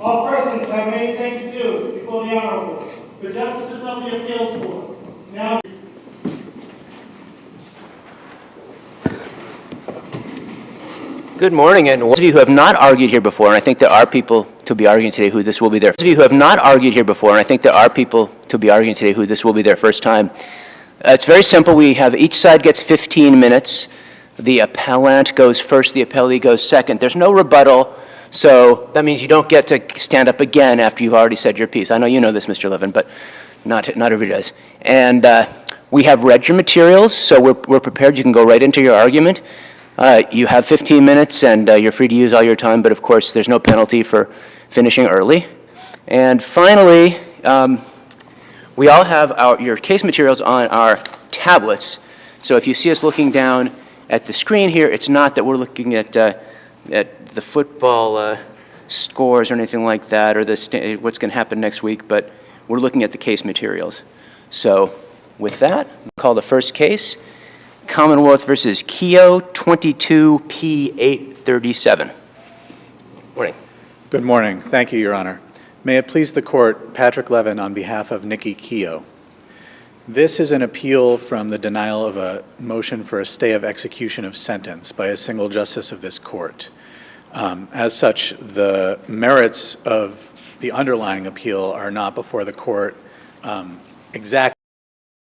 All persons have anything to do before the Honorable, the Justices of the Appeals Board. Now. Good morning, and those of you who have not argued here before, and I think there are people to be arguing today who this will be their. Those of you who have not argued here before, and I think there are people to be arguing today who this will be their first time. It's very simple. We have each side gets 15 minutes. The appellant goes first. The appellee goes second. There's no rebuttal, so that means you don't get to stand up again after you've already said your piece. I know you know this, Mr. Levin, but not everybody does. And we have read your materials, so we're prepared. You can go right into your argument. You have 15 minutes, and you're free to use all your time, but of course, there's no penalty for finishing early. And finally, we all have your case materials on our tablets. So if you see us looking down at the screen here, it's not that we're looking at the football scores or anything like that, or what's going to happen next week, but we're looking at the case materials. So with that, I'll call the first case. Commonwealth versus Keo, 22P837. Morning. Good morning. Thank you, Your Honor. May it please the Court, Patrick Levin on behalf of NICKY KEO. This is an appeal from the denial of a motion for a stay of execution of sentence by a single justice of this court. As such, the merits of the underlying appeal are not before the court exactly.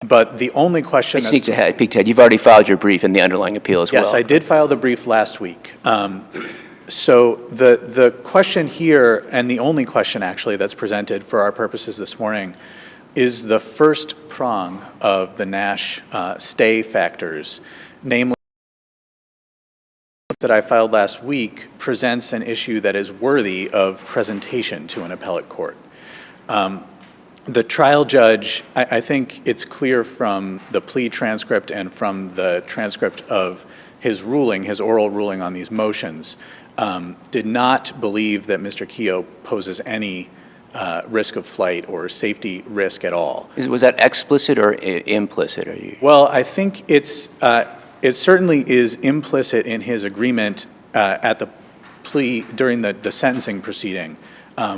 But the only question— Peek ahead. You've already filed your brief in the underlying appeal as well. Yes, I did file the brief last week. So the question here, and the only question actually that's presented for our purposes this morning, is the first prong of the Nash stay factors, namely that I filed last week presents an issue that is worthy of presentation to an appellate court. The trial judge, I think it's clear from the plea transcript and from the transcript of his ruling, his oral ruling on these motions, did not believe that Mr. Keo poses any risk of flight or safety risk at all. Was that explicit or implicit? Well, I think it certainly is implicit in his agreement at the plea during the sentencing proceeding,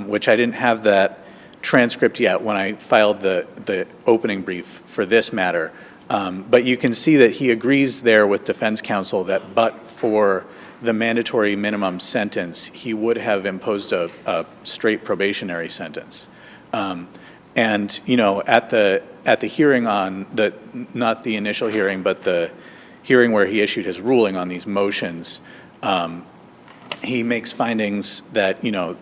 which I didn't have that transcript yet when I filed the opening brief for this matter. But you can see that he agrees there with defense counsel that but for the mandatory minimum sentence, he would have imposed a straight probationary sentence. And you know, at the hearing on not the initial hearing, but the hearing where he issued his ruling on these motions, he makes findings that, you know,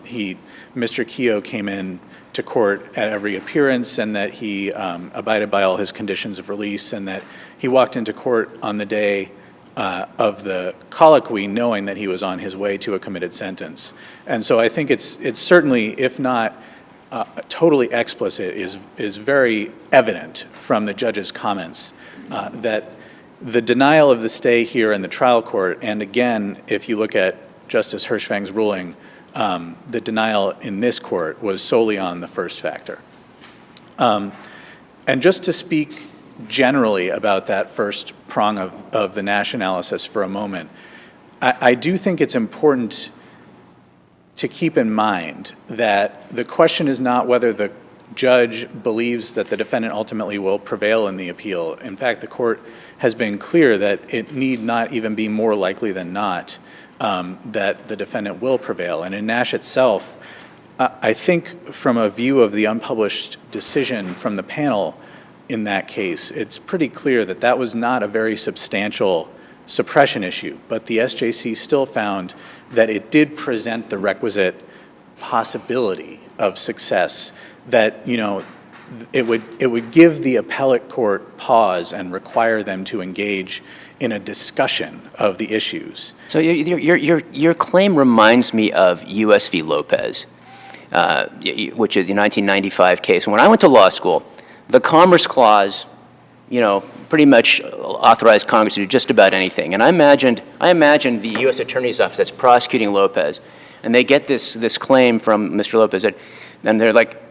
Mr. Keo came in to court at every appearance, and that he abided by all his conditions of release, and that he walked into court on the day of the colloquy knowing that he was on his way to a committed sentence. And so I think it's certainly, if not totally explicit, is very evident from the judge's comments that the denial of the stay here in the trial court, and again, if you look at Justice Hirschfang's ruling, the denial in this court was solely on the first factor. And just to speak generally about that first prong of the Nash analysis for a moment, I do think it's important to keep in mind that the question is not whether the judge believes that the defendant ultimately will prevail in the appeal. In fact, the court has been clear that it need not even be more likely than not that the defendant will prevail. And in Nash itself, I think from a view of the unpublished decision from the panel in that case, it's pretty clear that that was not a very substantial suppression issue, but the SJC still found that it did present the requisite possibility of success, that, you know, it would give the appellate court pause and require them to engage in a discussion of the issues. So your claim reminds me of U.S. v. Lopez, which is the 1995 case. When I went to law school, the Commerce Clause, you know, pretty much authorized Congress to do just about anything. And I imagined the U.S. Attorney's Office that's prosecuting Lopez, and they get this claim from Mr. Lopez, and they're like,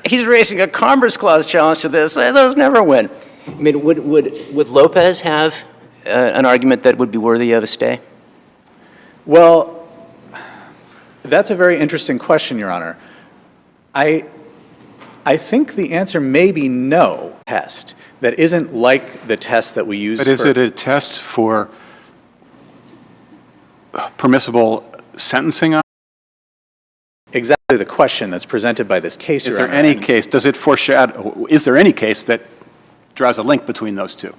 he's raising a Commerce Clause challenge to this. Those never win. I mean, would Lopez have an argument that would be worthy of a stay? Well, that's a very interesting question, Your Honor. I think the answer may be no test that isn't like the test that we use. But is it a test for permissible sentencing? Exactly the question that's presented by this case, Is Your there Honor. any case, does it foreshadow, is there any case that draws a link between those two?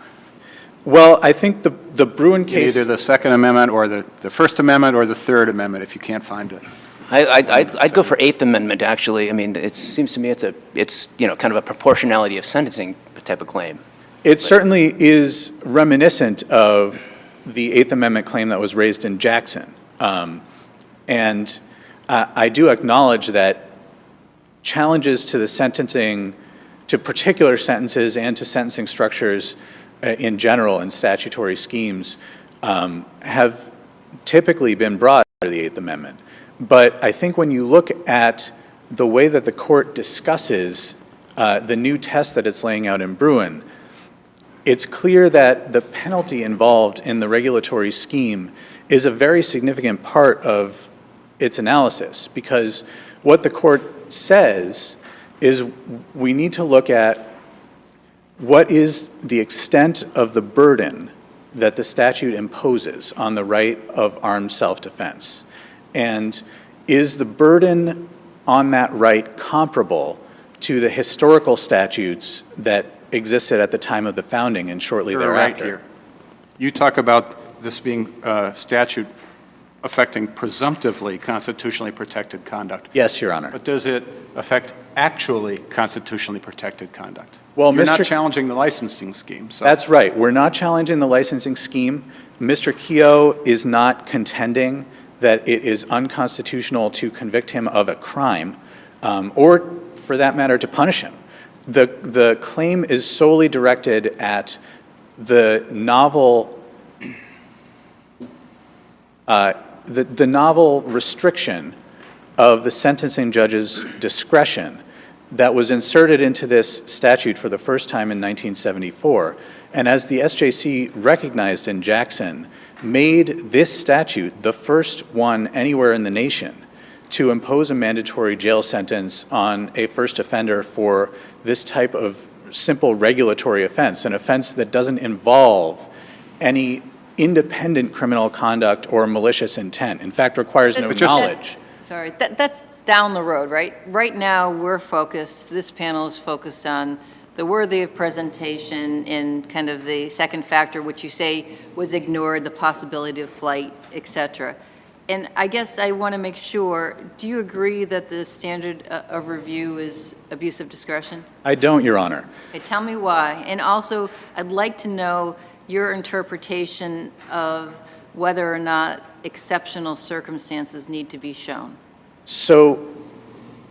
Well, I think the Bruin case. Either the Second Amendment or the First Amendment or the Third Amendment, if you can't find it. I'd go for Eighth Amendment, actually. I mean, it seems to me it's kind of a proportionality of sentencing type of claim. It certainly is reminiscent of the Eighth Amendment claim that was raised in Jackson. And I do acknowledge that challenges to the sentencing, to particular sentences and to sentencing structures in general in statutory schemes have typically been brought under the Eighth Amendment. But I think when you look at the way that the court discusses the new test that it's laying out in Bruin, it's clear that the penalty involved in the regulatory scheme is a very significant part of its analysis, because what the court says is we need to look at what is the extent of the burden that the statute imposes on the right of armed self-defense. And is the burden on that right comparable to the historical statutes that existed at the time of the founding and shortly You're thereafter? right here. You talk about this being a statute affecting presumptively constitutionally protected conduct. Yes, Your Honor. But does it affect actually constitutionally protected conduct? Well, You're not Mr. challenging the licensing scheme. So. That's right. We're not challenging the licensing scheme. Mr. Keogh is not contending that it is unconstitutional to convict him of a crime, or for that matter, to punish him. The claim is solely directed at the novel, the novel restriction of the sentencing judge's discretion that was inserted into this statute for the first time in 1974. And as the SJC recognized in Jackson, made this statute the first one anywhere in the nation to impose a mandatory jail sentence on a first offender for this type of simple regulatory offense, an offense that doesn't involve any independent criminal conduct or malicious intent. In fact, requires no knowledge. Sorry, that's down the road, right? Right now, we're focused, this panel is focused on the worthy of presentation and kind of the second factor, which you say was ignored, the possibility of flight, et cetera. And I guess I want to make sure, do you agree that the standard of review is abuse of discretion? I don't, Your Honor. Okay, tell me why. And also, I'd like to know your interpretation of whether or not exceptional circumstances need to be shown. So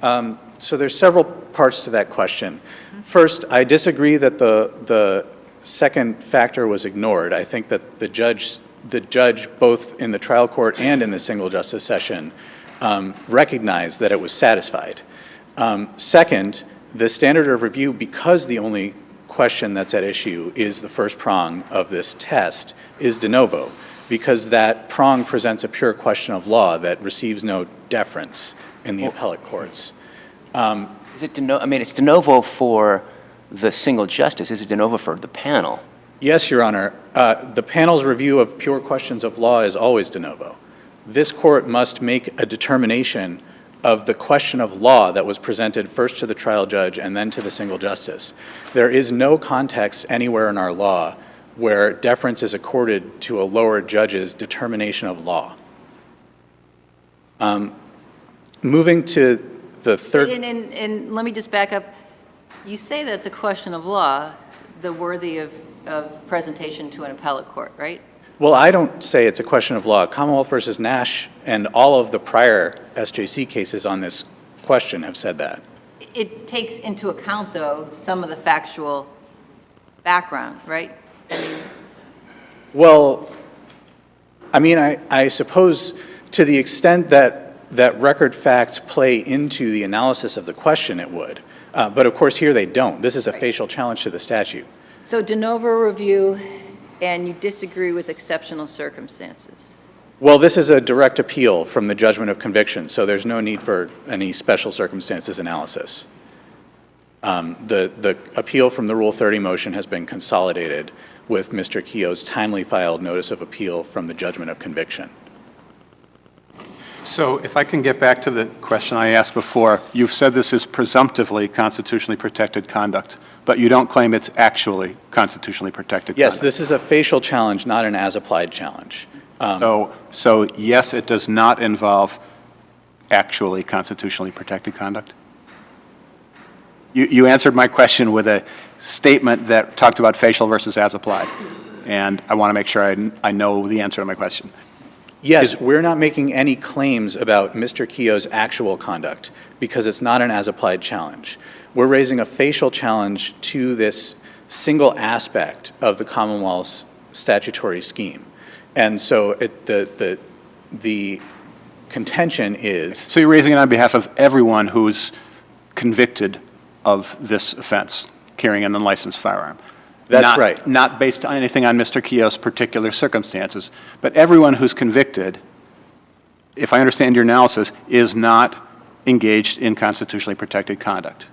there's several parts to that question. First, I disagree that the second factor was ignored. I think that the judge, both in the trial court and in the single justice session, recognized that it was satisfied. Second, the standard of review, because the only question that's at issue is the first prong of this test, is de novo, because that prong presents a pure question of law that receives no deference in the appellate courts. Is it I mean, it's de novo for the single justice. Is it de novo for the panel? Yes, Your Honor. The panel's review of pure questions of law is always de novo. This court must make a determination of the question of law that was presented first to the trial judge and then to the single justice. There is no context anywhere in our law where deference is accorded to a lower judge's determination of law. Moving to the third. And let me just back up. You say that's a question of law, the worthy of presentation to an appellate court, right? Well, I don't say it's a question of law. Commonwealth versus Nash and all of the prior SJC cases on this question have said that. It takes into account, though, some of the factual background, right? Well, I mean, I suppose to the extent that record facts play into the analysis of the question, it would. But of course, here they don't. This is a facial challenge to the statute. So de novo review, and you disagree with exceptional circumstances. Well, this is a direct appeal from the judgment of conviction, so there's no need for any special circumstances analysis. The appeal from the Rule 30 motion has been consolidated with Mr. Keo's timely filed notice of appeal from the judgment of conviction. So if I can get back to the question I asked before, you've said this is presumptively constitutionally protected conduct, but you don't claim it's actually constitutionally protected Yes, conduct. this is a facial challenge, not an as-applied challenge. So yes, it does not involve actually constitutionally protected conduct? You answered my question with a statement that talked about facial versus as-applied, and I want to make sure I know the answer to my question. Yes, we're not making any claims about Mr. Keo's actual conduct because it's not an as-applied challenge. We're raising a facial challenge to this single aspect of the Commonwealth's statutory scheme. And so the contention is... So you're raising it on behalf of everyone who's convicted of this offense, carrying an unlicensed firearm? That's right. Not based on anything on Mr. Keo's particular circumstances, but everyone who's convicted, if I understand your analysis, is not engaged in constitutionally protected conduct.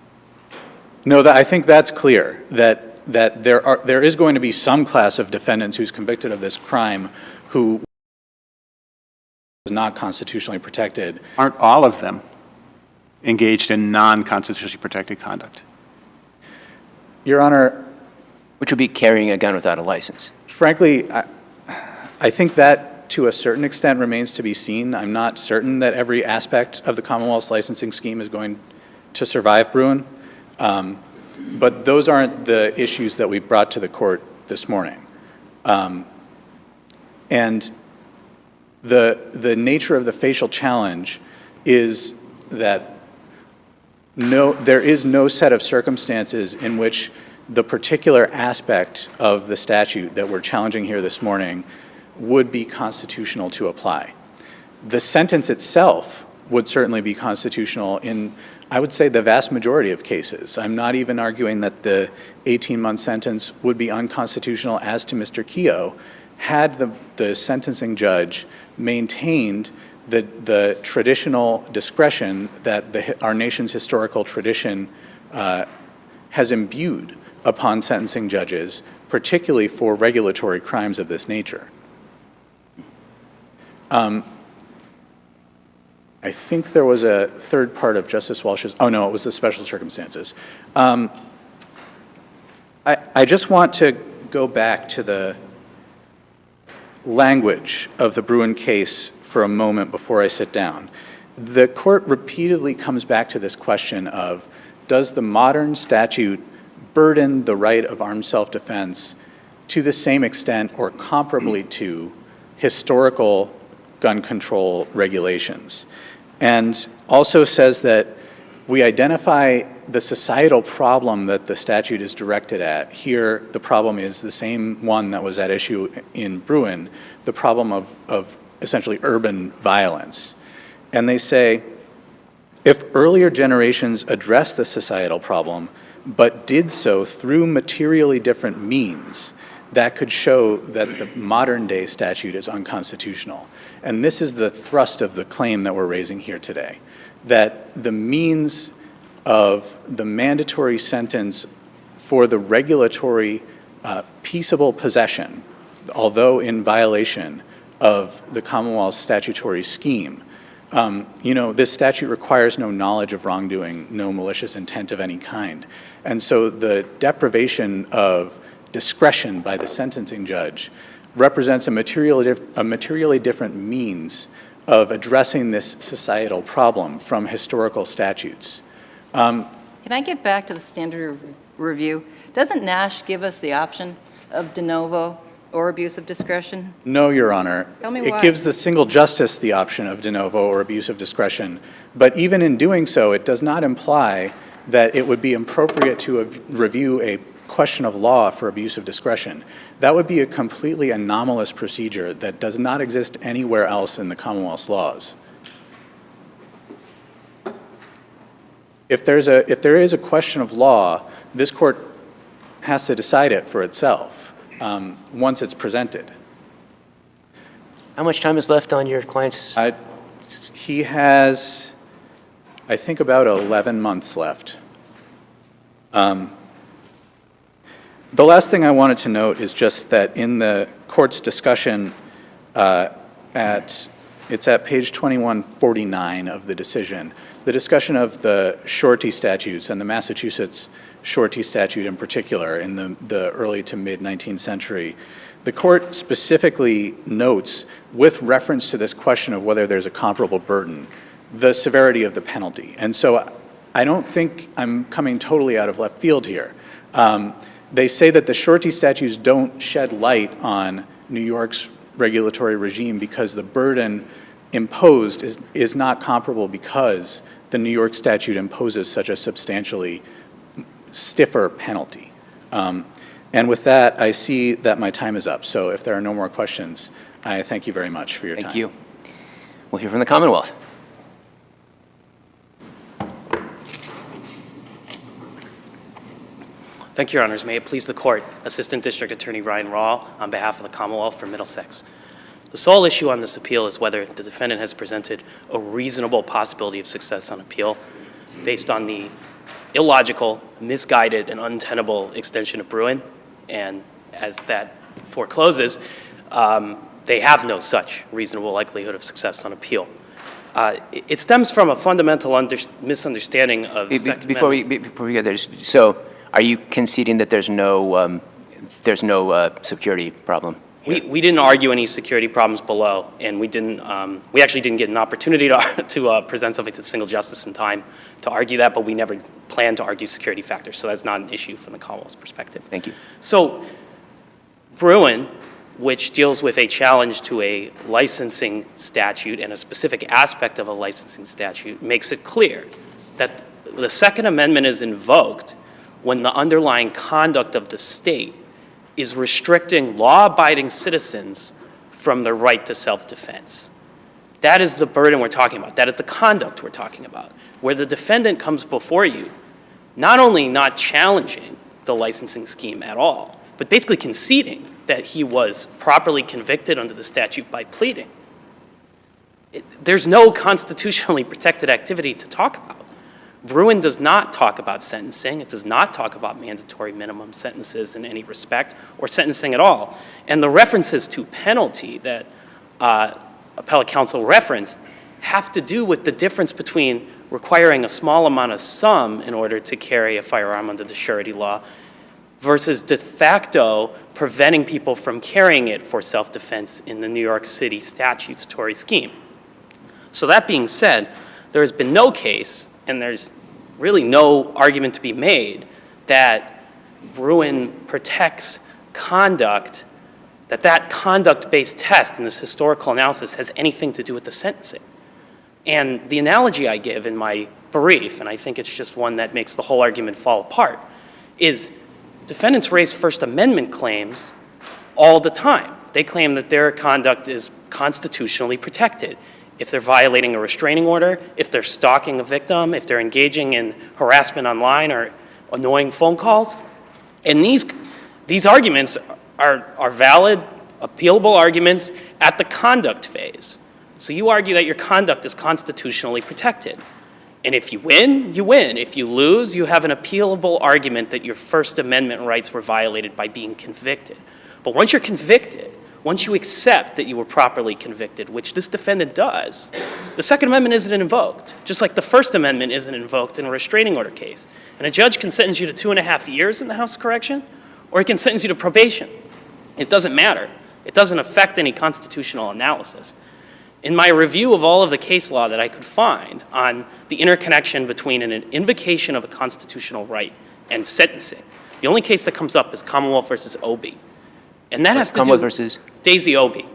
No, I think that's clear, that there is going to be some class of defendants who's convicted of this crime who is not constitutionally protected. Aren't all of them engaged in non-constitutionally protected conduct? Your Honor, Which would be carrying a gun without a license. frankly, I think that to a certain extent remains to be seen. I'm not certain that every aspect of the Commonwealth's licensing scheme is going to survive Bruin, but those aren't the issues that we've brought to the court this morning. And the nature of the facial challenge is that there is no set of circumstances in which the particular aspect of the statute that we're challenging here this morning would be constitutional to apply. The sentence itself would certainly be constitutional in, I would say, the vast majority of cases. I'm not even arguing that the 18-month sentence would be unconstitutional as to Mr. Keo had the sentencing judge maintained the traditional discretion that our nation's historical tradition has imbued upon sentencing judges, particularly for regulatory crimes of this nature. I think there was a third part of Justice Walsh's, oh no, it was the special circumstances. I just want to go back to the language of the Bruin case for a moment before I sit down. The court repeatedly comes back to this question of, does the modern statute burden the right of armed self-defense to the same extent or comparably to historical gun control regulations? And also says that we identify the societal problem that the statute is directed at. Here, the problem is the same one that was at issue in Bruin, the problem of essentially urban violence. And they say, if earlier generations addressed the societal problem, but did so through materially different means, that could show that the modern day statute is unconstitutional. And this is the thrust of the claim that we're raising here today, that the means of the mandatory sentence for the regulatory peaceable possession, although in violation of the Commonwealth's statutory scheme. This statute requires no knowledge of wrongdoing, no malicious intent of any kind. And so the deprivation of discretion by the sentencing judge represents a materially different means of addressing this societal problem from historical statutes. Can I get back to the standard review? Doesn't Nash give us the option of de novo or abuse of discretion? No, Your Honor. Tell me why. It gives the single justice the option of de novo or abuse of discretion. But even in doing so, it does not imply that it would be appropriate to review a question of law for abuse of discretion. That would be a completely anomalous procedure that does not exist anywhere else in the Commonwealth's laws. If there is a question of law, this court has to decide it for itself once it's presented. How much time is left on your client's? He has, I think, about 11 months left. The last thing I wanted to note is just that in the court's discussion it's at page 2149 of the decision, the discussion of the surety statutes and the Massachusetts surety statute in particular in the early to mid-19th century, the court specifically notes, with reference to this question of whether there's a comparable burden, the severity of the penalty. And so I don't think I'm coming totally out of left field here. They say that the surety statutes don't shed light on New York's regulatory regime because the burden imposed is not comparable because the New York statute imposes such a substantially stiffer penalty. And with that, I see that my time is up. So if there are no more questions, I thank you very much for your time. Thank you. We'll hear from the Commonwealth. Thank you, Your Honors. May it please the Court, Assistant District Attorney Ryan Rawl on behalf of the Commonwealth for Middlesex. The sole issue on this appeal is whether the defendant has presented a reasonable possibility of success on appeal based on the illogical, misguided, and untenable extension of Bruin. And as that forecloses, they have no such reasonable likelihood of success on appeal. It stems from a fundamental misunderstanding of Before we get there, so are you conceding that there's no security problem? We didn't argue any security problems below, and we actually didn't get an opportunity to present something to the single justice in time to argue that, but we never planned to argue security factors, so that's not an issue from the Commonwealth's perspective. Thank you. So Bruin, which deals with a challenge to a licensing statute and a specific aspect of a licensing statute, makes it clear that the Second Amendment is invoked when the underlying conduct of the state is restricting law-abiding citizens from the right to self-defense. That is the burden we're talking about. That is the conduct we're talking about, where the defendant comes before you, not only not challenging the licensing scheme at all, but basically conceding that he was properly convicted under the statute by pleading. There's no constitutionally protected activity to talk about. Bruin does not talk about sentencing. It does not talk about mandatory minimum sentences in any respect or sentencing at all. And the references to penalty that appellate counsel referenced have to do with the difference between requiring a small amount of sum in order to carry a firearm under the surety law versus de facto preventing people from carrying it for self-defense in the New York City statutory scheme. So that being said, there has been no case, and there's really no argument to be made, that Bruin protects conduct, that conduct-based test in this historical analysis has anything to do with the sentencing. And the analogy I give in my brief, and I think it's just one that makes the whole argument fall apart, is defendants raise First Amendment claims all the time. They claim that their conduct is constitutionally protected. If they're violating a restraining order, if they're stalking a victim, if they're engaging in harassment online or annoying phone calls. And these arguments are valid, appealable arguments at the conduct phase. So you argue that your conduct is constitutionally protected. And if you win, you win. If you lose, you have an appealable argument that your First Amendment rights were violated by being convicted. But once you're convicted, once you accept that you were properly convicted, which this defendant does, the Second Amendment isn't invoked, just like the First Amendment isn't invoked in a restraining order case. And a judge can sentence you to 2.5 years in the House of Correction, or he can sentence you to probation. It doesn't matter. It doesn't affect any constitutional analysis. In my review of all of the case law that I could find on the interconnection between an invocation of a constitutional right and sentencing, the only case that comes up is Commonwealth versus Obie. And that has to do Commonwealth versus Daisy Obie.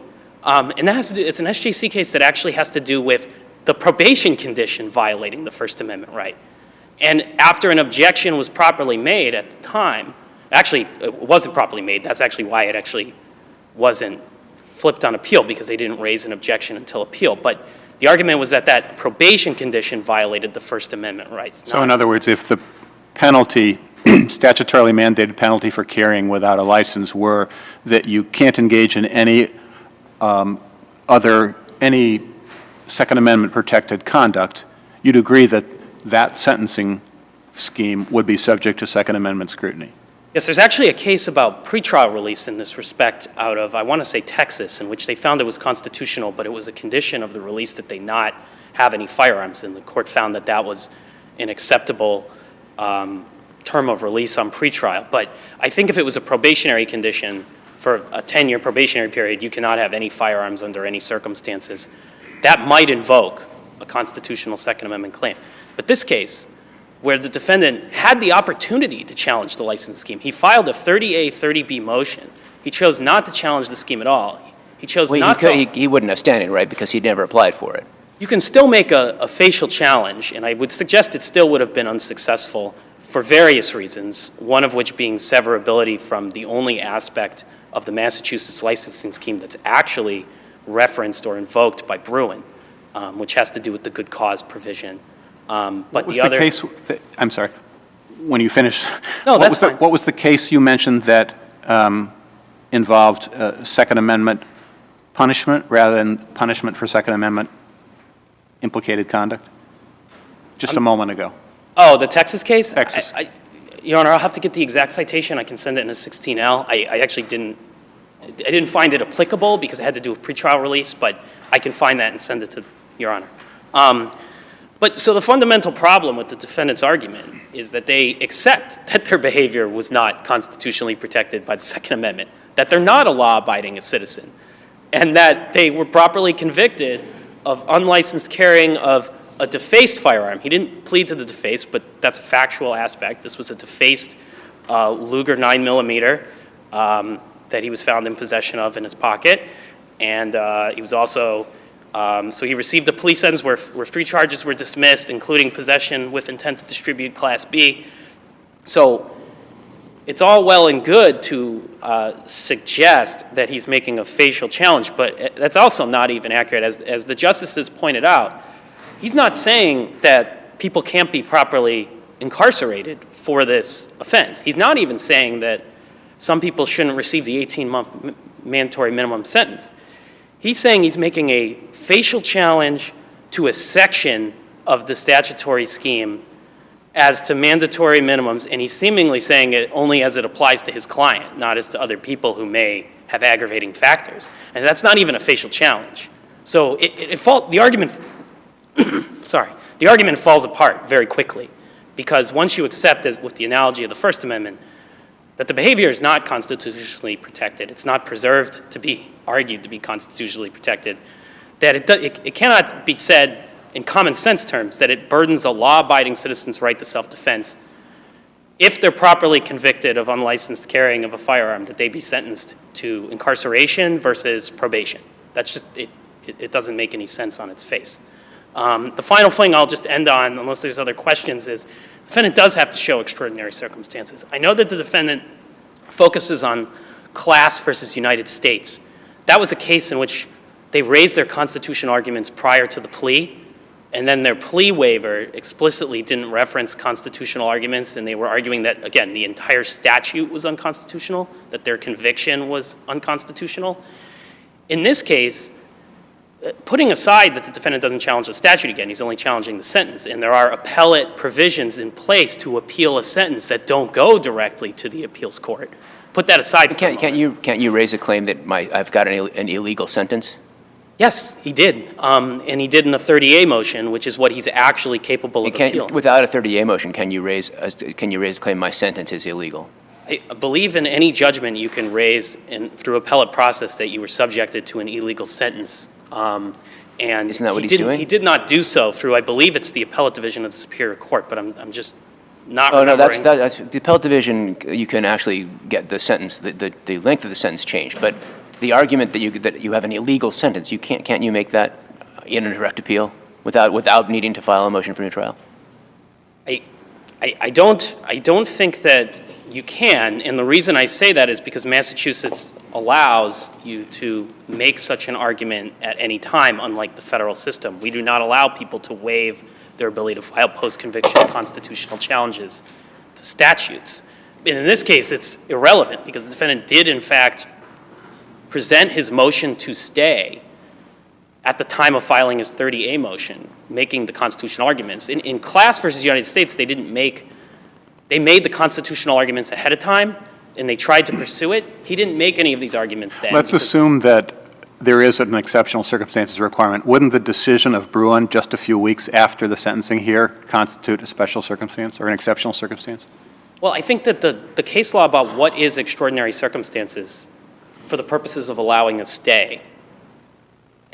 And that has to do, it's an SJC case that actually has to do with the probation condition violating the First Amendment right. And after an objection was properly made at the time, actually it wasn't properly made, that's actually why it actually wasn't flipped on appeal, because they didn't raise an objection until appeal. But the argument was that that probation condition violated the First Amendment rights. So in other words, if the penalty, statutorily mandated penalty for carrying without a license were that you can't engage in any any Second Amendment protected conduct, you'd agree that that sentencing scheme would be subject to Second Amendment scrutiny? Yes, there's actually a case about pretrial release in this respect out of, I want to say, Texas, in which they found it was constitutional, but it was a condition of the release that they not have any firearms, and the court found that that was an acceptable term of release on pretrial. But I think if it was a probationary condition for a 10-year probationary period, you cannot have any firearms under any circumstances. That might invoke a constitutional Second Amendment claim. But this case, where the defendant had the opportunity to challenge the license scheme, he filed a 30A, 30B motion. He chose not to challenge the scheme at all. He chose not to. He wouldn't have standing, right, because he never applied for it. You can still make a facial challenge, and I would suggest it still would have been unsuccessful for various reasons, one of which being severability from the only aspect of the Massachusetts licensing scheme that's actually referenced or invoked by Bruin, which has to do with the good cause provision. But the other case, I'm sorry, when you finish. No, that's fine. What was the case you mentioned that involved Second Amendment punishment rather than punishment for Second Amendment implicated conduct? Just a moment ago. Oh, the Texas case? Texas. Your Honor, I'll have to get the exact citation. I can send it in a 16L. I actually didn't find it applicable because it had to do with pretrial release, but I can find that and send it to Your Honor. But so the fundamental problem with the defendant's argument is that they accept that their behavior was not constitutionally protected by the Second Amendment, that they're not a law-abiding citizen, and that they were properly convicted of unlicensed carrying of a defaced firearm. He didn't plead to the defaced, but that's a factual aspect. This was a defaced Luger 9mm that he was found in possession of in his pocket, and he was also so he received a police sentence where 3 charges were dismissed, including possession with intent to distribute Class B. So it's all well and good to suggest that he's making a facial challenge, but that's also not even accurate. As the justices pointed out, he's not saying that people can't be properly incarcerated for this offense. He's not even saying that some people shouldn't receive the 18-month mandatory minimum sentence. He's saying he's making a facial challenge to a section of the statutory scheme as to mandatory minimums, and he's seemingly saying it only as it applies to his client, not as to other people who may have aggravating factors. And that's not even a facial challenge. So the argument, sorry, the argument falls apart very quickly, because once you accept, as with the analogy of the First Amendment, that the behavior is not constitutionally protected, it's not preserved to be argued to be constitutionally protected, that it cannot be said in common sense terms that it burdens a law-abiding citizen's right to self-defense if they're properly convicted of unlicensed carrying of a firearm, that they be sentenced to incarceration versus probation. That's just, it doesn't make any sense on its face. The final thing I'll just end on, unless there's other questions, is the defendant does have to show extraordinary circumstances. I know that the defendant focuses on class versus United States. That was a case in which they raised their constitutional arguments prior to the plea, and then their plea waiver explicitly didn't reference constitutional arguments, and they were arguing that, again, the entire statute was unconstitutional, that their conviction was unconstitutional. In this case, putting aside that the defendant doesn't challenge the statute again, he's only challenging the sentence, and there are appellate provisions in place to appeal a sentence that don't go directly to the appeals court. Put that aside. Can't you raise a claim that I've got an illegal sentence? Yes, he did, and he did in a 30A motion, which is what he's actually capable of appealing. Without a 30A motion, can you raise a claim my sentence is illegal? I believe in any judgment you can raise through appellate process that you were subjected to an illegal sentence. And isn't that what he's doing? He did not do so through, I believe it's the appellate division of the Superior Court, but I'm just not remembering. Oh, no, that's the appellate division. You can actually get the sentence, the length of the sentence changed. But the argument that you have an illegal sentence, can't you make that in a direct appeal without needing to file a motion for new trial? I don't think that you can, and the reason I say that is because Massachusetts allows you to make such an argument at any time, unlike the federal system. We do not allow people to waive their ability to file post-conviction constitutional challenges to statutes. And in this case, it's irrelevant because the defendant did, in fact, present his motion to stay at the time of filing his 30A motion, making the constitutional arguments. In Class versus United States, they made the constitutional arguments ahead of time, and they tried to pursue it. He didn't make any of these arguments then. Let's assume that there is an exceptional circumstances requirement. Wouldn't the decision of Bruin just a few weeks after the sentencing here constitute a special circumstance or an exceptional circumstance? Well, I think that the case law about what is extraordinary circumstances for the purposes of allowing a stay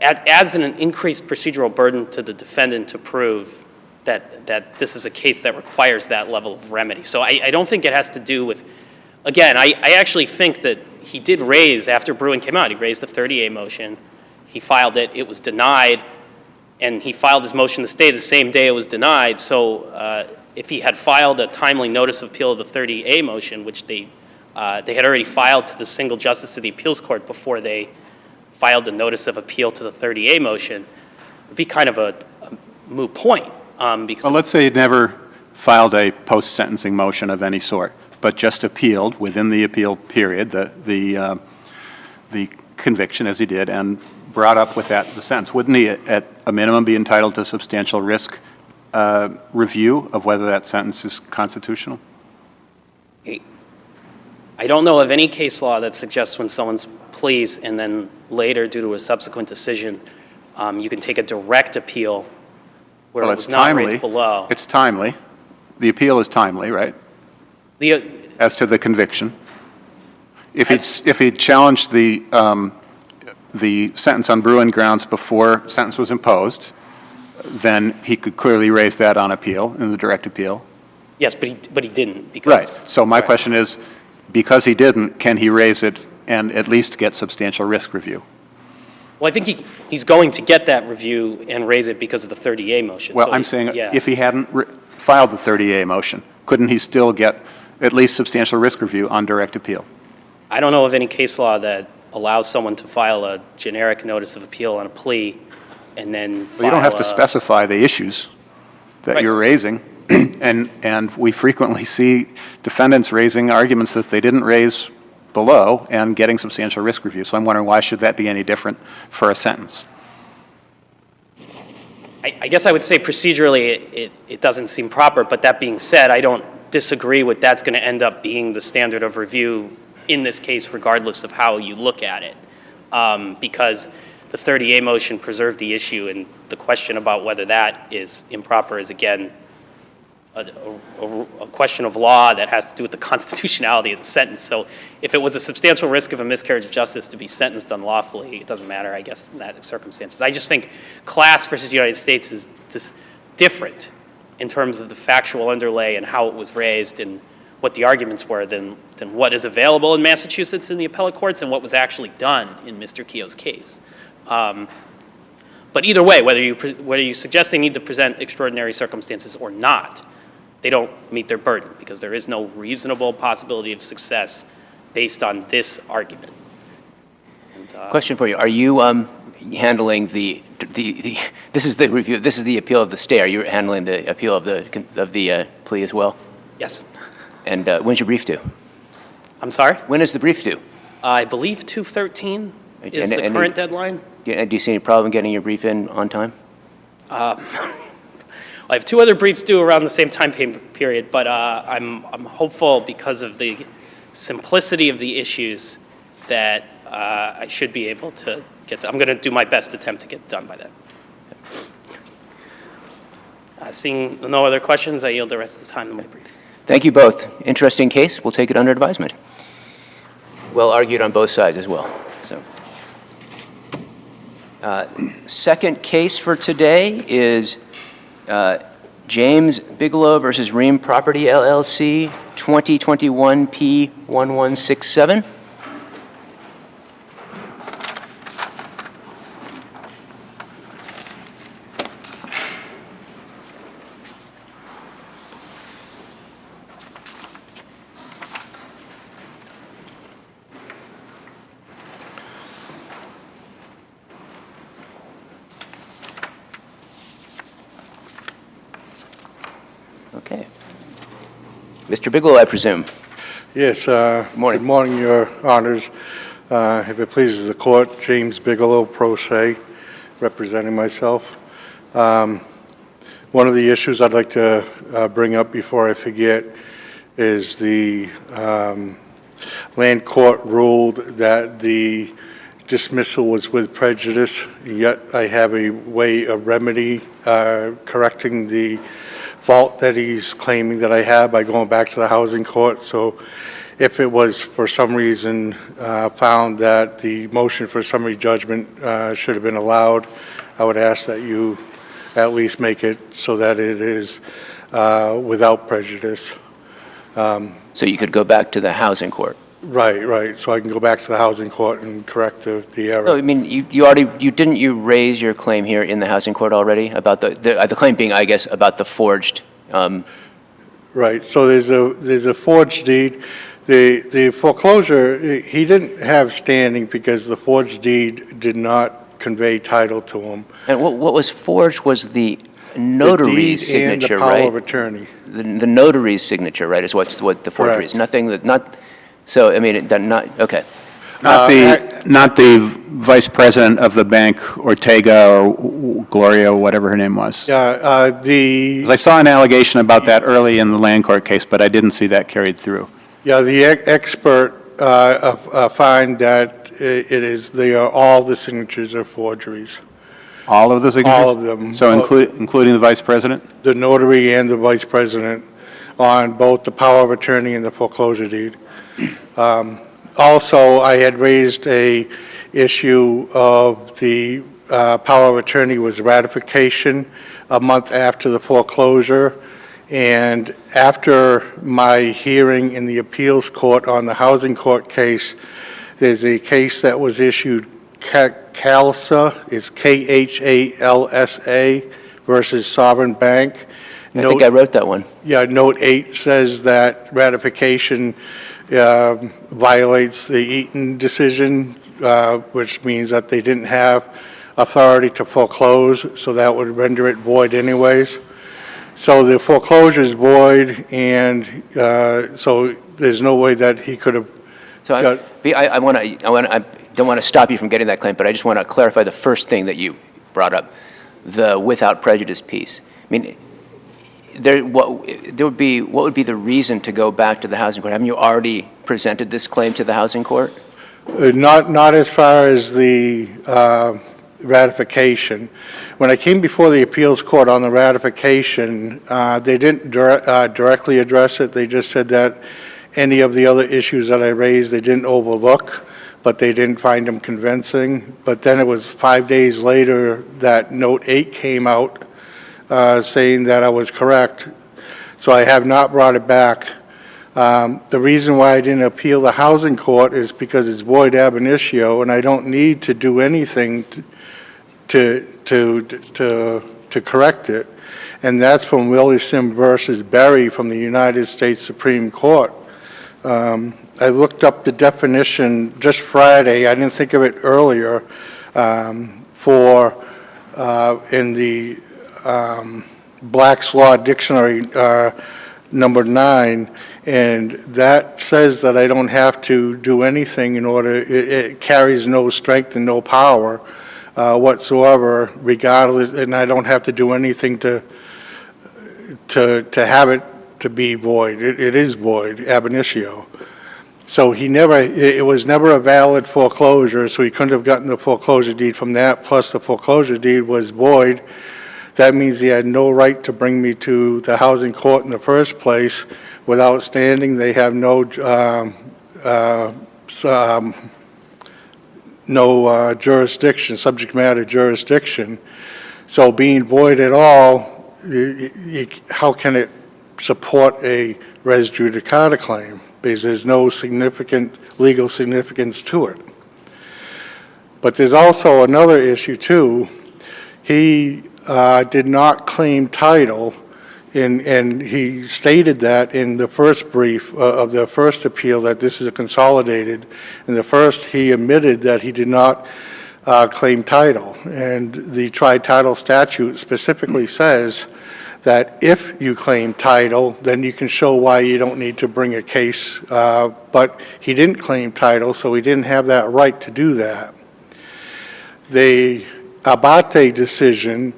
adds an increased procedural burden to the defendant to prove that this is a case that requires that level of remedy. So I don't think it has to do with, again, I actually think that he did raise, after Bruin came out, he raised the 30A motion, he filed it, it was denied, and he filed his motion to stay the same day it was denied. So if he had filed a timely notice of appeal of the 30A motion, which they had already filed to the single justice of the appeals court before they filed the notice of appeal to the 30A motion, it would be kind of a moot point. Because Well, let's say he never filed a post-sentencing motion of any sort, but just appealed within the appeal period, the conviction as he did, and brought up with that the sentence. Wouldn't he, at a minimum, be entitled to substantial risk review of whether that sentence is constitutional? I don't know of any case law that suggests when someone's pleas and then later, due to a subsequent decision, you can take a direct appeal where Well, it was not raised below. It's timely. The appeal is timely, right? As to the conviction. If he challenged the sentence on Bruin grounds before sentence was imposed, then he could clearly raise that on appeal, in the direct appeal. Yes, but he didn't. Because, Right. So my question is, because he didn't, can he raise it and at least get substantial risk review? Well, I think he's going to get that review and raise it because of the 30A motion. Well, So I'm saying yeah. if he hadn't filed the 30A motion, couldn't he still get at least substantial risk review on direct appeal? I don't know of any case law that allows someone to file a generic notice of appeal on a plea and then file Well, you don't have to specify the issues that Right. you're raising. And we frequently see defendants raising arguments that they didn't raise below and getting substantial risk review. So I'm wondering, why should that be any different for a sentence? I guess I would say procedurally it doesn't seem proper, but that being said, I don't disagree with that's going to end up being the standard of review in this case, regardless of how you look at it, because the 30A motion preserved the issue, and the question about whether that is improper is, again, a question of law that has to do with the constitutionality of the sentence. So if it was a substantial risk of a miscarriage of justice to be sentenced unlawfully, it doesn't matter, I guess, in that circumstances. I just think Class versus United States is just different in terms of the factual underlay and how it was raised and what the arguments were than what is available in Massachusetts in the appellate courts and what was actually done in Mr. Keo's case. But either way, whether you suggest they need to present extraordinary circumstances or not, they don't meet their burden because there is no reasonable possibility of success based on this argument. And, Question for you. Are you handling this is the review, this is the appeal of the stay. Are you handling the appeal of the plea as well? Yes. And when's your brief due? I'm sorry? When is the brief due? I believe 2/13 is the current deadline. And do you see any problem getting your brief in on time? I have two other briefs due around the same time period, but I'm hopeful because of the simplicity of the issues that I should be able to get I'm going to do my best attempt to get done by then. Seeing no other questions, I yield the rest of the time to my brief. Thank you both. Interesting case. We'll take it under advisement. Well argued on both sides as well. So, second case for today is James Bigelow versus REEM Property LLC, 2021 P1167. Okay. Mr. Bigelow, I presume. Yes, morning. good morning, Your Honors. If it pleases the court, James Bigelow, pro se. representing myself. One of the issues I'd like to bring up before I forget is the land court ruled that the dismissal was with prejudice, yet I have a way of remedy correcting the fault that he's claiming that I have by going back to the housing court. So if it was for some reason found that the motion for summary judgment should have been allowed, I would ask that you at least make it so that it is without prejudice. So you could go back to the housing court? Right. So I can go back to the housing court and correct the error. No, I mean, didn't you raise your claim here in the housing court already about the claim being, I guess, about the forged? Right. So there's a forged deed. The foreclosure, he didn't have standing because the forged deed did not convey title to him. And what was forged was the notary's signature, right? The power of attorney. The notary's signature, right, is what the forgery is. Correct. Nothing that, not, so, I mean, okay. Not the vice president of the bank, Ortega or Gloria, or whatever her name was. Yeah, 'Cause I saw an allegation about that early in the land court case, but I didn't see that carried through. Yeah, the expert find that all the signatures are forgeries. All of the signatures? All of them. So including the vice president? The notary and the vice president on both the power of attorney and the foreclosure deed. Also, I had raised a issue of the power of attorney was ratification a month after the foreclosure. And after my hearing in the appeals court on the housing court case, there's a case that was issued, CALSA, is KHALSA versus Sovereign Bank. I think I wrote that one. Yeah, note 8 says that ratification violates the Eaton decision, which means that they didn't have authority to foreclose, so that would render it void anyways. So the foreclosure is void, and so there's no way that he could have. So I don't want to stop you from getting that claim, but I just want to clarify the first thing that you brought up, the without prejudice piece. I mean, what would be the reason to go back to the housing court? Haven't you already presented this claim to the housing court? Not as far as the ratification. When I came before the appeals court on the ratification, they didn't directly address it. They just said that any of the other issues that I raised, they didn't overlook, but they didn't find them convincing. But then it was 5 days later that note 8 came out saying that I was correct. So I have not brought it back. The reason why I didn't appeal the housing court is because it's void ab initio, and I don't need to do anything to correct it. And that's from Williamson versus Berry from the United States Supreme Court. I looked up the definition just Friday, I didn't think of it earlier, for in the Black's Law Dictionary number 9, and that says that I don't have to do anything in order, it carries no strength and no power whatsoever, regardless, and I don't have to do anything to have it to be void. It is void, ab initio. So it was never a valid foreclosure, so he couldn't have gotten the foreclosure deed from that, plus the foreclosure deed was void. That means he had no right to bring me to the housing court in the first place without standing. They have no jurisdiction, subject matter jurisdiction. So being void at all, how can it support a res judicata claim? Because there's no significant legal significance to it. But there's also another issue too. He did not claim title, and he stated that in the first brief of the first appeal that this is a consolidated. In the first, he admitted that he did not claim title, and the tri-title statute specifically says that if you claim title, then you can show why you don't need to bring a case, but he didn't claim title, so he didn't have that right to do that. Abate decision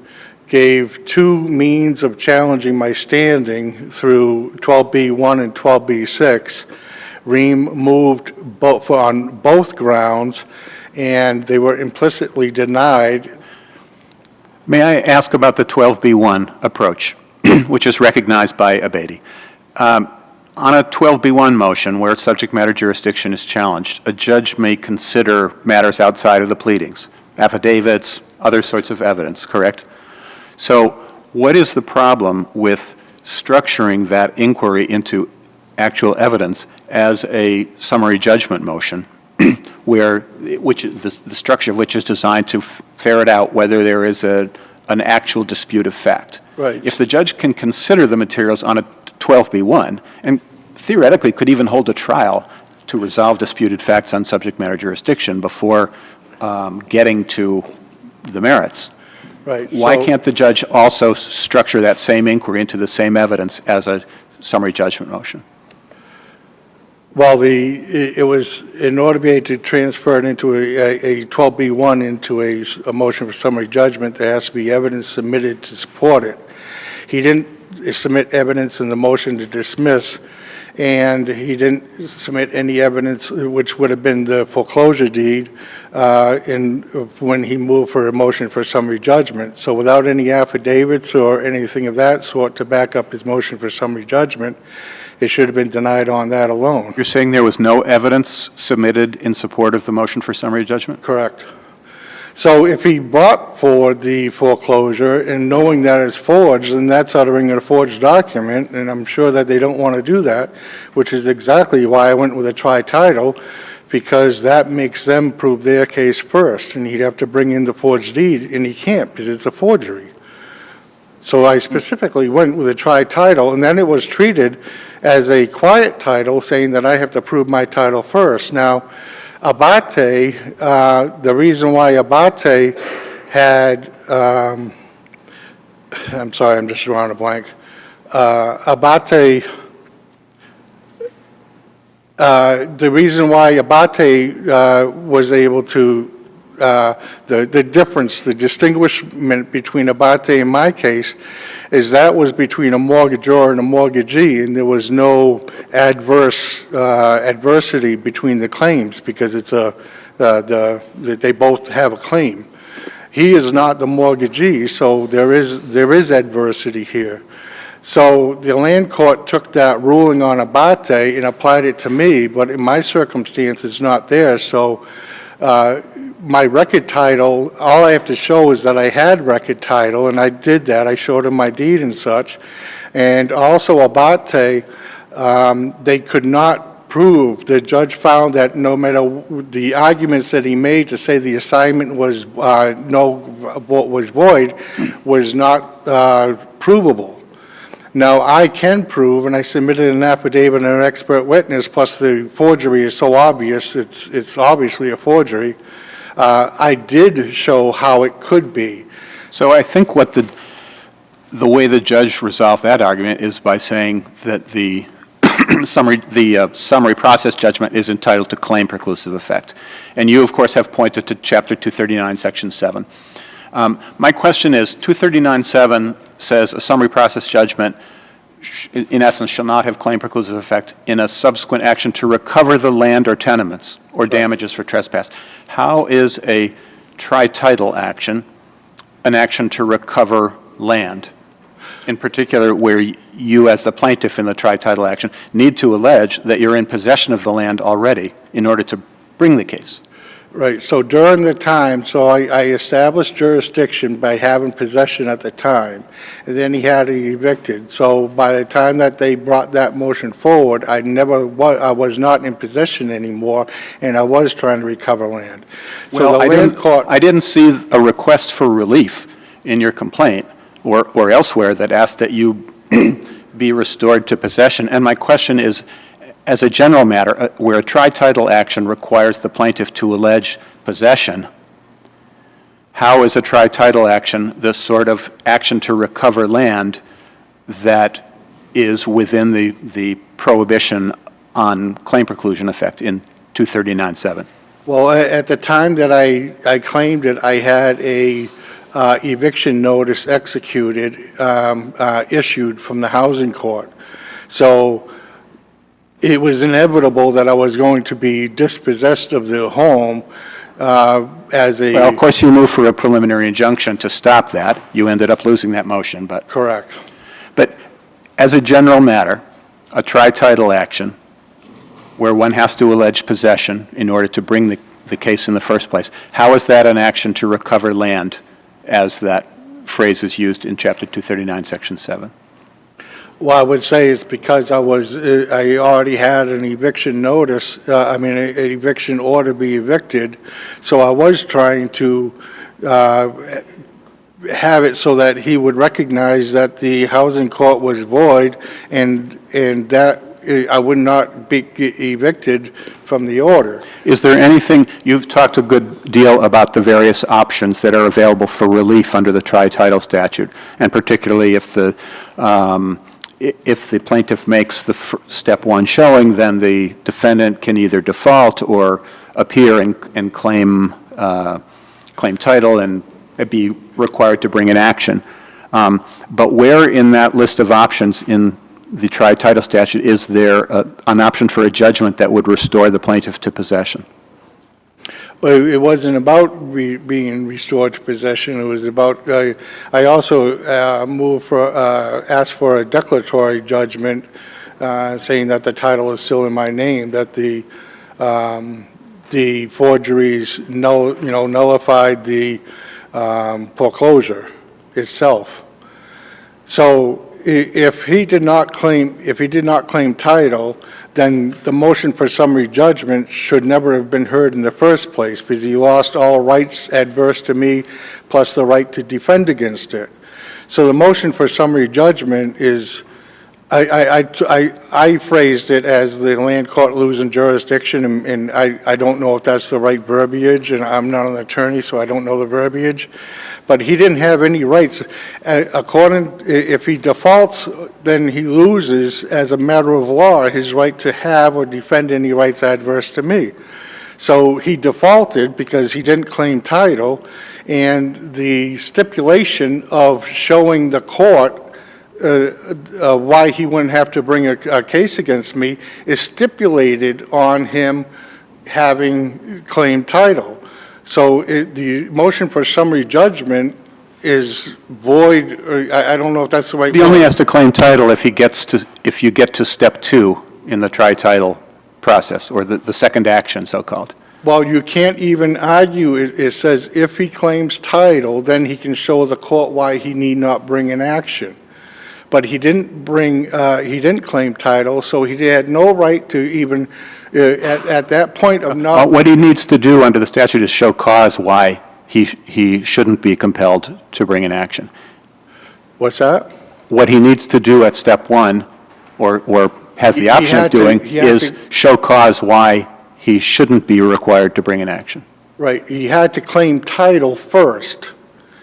gave two means of challenging my standing through 12B1 and 12B6. REEM moved on both grounds, and they were implicitly denied. May I ask about the 12B1 approach, which is recognized by Abate? On a 12B1 motion where subject matter jurisdiction is challenged, a judge may consider matters outside of the pleadings, affidavits, other sorts of evidence, correct? So what is the problem with structuring that inquiry into actual evidence as a summary judgment motion, the structure of which is designed to ferret out whether there is an actual dispute of fact? Right. If the judge can consider the materials on a 12B1, and theoretically could even hold a trial to resolve disputed facts on subject matter jurisdiction before getting to the merits, Right. why So- can't the judge also structure that same inquiry into the same evidence as a summary judgment motion? Well, it was, in order to be able to transfer it into a 12B1 into a motion for summary judgment, there has to be evidence submitted to support it. He didn't submit evidence in the motion to dismiss, and he didn't submit any evidence, which would have been the foreclosure deed, when he moved for a motion for summary judgment. So without any affidavits or anything of that sort to back up his motion for summary judgment, it should have been denied on that alone. You're saying there was no evidence submitted in support of the motion for summary judgment? Correct. So if he brought forward the foreclosure and knowing that it's forged, then that's uttering a forged document, and I'm sure that they don't want to do that, which is exactly why I went with a tri-title, because that makes them prove their case first, and he'd have to bring in the forged deed, and he can't because it's a forgery. So I specifically went with a tri-title, and then it was treated as a quiet title, saying that I have to prove my title first. Now, Abate, the reason why Abate had, I'm sorry, I'm just drawing a blank. Abate, the reason why Abate was able to, the difference, the distinguishment between Abate and my case is that was between a mortgagor and a mortgagee, and there was no adversity between the claims because it's they both have a claim. He is not the mortgagee, so there is adversity here. So the land court took that ruling on Abate and applied it to me, but in my circumstance, it's not there. So my record title, all I have to show is that I had record title, and I did that. I showed him my deed and such. And also Abate, they could not prove, the judge found that no matter the arguments that he made to say the assignment was was void was not provable. Now, I can prove, and I submitted an affidavit and an expert witness, plus the forgery is so obvious, it's obviously a forgery. I did show how it could be. So I think what the way the judge resolved that argument is by saying that the summary process judgment is entitled to claim preclusive effect. And you, of course, have pointed to Chapter 239, Section 7. My question is, 239.7 says a summary process judgment, in essence, shall not have claim preclusive effect in a subsequent action to recover the land or tenements or damages for trespass. How is a tri-title action an action to recover land? In particular, where you, as the plaintiff in the tri-title action, need to allege that you're in possession of the land already in order to bring the case. Right, so during the time, so I established jurisdiction by having possession at the time, and then he had it evicted. So by the time that they brought that motion forward, I was not in possession anymore, and I was trying to recover land. So Well, the I didn't see a request for relief in your complaint or elsewhere that asked that you be restored to possession. And my question is, as a general matter, where a tri-title action requires the plaintiff to allege possession, how is a tri-title action the sort of action to recover land that is within the prohibition on claim preclusion effect in 239.7? Well, at the time that I claimed it, I had a eviction notice executed, issued from the housing court. So it was inevitable that I was going to be dispossessed of the home as a... Well, of course, you moved for a preliminary injunction to stop that. You ended up losing that motion, but... Correct. But as a general matter, a tri-title action where one has to allege possession in order to bring the case in the first place, how is that an action to recover land as that phrase is used in Chapter 239, Section 7? Well, I would say it's because I already had an eviction notice, an eviction order to be evicted, so I was trying to have it so that he would recognize that the housing court was void and that I would not be evicted from the order. Is there anything, you've talked a good deal about the various options that are available for relief under the tri-title statute, and particularly if the plaintiff makes the step one showing, then the defendant can either default or appear and claim title and be required to bring an action. But where in that list of options in the tri-title statute is there an option for a judgment that would restore the plaintiff to possession? Well, it wasn't about being restored to possession. It was about, I also asked for a declaratory judgment saying that the title is still in my name, that the forgeries nullified the foreclosure itself. So if he did not claim title, then the motion for summary judgment should never have been heard in the first place, because he lost all rights adverse to me, plus the right to defend against it. So the motion for summary judgment is, I phrased it as the land court losing jurisdiction, and I don't know if that's the right verbiage, and I'm not an attorney, so I don't know the verbiage. But he didn't have any rights. If he defaults, then he loses, as a matter of law, his right to have or defend any rights adverse to me. So he defaulted because he didn't claim title, and the stipulation of showing the court why he wouldn't have to bring a case against me is stipulated on him having claimed title. So the motion for summary judgment is void, or I don't know if that's the right word. He only has to claim title if you get to step two in the tri-title process, or the second action, so-called. Well, you can't even argue. It says if he claims title, then he can show the court why he need not bring an action. But he didn't claim title, so he had no right to even, at that point of not... What he needs to do under the statute is show cause why he shouldn't be compelled to bring an action. What's that? What he needs to do at step one, or has the option of doing, is show cause why he shouldn't be required to bring an action. Right. He had to claim title first.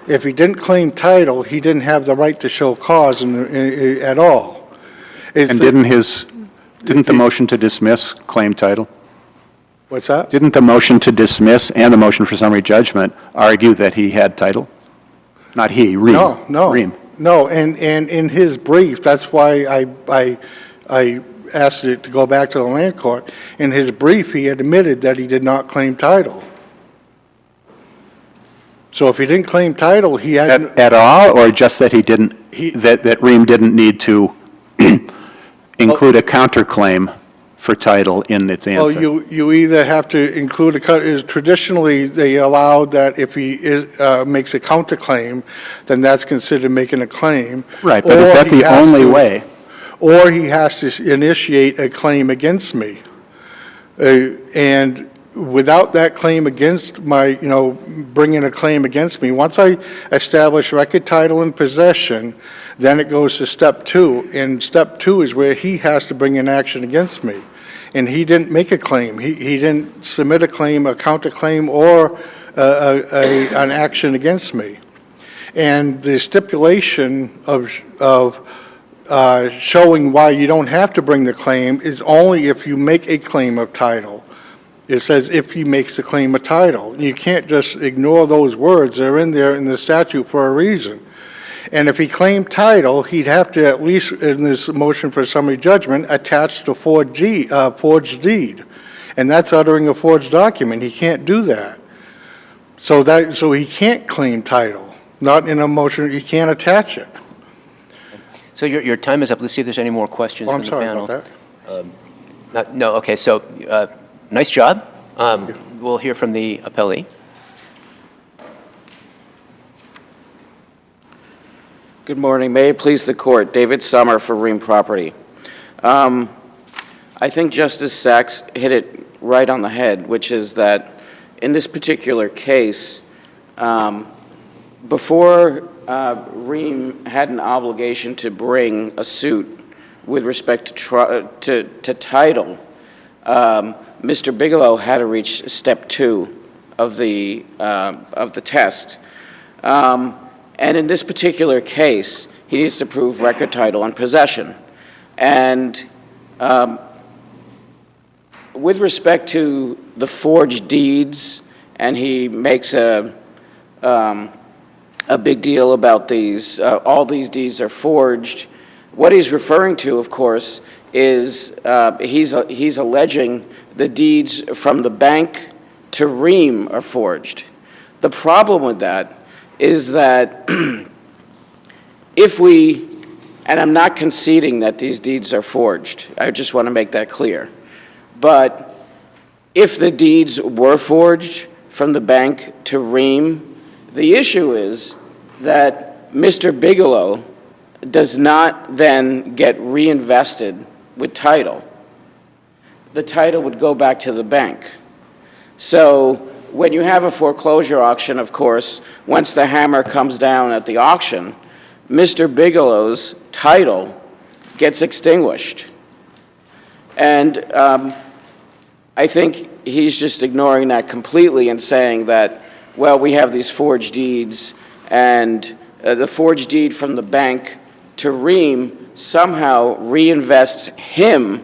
If he didn't claim title, he didn't have the right to show cause at all. And didn't the motion to dismiss claim title? What's that? Didn't the motion to dismiss and the motion for summary judgment argue that he had title? Not he, REEM. No, and in his brief, that's why I asked it to go back to the land court. In his brief, he admitted that he did not claim title. So if he didn't claim title, he had... At all, or just that he didn't, that REEM didn't need to include a counterclaim for title in its answer? Well, you either have to include traditionally they allowed that if he makes a counterclaim, then that's considered making a claim. Right, but is that the only way? Or he has to initiate a claim against me. And without that claim against my, bringing a claim against me, once I establish record title and possession, then it goes to step two. And step two is where he has to bring an action against me. And he didn't make a claim. He didn't submit a claim, a counterclaim, or an action against me. And the stipulation of showing why you don't have to bring the claim is only if you make a claim of title. It says if he makes a claim of title. You can't just ignore those words. They're in there in the statute for a reason. And if he claimed title, he'd have to, at least in this motion for summary judgment, attach the forged deed. And that's uttering a forged document. He can't do that. So he can't claim title. Not in a motion, he can't attach it. So your time is up. Let's see if there's any more questions Oh, from I'm the sorry panel. about that. No, okay, so nice job. We'll hear from the appellee. Good morning. May it please the court. David Summer for REEM Property. I think Justice Sachs hit it right on the head, which is that in this particular case, before REEM had an obligation to bring a suit with respect to title, Mr. Bigelow had to reach step 2 of the test. And in this particular case, he needs to prove record title and possession. And with respect to the forged deeds, and he makes a big deal about these, all these deeds are forged. What he's referring to, of course, is he's alleging the deeds from the bank to REEM are forged. The problem with that is that if we, and I'm not conceding that these deeds are forged, I just want to make that clear, but if the deeds were forged from the bank to REEM, the issue is that Mr. Bigelow does not then get reinvested with title. The title would go back to the bank. So when you have a foreclosure auction, of course, once the hammer comes down at the auction, Mr. Bigelow's title gets extinguished. And I think he's just ignoring that completely and saying that, well, we have these forged deeds, and the forged deed from the bank to REEM somehow reinvests him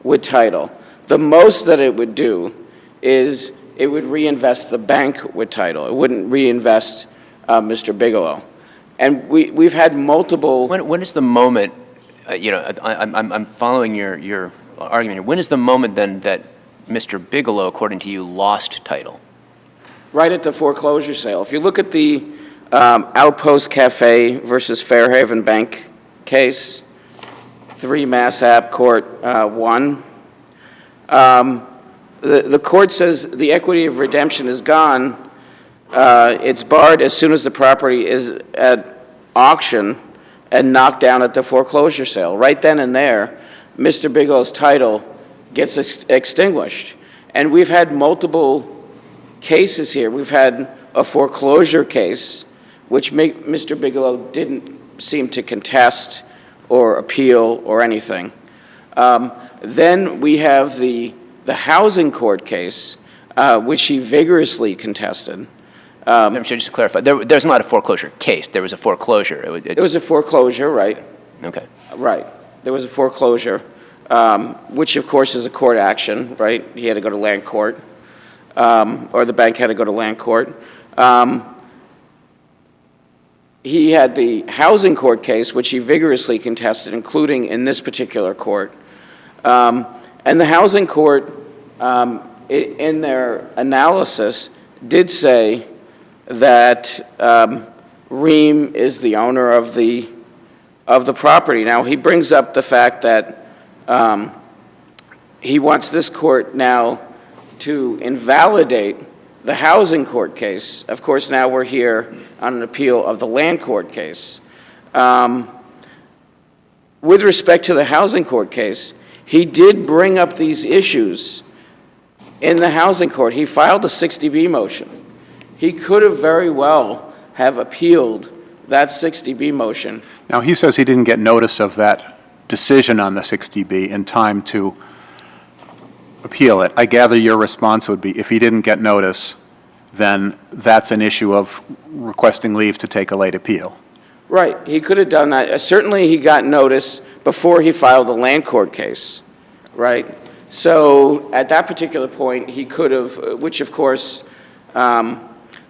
with title. The most that it would do is it would reinvest the bank with title. It wouldn't reinvest Mr. Bigelow. And we've had multiple... When is the moment, I'm following your argument here. When is the moment then that Mr. Bigelow, according to you, lost title? Right at the foreclosure sale. If you look at the Outpost Cafe versus Fairhaven Bank case, 3 Mass App Court 1, the court says the equity of redemption is gone. It's barred as soon as the property is at auction and knocked down at the foreclosure sale. Right then and there, Mr. Bigelow's title gets extinguished. And we've had multiple cases here. We've had a foreclosure case, which Mr. Bigelow didn't seem to contest or appeal or anything. Then we have the housing court case, which he vigorously contested. Just to clarify, there's not a foreclosure case. There was a foreclosure. It was a foreclosure, right? Okay. Right. There was a foreclosure, which of course is a court action, right? He had to go to land court, or the bank had to go to land court. He had the housing court case, which he vigorously contested, including in this particular court. And the housing court, in their analysis, did say that REEM is the owner of the property. Now, he brings up the fact that he wants this court now to invalidate the housing court case. Of course, now we're here on an appeal of the land court case. With respect to the housing court case, he did bring up these issues in the housing court. He filed a 60B motion. He could have very well have appealed that 60B motion. Now, he says he didn't get notice of that decision on the 60B in time to appeal it. I gather your response would be if he didn't get notice, then that's an issue of requesting leave to take a late appeal. Right. He could have done that. Certainly he got notice before he filed the land court case, right? So at that particular point, he could have, which of course, I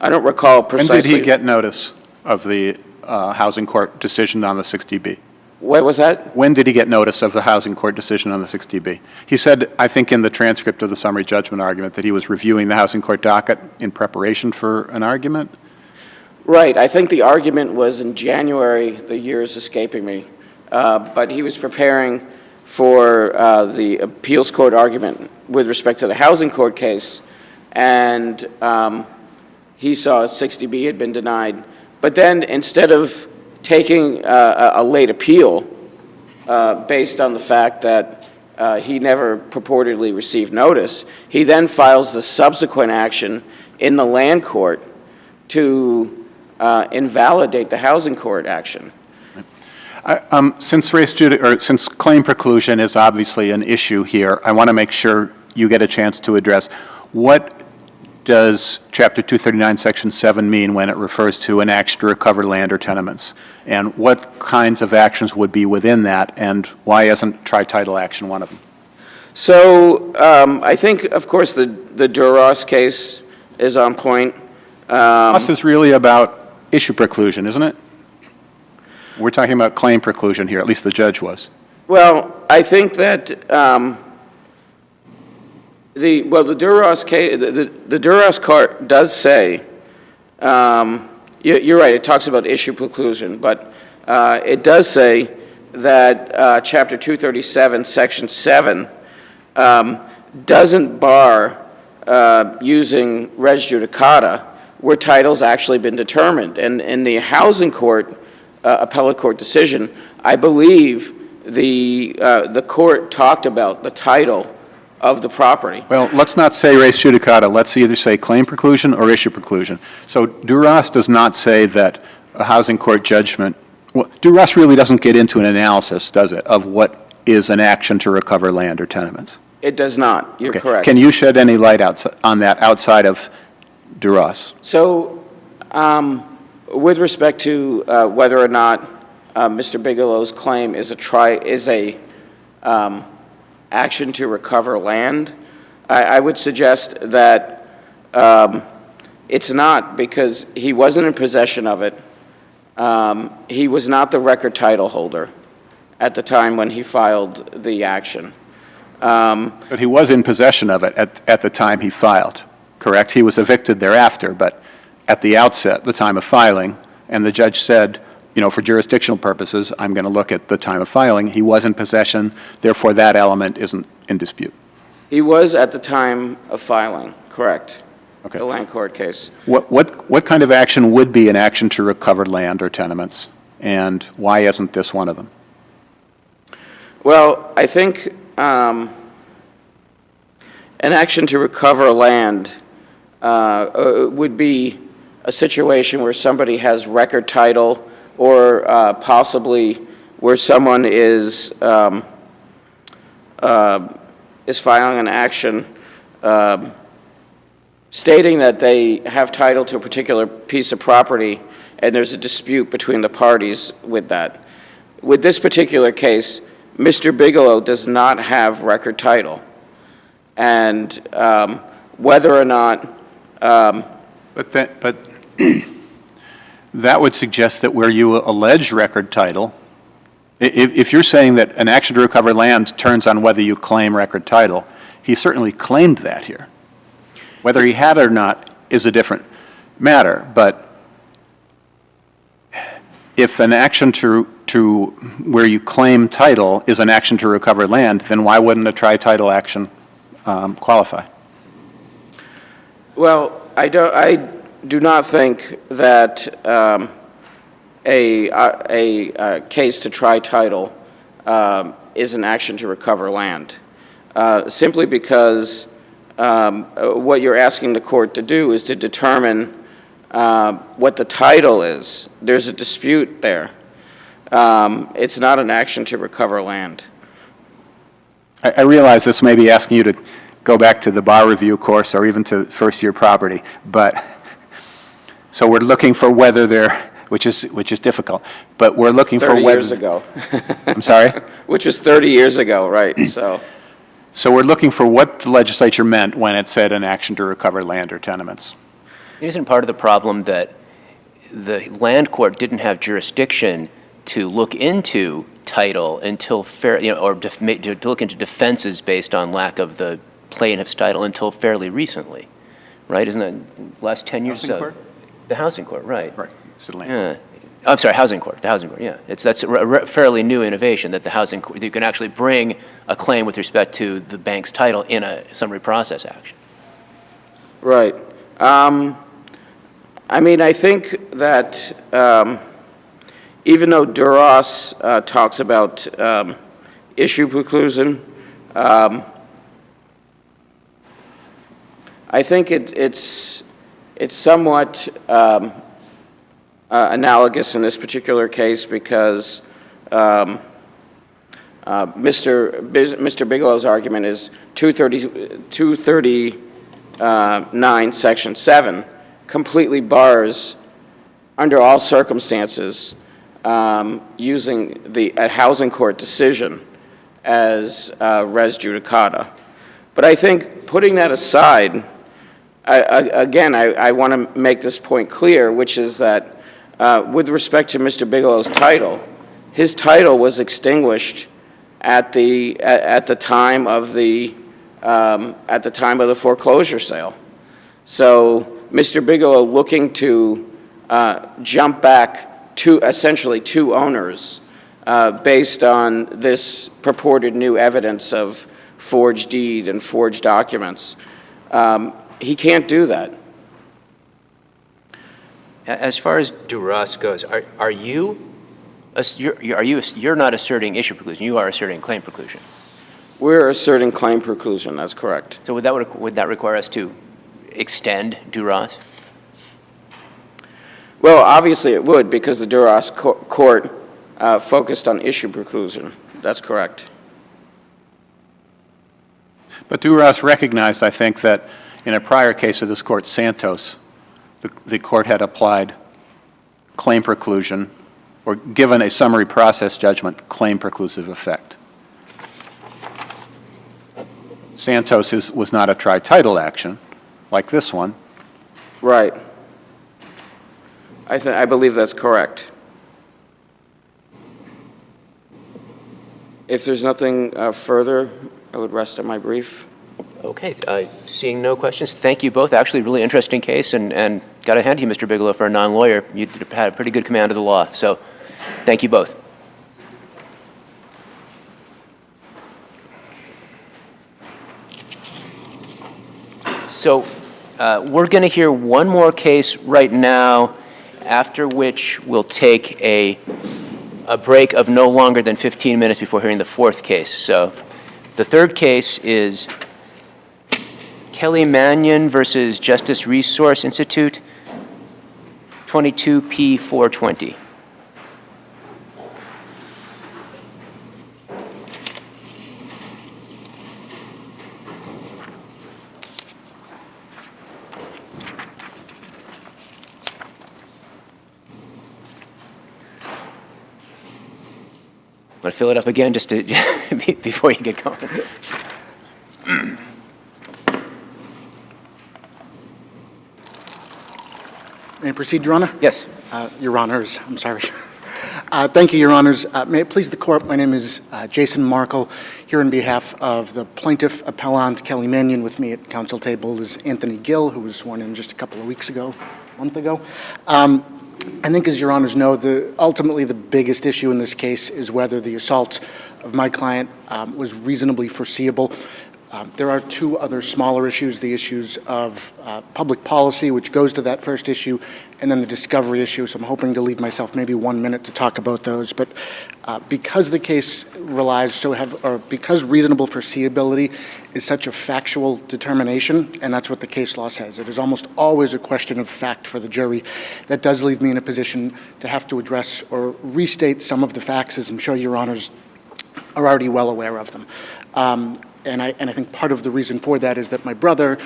don't recall precisely. When did he get notice of the Housing Court decision on the 60B? What was that? When did he get notice of the Housing Court decision on the 60B? He said, I think in the transcript of the summary judgment argument, that he was reviewing the Housing Court docket in preparation for an argument? Right. I think the argument was in January. The year is escaping me. But he was preparing for the appeals court argument with respect to the Housing Court case, and he saw 60B had been denied. But then instead of taking a late appeal based on the fact that he never purportedly received notice, he then files the subsequent action in the land court to invalidate the Housing Court action. Since since claim preclusion is obviously an issue here, I want to make sure you get a chance to address what does Chapter 239, Section 7 mean when it refers to an action to recover land or tenements? And what kinds of actions would be within that, and why isn't tri-title action one of them? So I think, of course, the Duras case is on point. This is really about issue preclusion, isn't it? We're talking about claim preclusion here, at least the judge was. Well, I think that the Duras case, the Duras court does say, you're right, it talks about issue preclusion, but it does say that Chapter 237, Section 7 doesn't bar using res judicata where title's actually been determined. And in the Housing Court appellate court decision, I believe the court talked about the title of the property. Well, let's not say res judicata. Let's either say claim preclusion or issue preclusion. So Duras does not say that a Housing Court judgment, well, Duras really doesn't get into an analysis, does it, of what is an action to recover land or tenements? It does not. You're correct. Can you shed any light on that outside of Duras? So with respect to whether or not Mr. Bigelow's claim is a action to recover land, I would suggest that it's not, because he wasn't in possession of it. He was not the record title holder at the time when he filed the action. But he was in possession of it at the time he filed, correct? He was evicted thereafter, but at the outset, the time of filing, and the judge said, you know, for jurisdictional purposes, I'm going to look at the time of filing. He was in possession, therefore that element isn't in dispute. He was at the time of filing, correct. Okay. The land court case. What kind of action would be an action to recover land or tenements, and why isn't this one of them? Well, I think an action to recover land would be a situation where somebody has record title, or possibly where someone is filing an action stating that they have title to a particular piece of property, and there's a dispute between the parties with that. With this particular case, Mr. Bigelow does not have record title, and whether or not But that would suggest that where you allege record title, if you're saying that an action to recover land turns on whether you claim record title, he certainly claimed that here. Whether he had it or not is a different matter, but if an action to where you claim title is an action to recover land, then why wouldn't a tri-title action qualify? Well, I do not think that a case to try title is an action to recover land, simply because what you're asking the court to do is to determine what the title is. There's a dispute there. It's not an action to recover land. I realize this may be asking you to go back to the bar review course or even to first-year property, but so we're looking for whether they're, which is difficult, but we're looking for 30 whether. years ago. I'm sorry? Which was 30 years ago, right, so. So we're looking for what the legislature meant when it said an action to recover land or tenements. Isn't part of the problem that the land court didn't have jurisdiction to look into title until or to look into defenses based on lack of the plaintiff's title until fairly recently, right? Isn't that last 10 years? Housing court? The housing court, right? Right. It's the land Yeah. I'm sorry, housing court. The housing court. Yeah, that's a fairly new innovation that the housing court, you can actually bring a claim with respect to the bank's title in a summary process action. Right. I mean, I think that even though Duras talks about issue preclusion, I think it's somewhat analogous in this particular case because Mr. Bigelow's argument is 239, Section 7, completely bars, under all circumstances, using a housing court decision as res judicata. But I think putting that aside, I want to make this point clear, which is that with respect to Mr. Bigelow's title, his title was extinguished at the time of the foreclosure sale. So Mr. Bigelow looking to jump back to essentially two owners based on this purported new evidence of forged deed and forged documents. He can't do that. As far as Duras goes, you're not asserting issue preclusion, you are asserting claim preclusion. We're asserting claim preclusion, that's correct. So would that require us to extend Duras? Well, obviously it would, because the Duras court focused on issue preclusion. That's correct. But Duras recognized, I think, that in a prior case of this court, Santos, the court had applied claim preclusion or given a summary process judgment claim preclusive effect. Santos was not a tri-title action like this one. Right. I believe that's correct. If there's nothing further, I would rest on my brief. Okay, seeing no questions, thank you both. Actually, really interesting case, and got to hand to you, Mr. Bigelow, for a non-lawyer. You had a pretty good command of the law, so thank you both. So we're going to hear one more case right now, after which we'll take a break of no longer than 15 minutes before hearing the fourth case. So the third case is Kelly Mannion versus Justice Resource Institute, 22P420. Want to fill it up again just to before you get going? May I proceed, Your Honor? Yes. Your Honors, I'm sorry. Thank you, Your Honors. May it please the Court, my name is Jason Markle. Here on behalf of the plaintiff appellant Kelly Mannion, with me at counsel table is Anthony Gill, who was sworn in just a month ago. I think, as Your Honors know, ultimately the biggest issue in this case is whether the assault of my client was reasonably foreseeable. There are two other smaller issues, the issues of public policy, which goes to that first issue, and then the discovery issue. So I'm hoping to leave myself maybe 1 minute to talk about those. But because the case relies because reasonable foreseeability is such a factual determination, and that's what the case law says, it is almost always a question of fact for the jury. That does leave me in a position to have to address or restate some of the facts, as I'm sure Your Honors are already well aware of them. And I think part of the reason for that is that my brother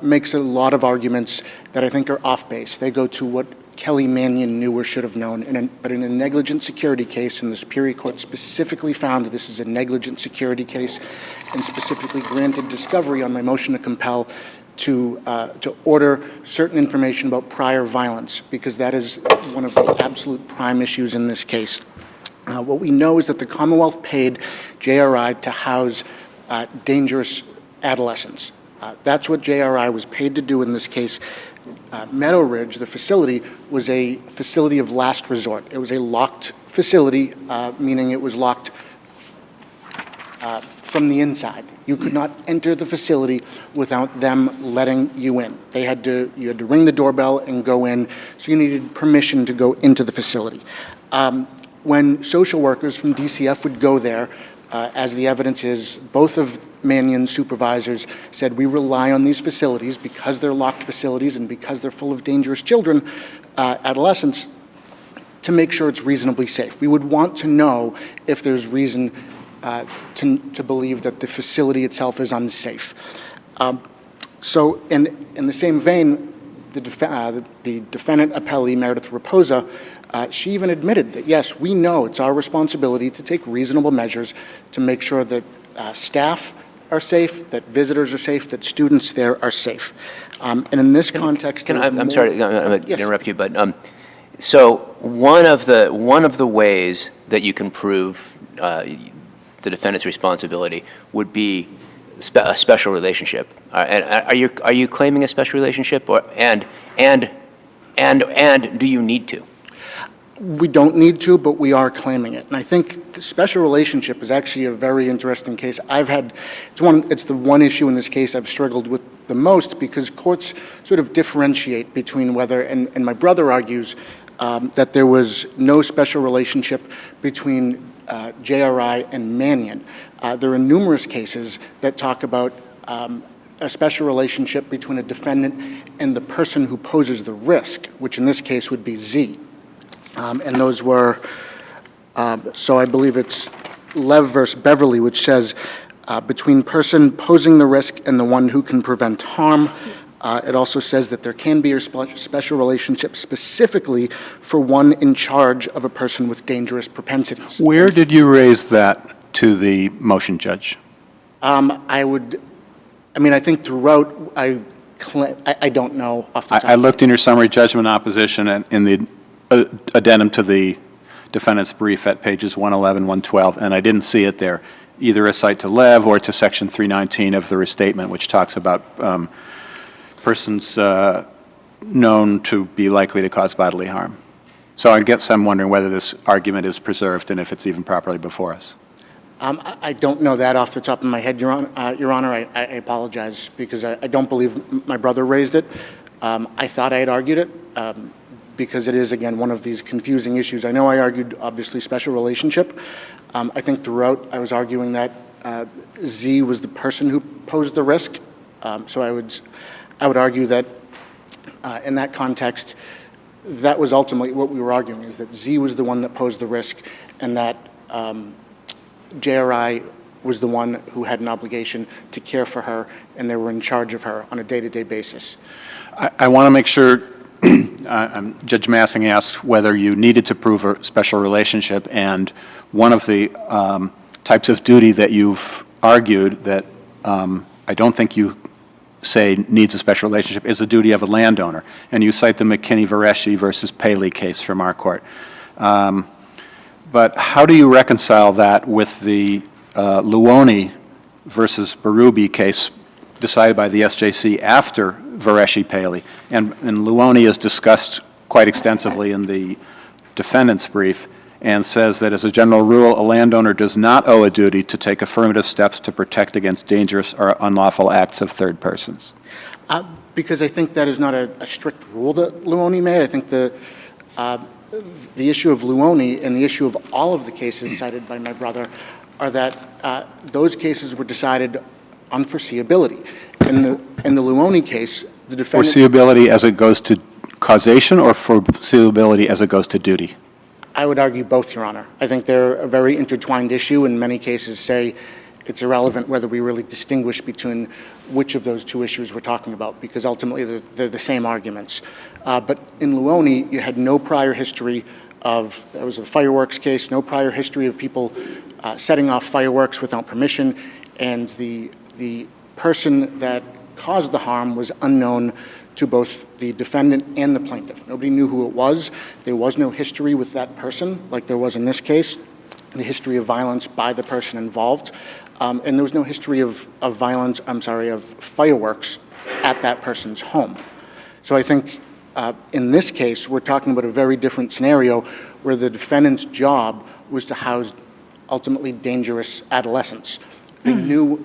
makes a lot of arguments that I think are off base. They go to what Kelly Mannion knew or should have known. But in a negligent security case, and the Superior Court specifically found that this is a negligent security case and specifically granted discovery on my motion to compel to order certain information about prior violence, because that is one of the absolute prime issues in this case. What we know is that the Commonwealth paid JRI to house dangerous adolescents. That's what JRI was paid to do in this case. Meadow Ridge, the facility, was a facility of last resort. It was a locked facility, meaning it was locked from the inside. You could not enter the facility without them letting you in. You had to ring the doorbell and go in, so you needed permission to go into the facility. When social workers from DCF would go there, as the evidence is, both of Mannion's supervisors said, we rely on these facilities because they're locked facilities and because they're full of dangerous children, adolescents, to make sure it's reasonably safe. We would want to know if there's reason to believe that the facility itself is unsafe. So in the same vein, the defendant appellee, Meredith Raposa, she even admitted that, yes, we know it's our responsibility to take reasonable measures to make sure that staff are safe, that visitors are safe, that students there are safe. And in this context, I'm sorry, I'm going to Yes. interrupt you, but so one of the ways that you can prove the defendant's responsibility would be a special relationship. And are you claiming a special relationship, or and do you need to? We don't need to, but we are claiming it. And I think the special relationship is actually a very interesting case. It's the one issue in this case I've struggled with the most, because courts sort of differentiate between whether, and my brother argues that there was no special relationship between JRI and Mannion. There are numerous cases that talk about a special relationship between a defendant and the person who poses the risk, which in this case would be Z. And those were, so I believe it's Lev versus Beverly, which says, between person posing the risk and the one who can prevent harm. It also says that there can be a special relationship specifically for one in charge of a person with dangerous propensities. Where did you raise that to the motion judge? I think throughout, I don't know off the top. I looked in your summary judgment opposition and in the addendum to the defendant's brief at pages 111, 112, and I didn't see it there, either a cite to Lev or to section 319 of the restatement, which talks about persons known to be likely to cause bodily harm. So I guess I'm wondering whether this argument is preserved and if it's even properly before us. I don't know that off the top of my head, Your Honor. I apologize, because I don't believe my brother raised it. I thought I had argued it, because it is, again, one of these confusing issues. I know I argued, obviously, special relationship. I think throughout I was arguing that Z was the person who posed the risk. So I would argue that in that context, that was ultimately what we were arguing, is that Z was the one that posed the risk, and that JRI was the one who had an obligation to care for her, and they were in charge of her on a day-to-day basis. I want to make sure, Judge Massing asked whether you needed to prove a special relationship, and one of the types of duty that you've argued that I don't think you say needs a special relationship is the duty of a landowner, and you cite the McKinney-Vareschi versus Paley case from our court. But how do you reconcile that with the Luoni versus Berube case decided by the SJC after Vareschi-Paley? And Luoni is discussed quite extensively in the defendant's brief and says that as a general rule, a landowner does not owe a duty to take affirmative steps to protect against dangerous or unlawful acts of third persons. Because I think that is not a strict rule that Luoni made. I think the issue of Luoni and the issue of all of the cases cited by my brother are that those cases were decided on foreseeability. In the Luoni case, the defendant... Foreseeability as it goes to causation, or foreseeability as it goes to duty? I would argue both, Your Honor. I think they're a very intertwined issue, and many cases say it's irrelevant whether we really distinguish between which of those two issues we're talking about, because ultimately they're the same arguments. But in Luoni, you had no prior history of, that was a fireworks case, no prior history of people setting off fireworks without permission, and the person that caused the harm was unknown to both the defendant and the plaintiff. Nobody knew who it was. There was no history with that person, like there was in this case, the history of violence by the person involved. And there was no history of fireworks at that person's home. So I think in this case, we're talking about a very different scenario where the defendant's job was to house ultimately dangerous adolescents. They knew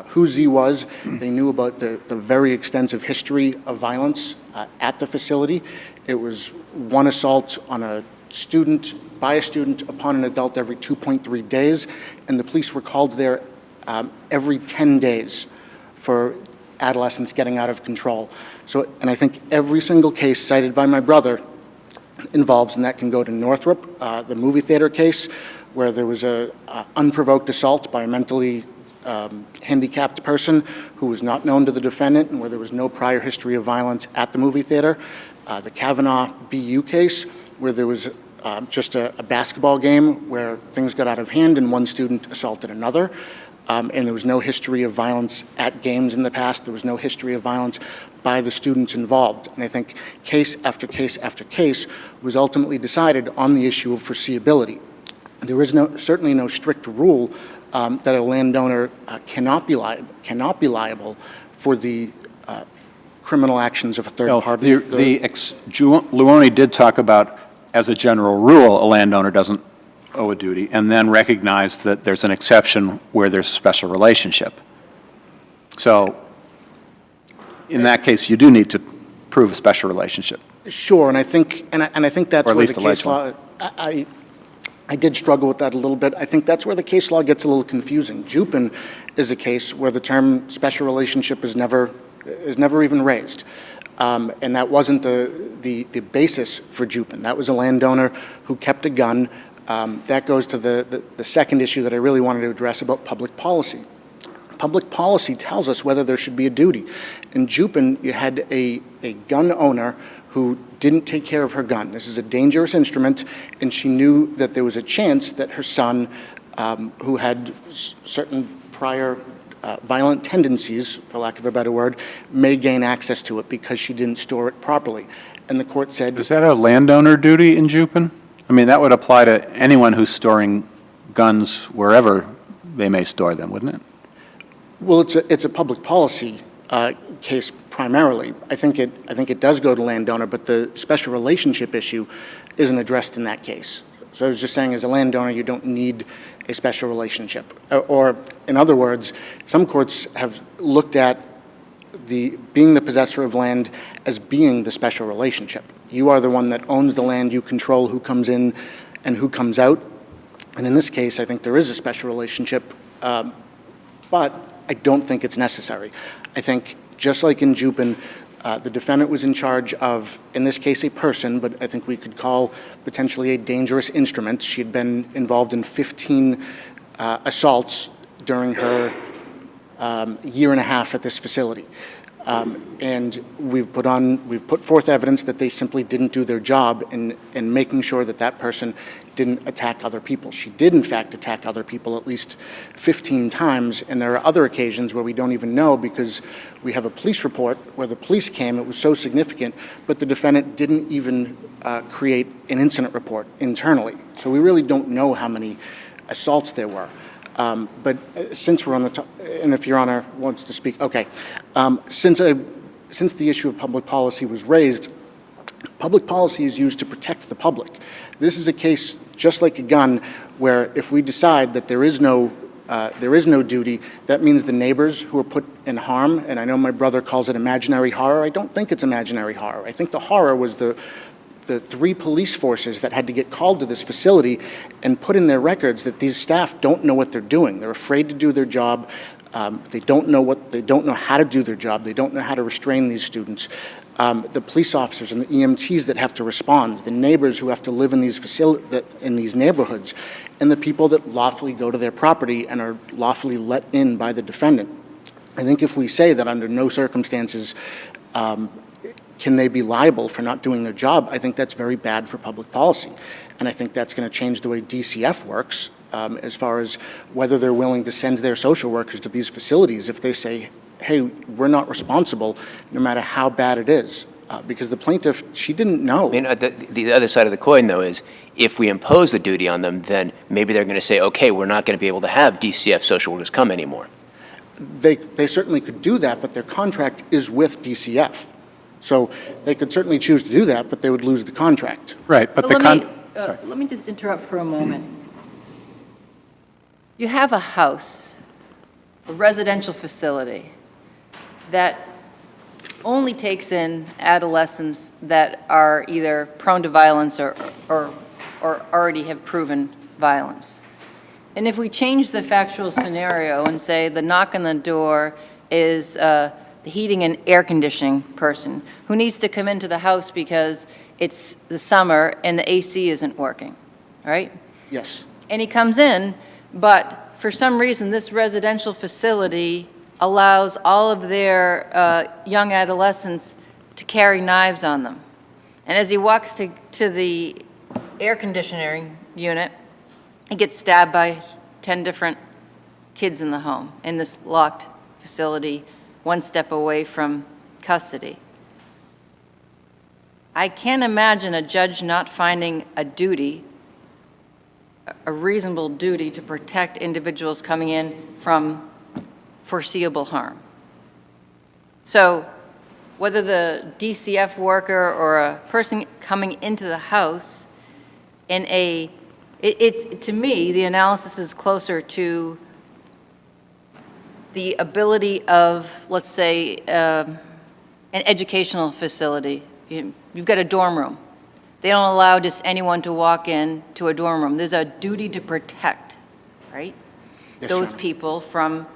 who Z was. They knew about the very extensive history of violence at the facility. It was one assault on a student, by a student, upon an adult every 2.3 days, and the police were called there every 10 days for adolescents getting out of control. So, and I think every single case cited by my brother involves, and that can go to Northrop, the movie theater case, where there was a unprovoked assault by a mentally handicapped person who was not known to the defendant and where there was no prior history of violence at the movie theater. The Kavanaugh BU case, where there was just a basketball game where things got out of hand and one student assaulted another. And there was no history of violence at games in the past. There was no history of violence by the students involved. And I think case after case after case was ultimately decided on the issue of foreseeability. There is certainly no strict rule that a landowner cannot be liable for the criminal actions of a third party. Luoni did talk about, as a general rule, a landowner doesn't owe a duty, and then recognized that there's an exception where there's a special relationship. So in that case, you do need to prove a special relationship. Sure, and I think that's or at where least the case law. I did struggle with that a little bit. I think that's where the case law gets a little confusing. Jupin is a case where the term special relationship is never even raised. And that wasn't the basis for Jupin. That was a landowner who kept a gun. That goes to the second issue that I really wanted to address about public policy. Public policy tells us whether there should be a duty. In Jupin, you had a gun owner who didn't take care of her gun. This is a dangerous instrument, and she knew that there was a chance that her son, who had certain prior violent tendencies, for lack of a better word, may gain access to it because she didn't store it properly. And the court said— Is that a landowner duty in Jupin? I mean, that would apply to anyone who's storing guns wherever they may store them, wouldn't it? Well, it's a public policy case primarily. I think it does go to landowner, but the special relationship issue isn't addressed in that case. So I was just saying, as a landowner, you don't need a special relationship. Or, in other words, some courts have looked at being the possessor of land as being the special relationship. You are the one that owns the land. You control who comes in and who comes out. And in this case, I think there is a special relationship, but I don't think it's necessary. I think, just like in Jupin, the defendant was in charge of, in this case, a person, but I think we could call potentially a dangerous instrument. She had been involved in 15 assaults during her year and a half at this facility. And we've put forth evidence that they simply didn't do their job in making sure that that person didn't attack other people. She did, in fact, attack other people at least 15 times, and there are other occasions where we don't even know because we have a police report where the police came, it was so significant, but the defendant didn't even create an incident report internally. So we really don't know how many assaults there were. But since we're on the and if Your Honor wants to speak, okay. Since the issue of public policy was raised, public policy is used to protect the public. This is a case just like a gun where if we decide that there is no duty, that means the neighbors who are put in harm, and I know my brother calls it imaginary horror. I don't think it's imaginary horror. I think the horror was the 3 police forces that had to get called to this facility and put in their records that these staff don't know what they're doing. They're afraid to do their job. They don't know how to do their job. They don't know how to restrain these students. the police officers and the EMTs that have to respond, the neighbors who have to live in these neighborhoods, and the people that lawfully go to their property and are lawfully let in by the defendant. I think if we say that under no circumstances can they be liable for not doing their job, I think that's very bad for public policy. And I think that's going to change the way DCF works as far as whether they're willing to send their social workers to these facilities if they say, hey, we're not responsible no matter how bad it is. Because the plaintiff, she didn't know. I mean, the other side of the coin, though, is if we impose the duty on them, then maybe they're going to say, okay, we're not going to be able to have DCF social workers come anymore. They certainly could do that, but their contract is with DCF. So they could certainly choose to do that, but they would lose the contract. Right, but Let me just interrupt for a moment. You have a house, a residential facility, that only takes in adolescents that are either prone to violence or already have proven violence. And if we change the factual scenario and say the knock on the door is the heating and air conditioning person who needs to come into the house because it's the summer and the AC isn't working, right? Yes. And he comes in, but for some reason this residential facility allows all of their young adolescents to carry knives on them. And as he walks to the air conditioning unit, he gets stabbed by 10 different kids in the home in this locked facility, one step away from custody. I can't imagine a judge not finding a duty, a reasonable duty to protect individuals coming in from foreseeable harm. So whether the DCF worker or a person coming into the house in to me, the analysis is closer to the ability of, let's say, an educational facility. You've got a dorm room. They don't allow just anyone to walk in to a dorm room. There's a duty to protect, right? Yes, Those Your Honor. people from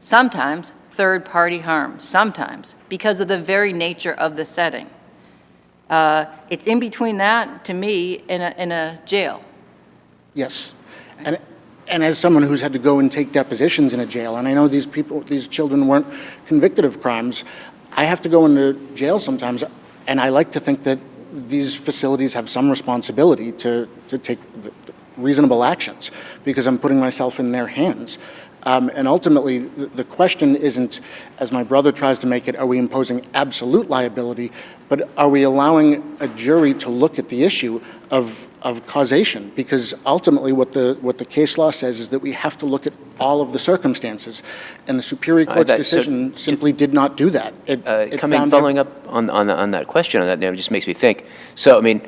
sometimes third-party harm, sometimes, because of the very nature of the setting. It's in between that, to me, in a jail. Yes. And as someone who's had to go and take depositions in a jail, and I know these children weren't convicted of crimes, I have to go into jail sometimes, and I like to think that these facilities have some responsibility to take reasonable actions, because I'm putting myself in their hands. And ultimately, the question isn't, as my brother tries to make it, are we imposing absolute liability, but are we allowing a jury to look at the issue of causation? Because ultimately, what the case law says is that we have to look at all of the circumstances, and the Superior Court's decision simply did not do that. Following up on that question, it just makes me think. So, I mean,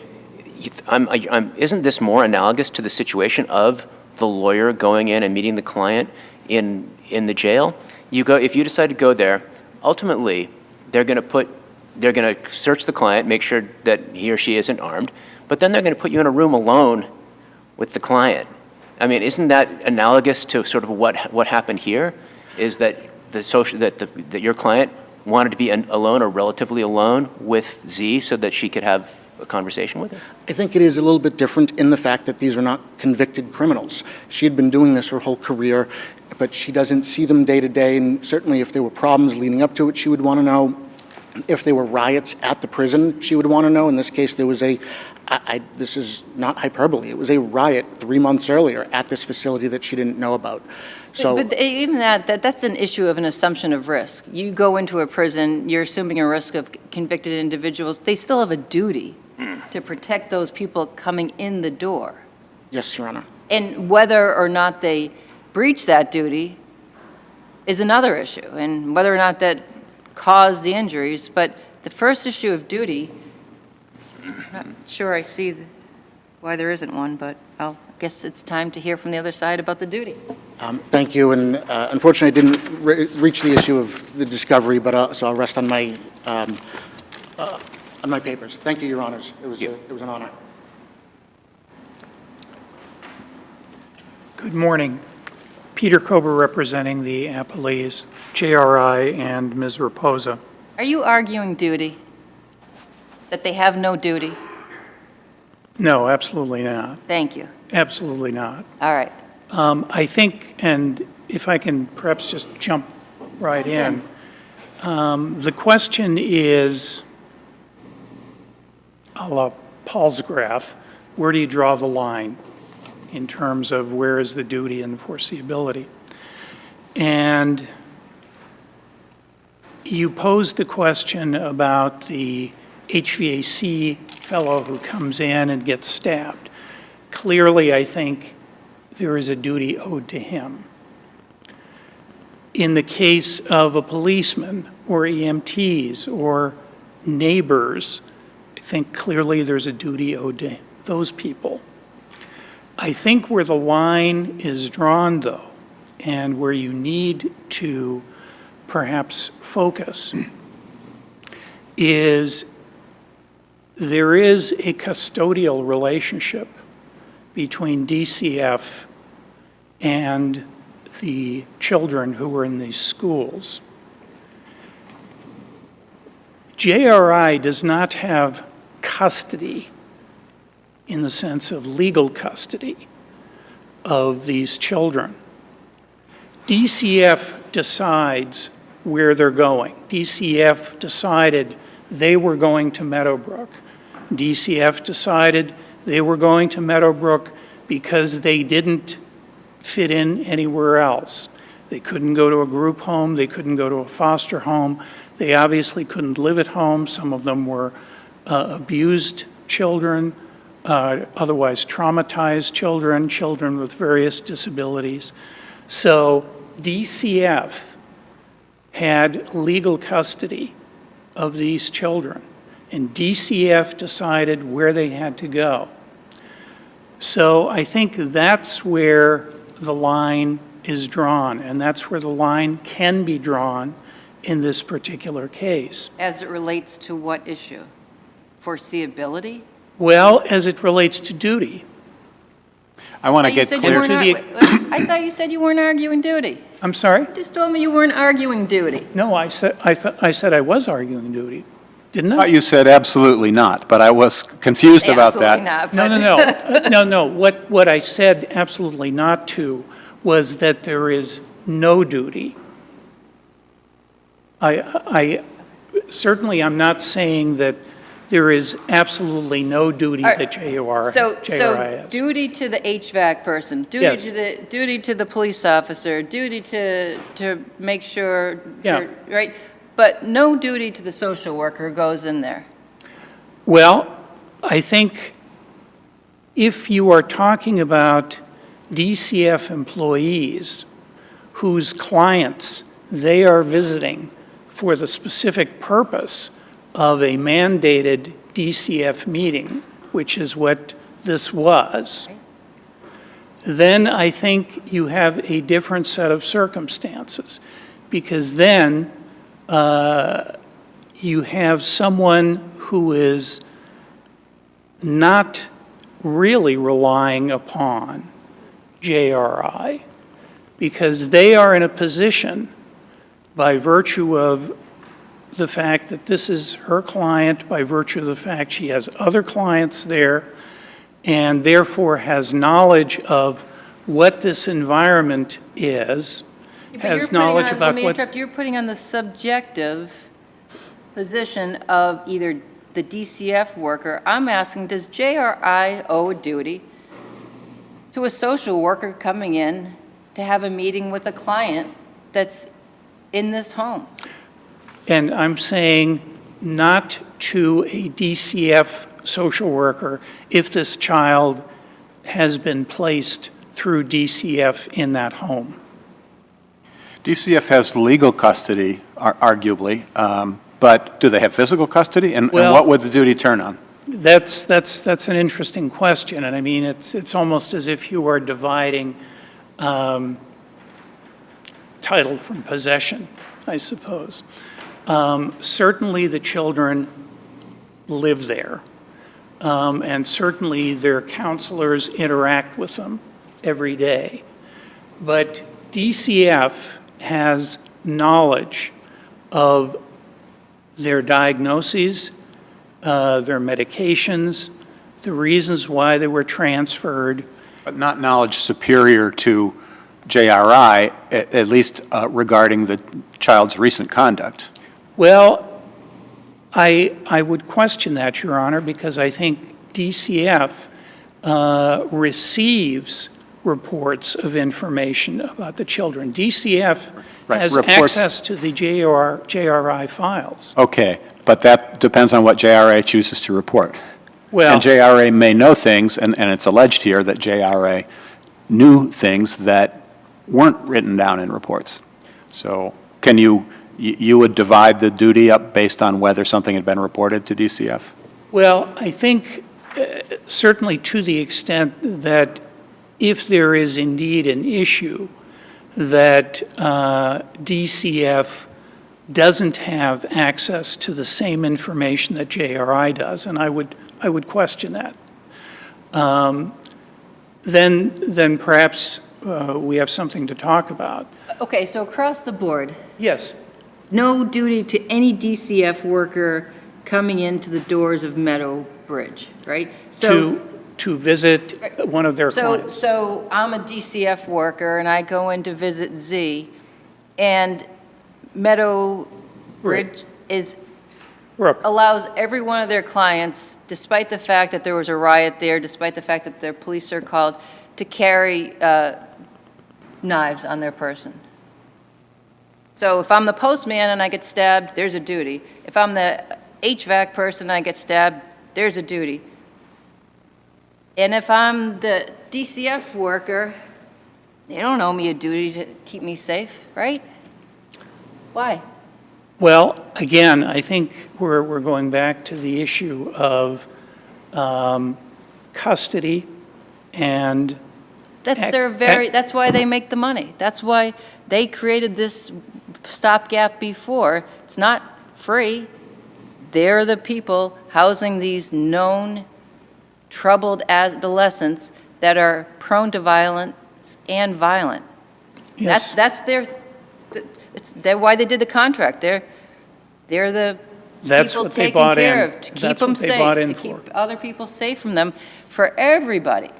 isn't this more analogous to the situation of the lawyer going in and meeting the client in the jail? If you decide to go there, ultimately they're going to search the client, make sure that he or she isn't armed, but then they're going to put you in a room alone with the client. I mean, isn't that analogous to sort of what happened here? Is that that your client wanted to be alone or relatively alone with Z so that she could have a conversation with her? I think it is a little bit different in the fact that these are not convicted criminals. She had been doing this her whole career, but she doesn't see them day to day, and certainly if there were problems leading up to it, she would want to know. If there were riots at the prison, she would want to know. In this case, there was this is not hyperbole, it was a riot 3 months earlier at this facility that she didn't know about. So, but even that's an issue of an assumption of risk. You go into a prison, you're assuming a risk of convicted individuals. They still have a duty to protect those people coming in the door. yes, Your Honor. And whether or not they breach that duty is another issue, and whether or not that caused the injuries. But the first issue of duty, I'm not sure I see why there isn't one, but I guess it's time to hear from the other side about the duty. Thank you, and unfortunately I didn't reach the issue of the discovery, but so I'll rest on my papers. Thank you, Your Honors. It was an honor. Good morning. Peter Kober representing the appellees, JRI and Ms. Raposa. Are you arguing duty? That they have no duty? No, absolutely not. Thank you. Absolutely not. All right. I think, and if I can perhaps just jump right in, the question is, a la Paul's graph, where do you draw the line in terms of where is the duty and foreseeability? And you posed the question about the HVAC fellow who comes in and gets stabbed. Clearly, I think there is a duty owed to him. In the case of a policeman or EMTs or neighbors, I think clearly there's a duty owed to those people. I think where the line is drawn, though, and where you need to perhaps focus, is there is a custodial relationship between DCF and the children who are in these schools. JRI does not have custody in the sense of legal custody of these children. DCF decides where they're going. DCF decided they were going to Meadowbrook. DCF decided they were going to Meadowbrook because they didn't fit in anywhere else. They couldn't go to a group home. They couldn't go to a foster home. They obviously couldn't live at home. Some of them were abused children, otherwise traumatized children, children with various disabilities. So DCF had legal custody of these children, and DCF decided where they had to go. So I think that's where the line is drawn, and that's where the line can be drawn in this particular case. As it relates to what issue? Foreseeability? Well, as it relates to duty. I want to You get said clear. you weren't I thought you said you weren't arguing duty. I'm sorry? You just told me you weren't arguing duty. No, I said I was arguing duty, didn't I I? thought you said absolutely not, but I was confused about that. Absolutely not. No. What I said absolutely not to was that there is no duty. I certainly I'm not saying that there is absolutely no duty All right. that JRI So has. duty to the HVAC person, Yes. duty to the police officer, duty to make sure, Yeah. right? But no duty to the social worker goes in there. Well, I think if you are talking about DCF employees whose clients they are visiting for the specific purpose of a mandated DCF meeting, which is what this was, then I think you have a different set of circumstances, because then you have someone who is not really relying upon JRI, because they are in a position, by virtue of the fact that this is her client, by virtue of the fact she has other clients there, and therefore has knowledge of what this environment is, has knowledge about Let me what... interrupt. You're putting on the subjective position of either the DCF worker. I'm asking, does JRI owe a duty to a social worker coming in to have a meeting with a client that's in this home? And I'm saying not to a DCF social worker if this child has been placed through DCF in that home. DCF has legal custody, arguably, but do they have physical custody? And Well- what would the duty turn on? That's an interesting question, and I mean, it's almost as if you are dividing title from possession, I suppose. Certainly the children live there, and certainly their counselors interact with them every day. But DCF has knowledge of their diagnoses, their medications, the reasons why they were transferred. But not knowledge superior to JRI, at least regarding the child's recent conduct. Well, I would question that, Your Honor, because I think DCF receives reports of information about the children. DCF has access to the JRI files. Okay, but that depends on what JRA chooses to report. Well, and JRA may know things, and it's alleged here that JRA knew things that weren't written down in reports. So can you would divide the duty up based on whether something had been reported to DCF? well, I think certainly to the extent that if there is indeed an issue that DCF doesn't have access to the same information that JRI does, and I would question that. Then perhaps we have something to talk about. Okay, so across the board, Yes. no duty to any DCF worker coming into the doors of Meadow Bridge, right? To visit one of their clients. So I'm a DCF worker and I go in to visit Z, and Meadow Bridge allows every one of their clients, despite the fact that there was a riot there, despite the fact that their police are called, to carry knives on their person. So if I'm the postman and I get stabbed, there's a duty. If I'm the HVAC person and I get stabbed, there's a duty. And if I'm the DCF worker, they don't owe me a duty to keep me safe, right? Why? Well, again, I think we're going back to the issue of custody and that's why they make the money. That's why they created this stopgap before. It's not free. They're the people housing these known troubled adolescents that are prone to violence and violent. Yes. That's why they did the contract. They're the That's people what they taken bought care in. of to keep That's them what they bought safe, in to keep for. other people safe from them, for everybody.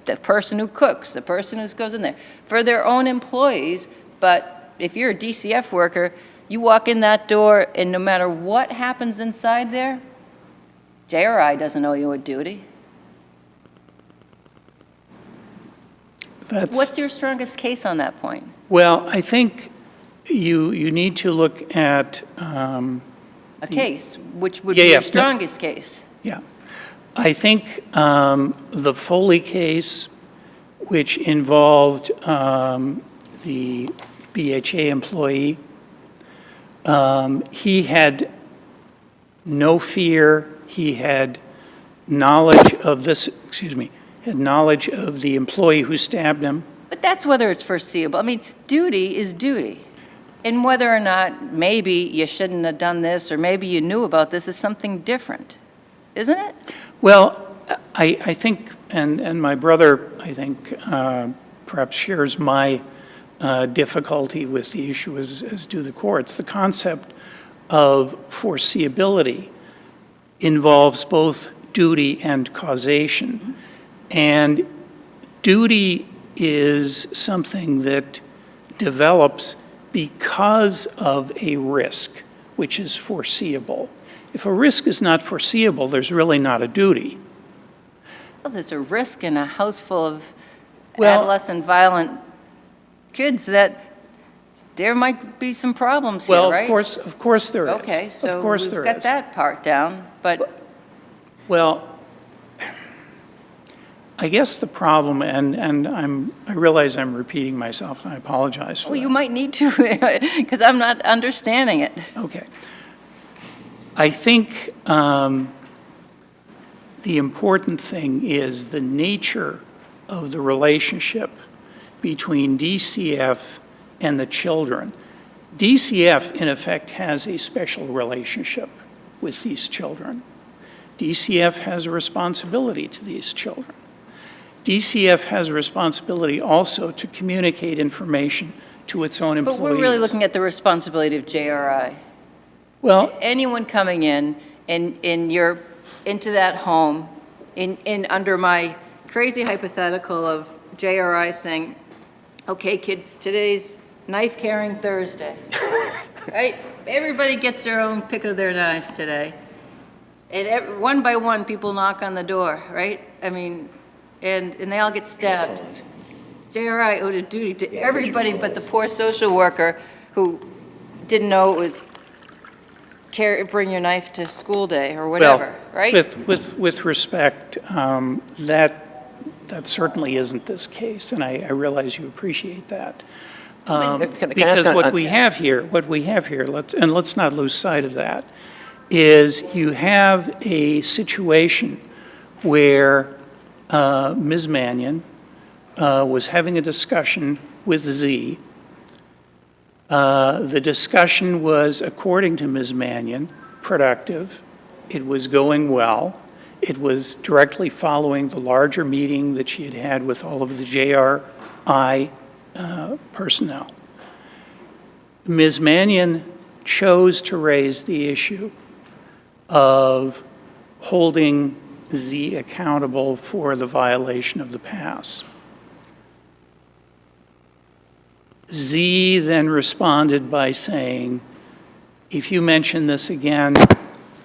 The person who cooks, the person who goes in there, for their own employees. But if you're a DCF worker, you walk in that door, and no matter what happens inside there, JRI doesn't owe you a duty. What's your strongest case on that point? Well, I think you need to look at A case, which would be your strongest case. Yeah. I think the Foley case, which involved the BHA employee, he had no fear. He had knowledge of this, had knowledge of the employee who stabbed him. But that's whether it's foreseeable. I mean, duty is duty. And whether or not maybe you shouldn't have done this or maybe you knew about this is something different, isn't it? Well, I think, and my brother, I think, perhaps shares my difficulty with the issue as do the courts. The concept of foreseeability involves both duty and causation. And duty is something that develops because of a risk, which is foreseeable. If a risk is not foreseeable, there's really not a duty. Well, there's a risk in a house full of adolescent violent kids that there might be some problems here, right? Well, of course there is. Okay, so of course we've got that part down, but... Well, I guess the problem, and I realize I'm repeating myself, and I apologize for that. Well, you might need to, because I'm not understanding it. Okay. I think the important thing is the nature of the relationship between DCF and the children. DCF, in effect, has a special relationship with these children. DCF has a responsibility to these children. DCF has a responsibility also to communicate information to its own employees. But we're really looking at the responsibility of JRI. Well, anyone coming in and you're into that home under my crazy hypothetical of JRI saying, okay, kids, today's knife-carrying Thursday, right? Everybody gets their own pick of their knives today. And one by one, people knock on the door, right? I mean, and they all get stabbed. JRI owed a duty to everybody but the poor social worker who didn't know it was bring your knife to school day or whatever, right? With respect, that certainly isn't this case, and I realize you appreciate that. Because what we have here, let's not lose sight of that, is you have a situation where Ms. Mannion was having a discussion with Z. The discussion was, according to Ms. Mannion, productive. It was going well. It was directly following the larger meeting that she had had with all of the JRI personnel. Ms. Mannion chose to raise the issue of holding Z accountable for the violation of the pass. Z then responded by saying, if you mention this again,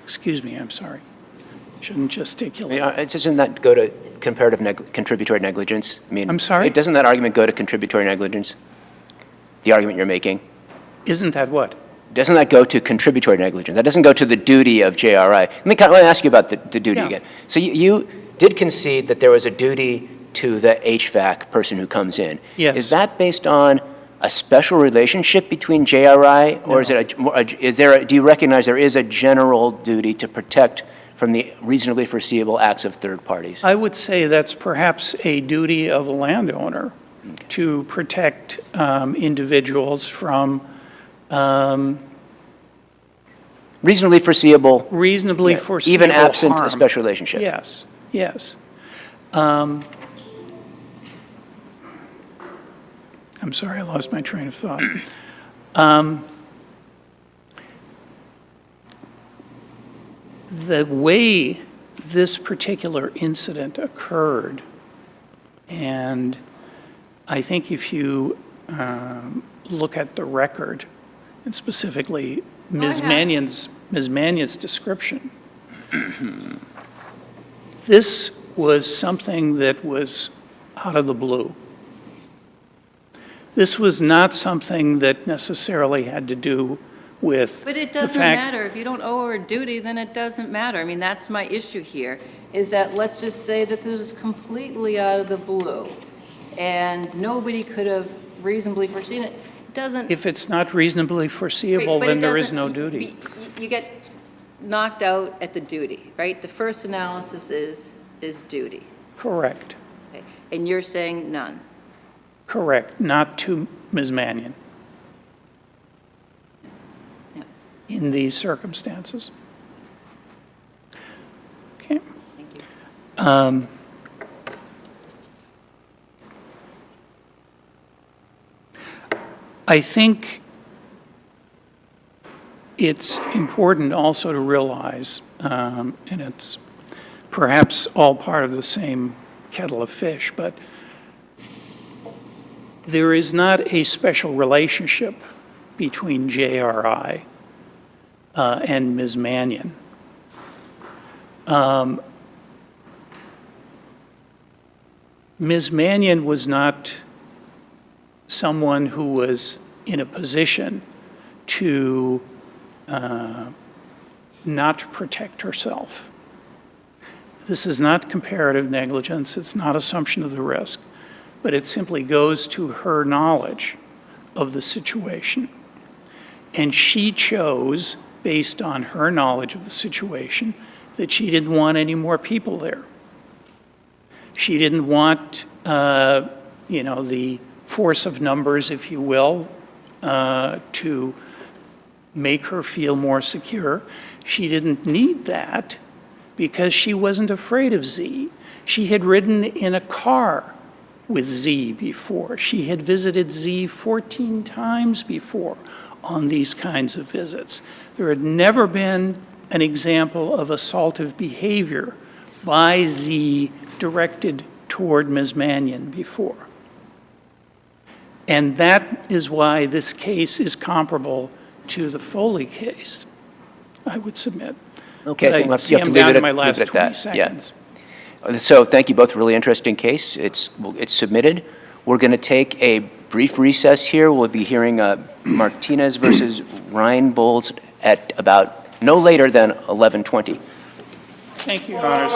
excuse me, I'm sorry, shouldn't gesticulate. Doesn't that go to contributory negligence? I mean, I'm sorry? Doesn't that argument go to contributory negligence? The argument you're making? Isn't that what? Doesn't that go to contributory negligence? That doesn't go to the duty of JRI. Let me ask you about the duty again. So you did concede that there was a duty to the HVAC person who comes in. Yes. Is that based on a special relationship between JRI, or do you recognize there is a general duty to protect from the reasonably foreseeable acts of third parties? I would say that's perhaps a duty of a landowner to protect individuals from reasonably foreseeable foreseeable even absent harm. a special relationship. Yes, yes. I'm sorry, I lost my train of thought. The way this particular incident occurred, and I think if you look at the record, and specifically Ms. Mannion's description, this was something that was out of the blue. This was not something that necessarily had to do with But it the doesn't fact- matter. If you don't owe her a duty, then it doesn't matter. I mean, that's my issue here, is that let's just say that this was completely out of the blue, and nobody could have reasonably foreseen it. It doesn't... If it's not reasonably foreseeable, But then it there is doesn't- no duty. You get knocked out at the duty, right? The first analysis is duty. Correct. Okay. And you're saying none. Correct, not to Ms. Mannion Yeah. in these circumstances. Okay. Thank you. I think it's important also to realize, and it's perhaps all part of the same kettle of fish, but there is not a special relationship between JRI and Ms. Mannion. Ms. Mannion was not someone who was in a position to not protect herself. This is not comparative negligence, it's not assumption of the risk, but it simply goes to her knowledge of the situation. And she chose, based on her knowledge of the situation, that she didn't want any more people there. She didn't want, the force of numbers, if you will, to make her feel more secure. She didn't need that because she wasn't afraid of Z. She had ridden in a car with Z before. She had visited Z 14 times before on these kinds of visits. There had never been an example of assaultive behavior by Z directed toward Ms. Mannion before. And that is why this case is comparable to the Foley case, I would submit. Okay, I think I see I'm down to my last 20 seconds. So thank you both, really interesting case. It's submitted. We're going to take a brief recess here. We'll be hearing Martinez versus REINBOLZ at about no later than 11:20. Thank you, Your Honors.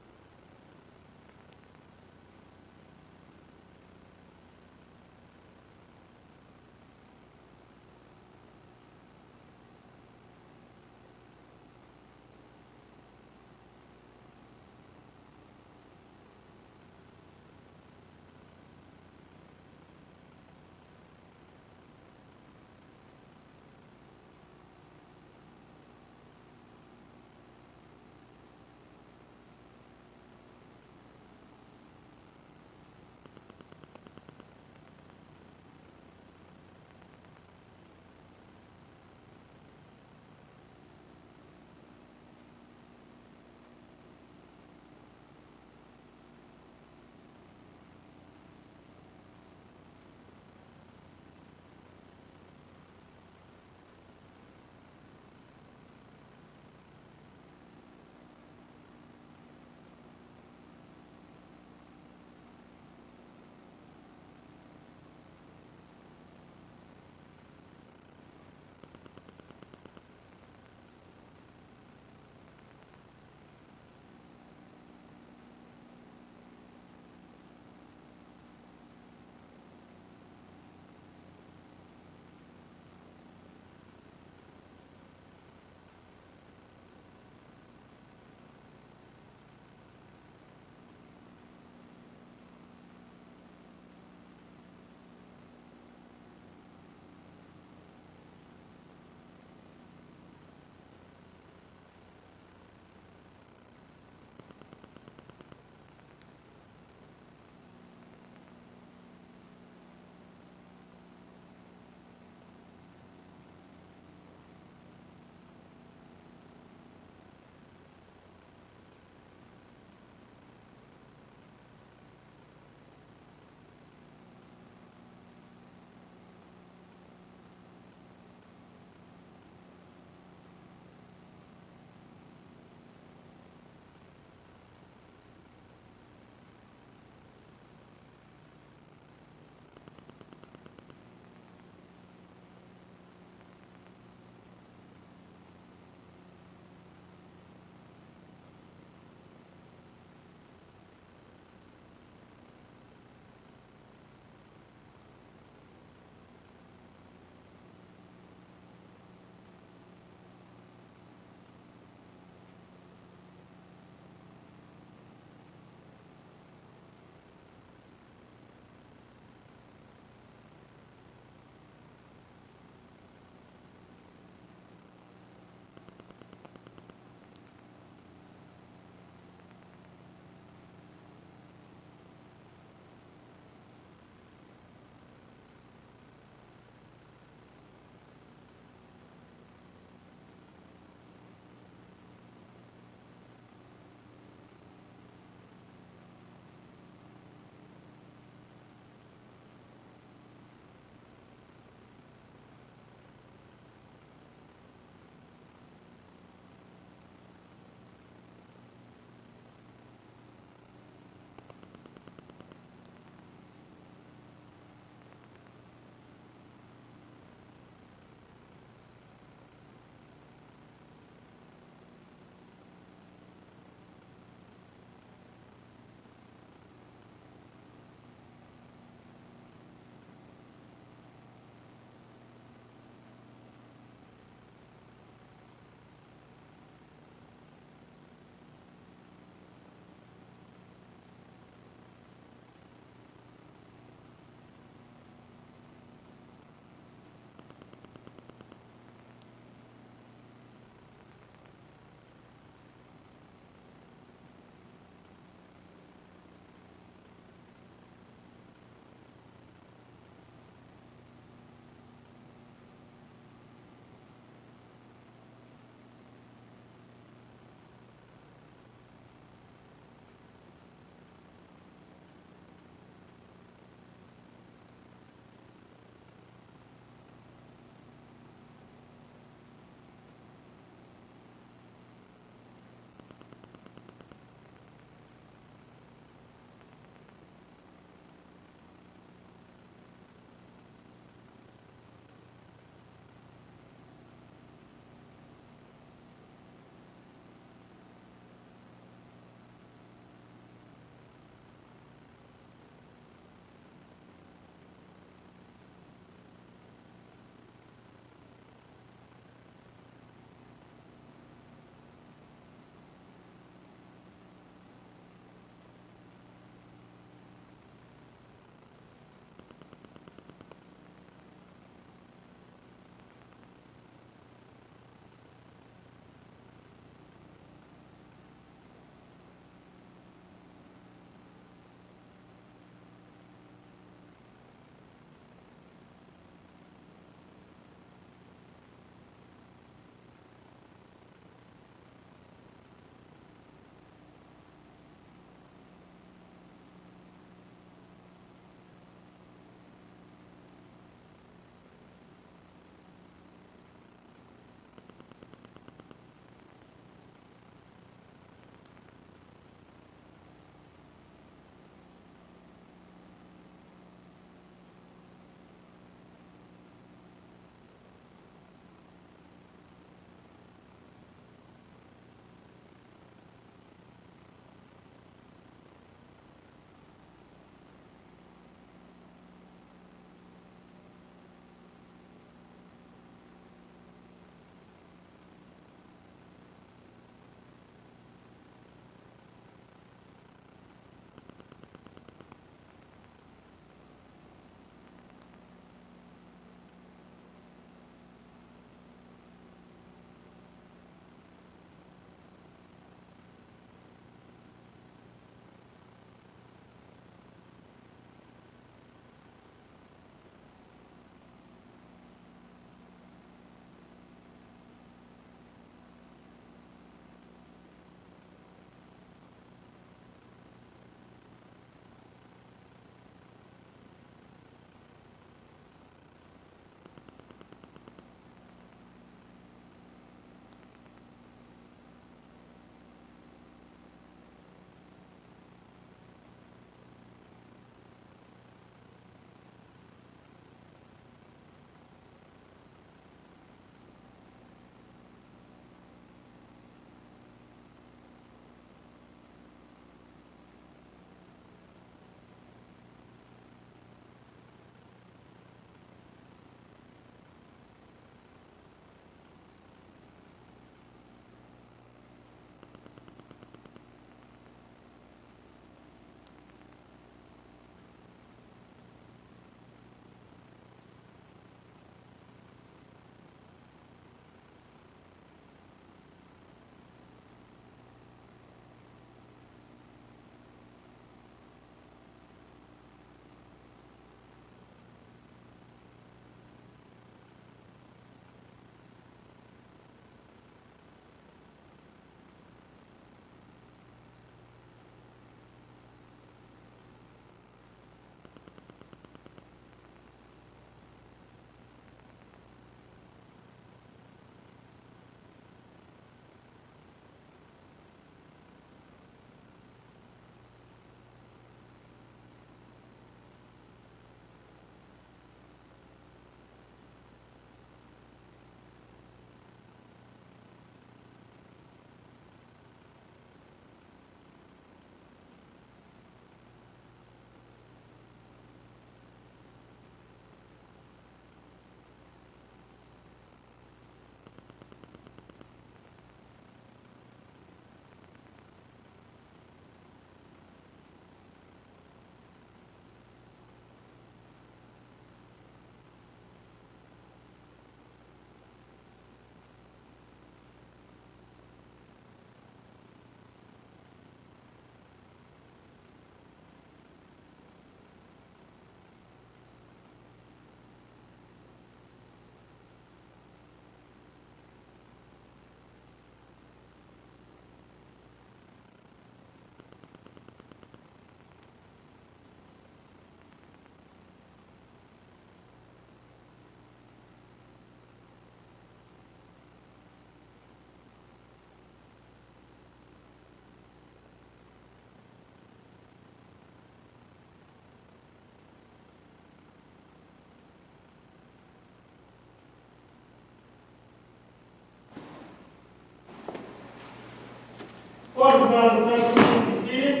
Court is now in session and proceeding.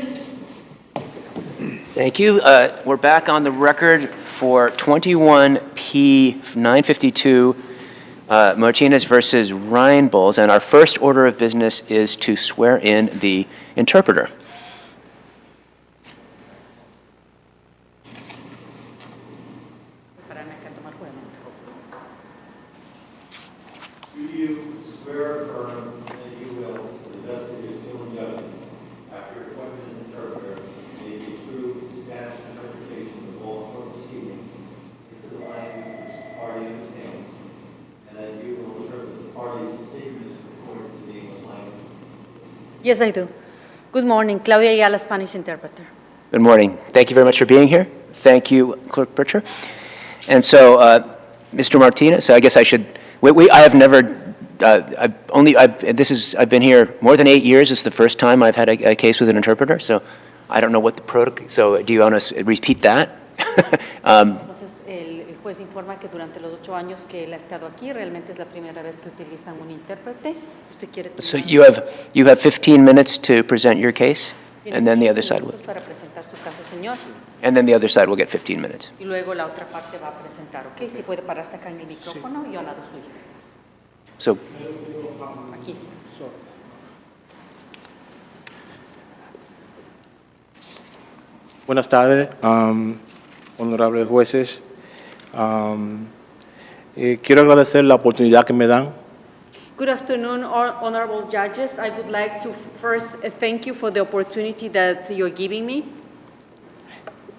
Thank you. We're back on the record for 21P 952, Martinez versus REINBOLZ, and our first order of business is to swear in the interpreter. Do you swear or affirm that you will, to the best of your skill and judgment, after your appointment as interpreter, make a true Spanish interpretation of all court proceedings into the language which the party understands, and that you will interpret the party's statements according to the English language? Yes, I do. Good morning. Claudia Ayala, Spanish interpreter. Good morning. Thank you very much for being here. Thank you, Clerk Butcher. And so, Mr. Martinez, I guess I should, I have never, I've been here more than 8 years. It's the first time I've had a case with an interpreter, so I don't know what the protocol, so do you want to repeat that? Entonces, el juez informa que durante los 8 años que él ha estado aquí, realmente es la primera vez que utilizan un intérprete. ¿Usted quiere tomar? So you have 15 minutes to present your case, and then the other side will. Para presentar su caso, señor. And then the other side will get 15 minutes. Y luego la otra parte va a presentar, ¿ok? Si puede pararse acá en el micrófono y al lado suyo. So, Aquí. Buenas tardes, honorables jueces. Quiero agradecer la oportunidad que me dan. Good afternoon, honorable judges. I would like to first thank you for the opportunity that you're giving me.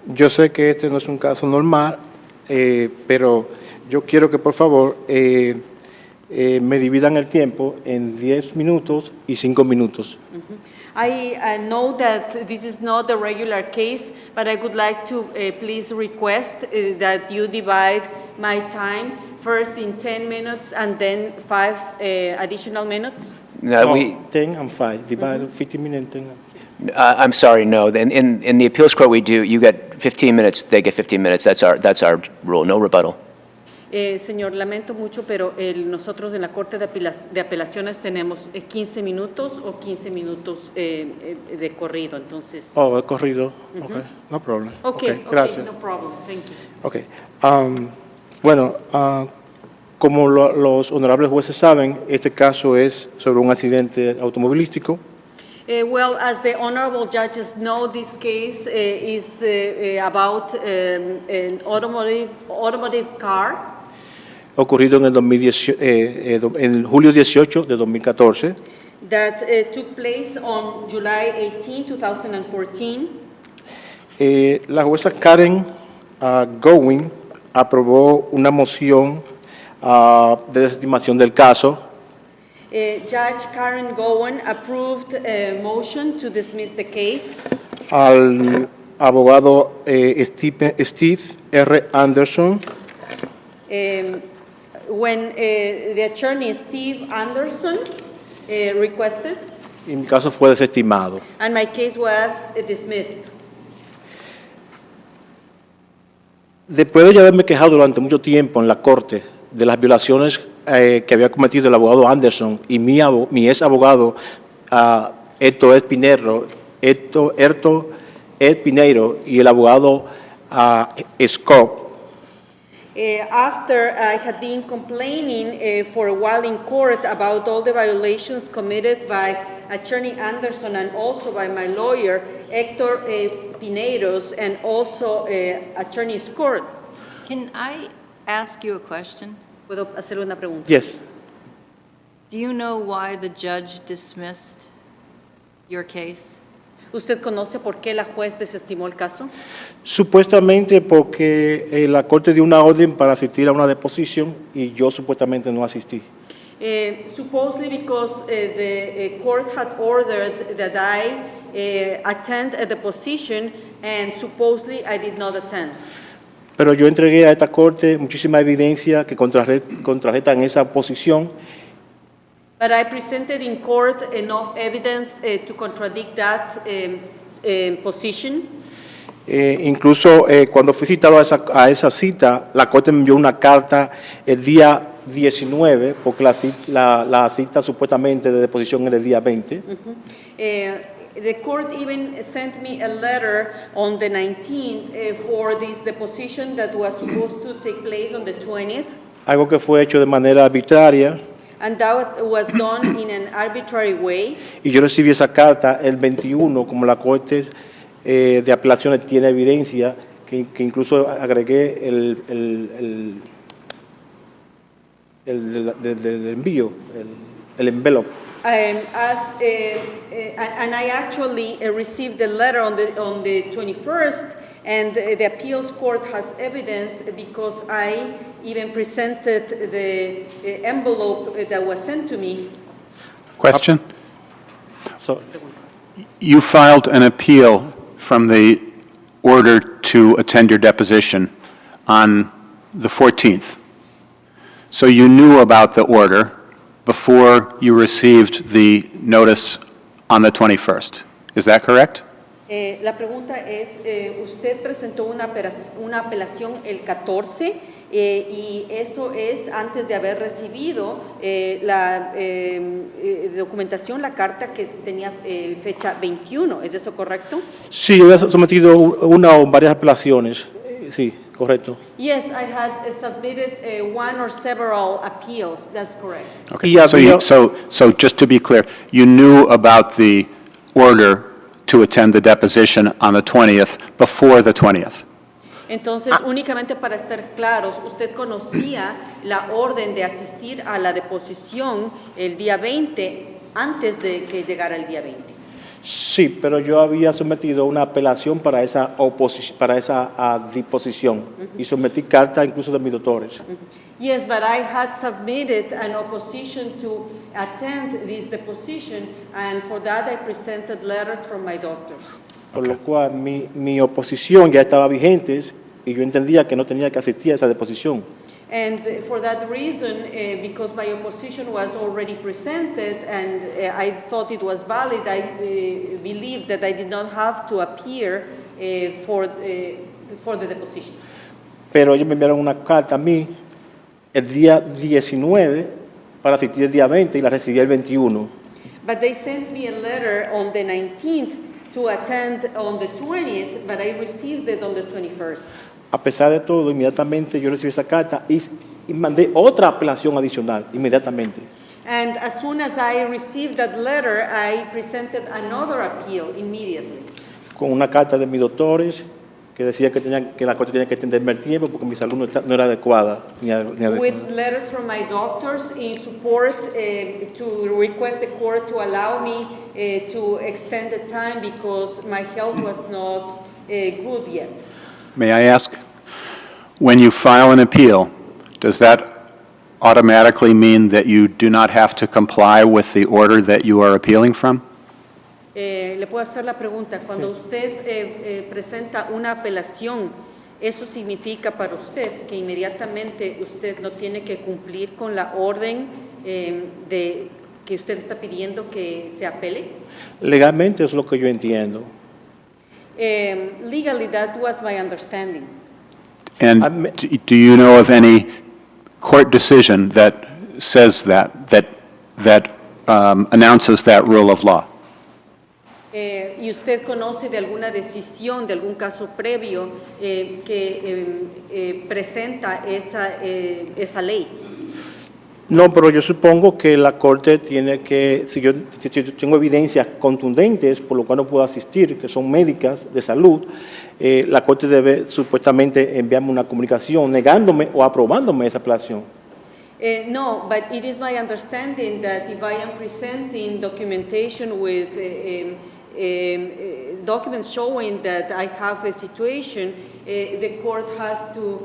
Yo sé que este no es un caso normal, pero yo quiero que por favor me dividan el tiempo en 10 minutos y 5 minutos. I know that this is not the regular case, but I would like to please request that you divide my time first in 10 minutes and then 5 additional minutes. no, 10 and 5, divide 15 minutes. 10 and 5. I'm sorry, no. In the appeals court, you get 15 minutes, they get 15 minutes. That's our rule, no rebuttal. Señor, lamento mucho, pero nosotros en la Corte de Apelaciones tenemos 15 minutos o 15 minutos de corrido, entonces. Oh, he corrido. Okay, no problem. Okay, gracias. no problem. Thank you. Okay. Bueno, como los honorables jueces saben, este caso es sobre un accidente automovilístico. Well, as the honorable judges know, this case is about an automotive car. Ocurrido en el 2018, en julio 18 de 2014. That took place on July 18, 2014. La jueza Karen Gowin aprobó una moción de desestimación del caso. Judge Karen Gowen approved a motion to dismiss the case. Al abogado Steve R. Anderson. When the attorney Steve Anderson requested. Y mi caso fue desestimado. And my case was dismissed. Después de yo haberme quejado durante mucho tiempo en la corte de las violaciones que había cometido el abogado Anderson y mi ex abogado Héctor Pineiro y el abogado Scott. After I had been complaining for a while in court about all the violations committed by Attorney Anderson and also by my lawyer, Héctor Pineiros, and also Attorney Scott. Can I ask you a question? ¿Puedo hacerle una pregunta? Yes. Do you know why the judge dismissed your case? ¿Usted conoce por qué la juez desestimó el caso? Supuestamente porque la corte dio una orden para asistir a una deposición y yo supuestamente no asistí. Supposedly because the court had ordered that I attend a deposition and supposedly I did not attend. Pero yo entregué a esta corte muchísima evidencia que contrarresta en esa posición. But I presented in court enough evidence to contradict that position. Incluso cuando fui citado a esa cita, la corte me envió una carta el día 19, porque la cita supuestamente de deposición era el día 20. The court even sent me a letter on the 19th for this deposition that was supposed to take place on the 20th. Algo que fue hecho de manera arbitraria. And that was done in an arbitrary way. Y yo recibí esa carta el 21, como la Corte de Apelaciones tiene evidencia, que incluso agregué el envío, el envelope. And I actually received the letter on the 21st, and the appeals court has evidence because I even presented the envelope that was sent to me. Question? So, You filed an appeal from the order to attend your deposition on the 14th. So you knew about the order before you received the notice on the 21st. Is that correct? La pregunta es, usted presentó una apelación el 14 y eso es antes de haber recibido la documentación, la carta que tenía fecha 21. ¿Es eso correcto? sí, yo había sometido una o varias apelaciones. Sí, correcto. Yes, I had submitted one or several appeals. That's correct. Okay. So just to be clear, you knew about the order to attend the deposition on the 20th before the 20th. Entonces, únicamente para estar claros, usted conocía la orden de asistir a la deposición el día 20 antes de que llegara el día 20. Sí, pero yo había sometido una apelación para esa disposición y sometí carta incluso de mis doctores. Yes, but I had submitted an opposition to attend this deposition, and for that I presented letters from my doctors. Por lo cual mi oposición ya estaba vigente y yo entendía que no tenía que asistir a esa deposición. And for that reason, because my opposition was already presented and I thought it was valid, I believed that I did not have to appear for the deposition. Pero ellos me enviaron una carta a mí el día 19 para asistir el día 20 y la recibí el 21. But they sent me a letter on the 19th to attend on the 20th, but I received it on the 21st. A pesar de todo, inmediatamente yo recibí esa carta y mandé otra apelación adicional, inmediatamente. And as soon as I received that letter, I presented another appeal immediately. Con una carta de mis doctores que decía que la Corte tenía que extenderme el tiempo porque mi salud no era adecuada. With letters from my doctors in support to request the court to allow me to extend the time because my health was not good yet. May I ask, when you file an appeal, does that automatically mean that you do not have to comply with the order that you are appealing from? Le puedo hacer la pregunta. Cuando usted presenta una apelación, ¿eso significa para usted que inmediatamente usted no tiene que cumplir con la orden que usted está pidiendo que se apele? Legalmente es lo que yo entiendo. Legally, that was my understanding. And do you know of any court decision that says that announces that rule of law? ¿Y usted conoce de alguna decisión, de algún caso previo que presenta esa ley? No, pero yo supongo que la Corte tiene que, si yo tengo evidencias contundentes por lo cual no puedo asistir, que son médicas de salud, la Corte debe supuestamente enviarme una comunicación negándome o aprobándome esa apelación. No, but it is my understanding that if I am presenting documentation with documents showing that I have a situation, the court has to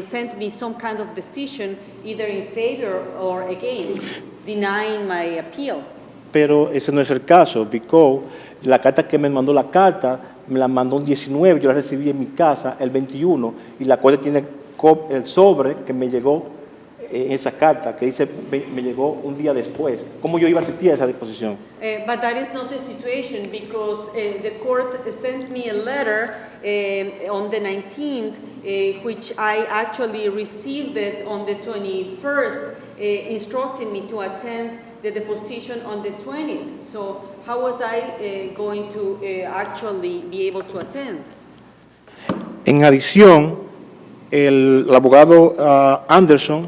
send me some kind of decision either in favor or against denying my appeal. Pero ese no es el caso, because la carta que me mandó la carta, me la mandó el 19, yo la recibí en mi casa el 21, y la Corte tiene el sobre que me llegó en esa carta que dice me llegó un día después. ¿Cómo yo iba a asistir a esa disposición? But that is not the situation because the court sent me a letter on the 19th, which I actually received it on the 21st, instructing me to attend the deposition on the 20th. So how was I going to actually be able to attend? En adición, el abogado Anderson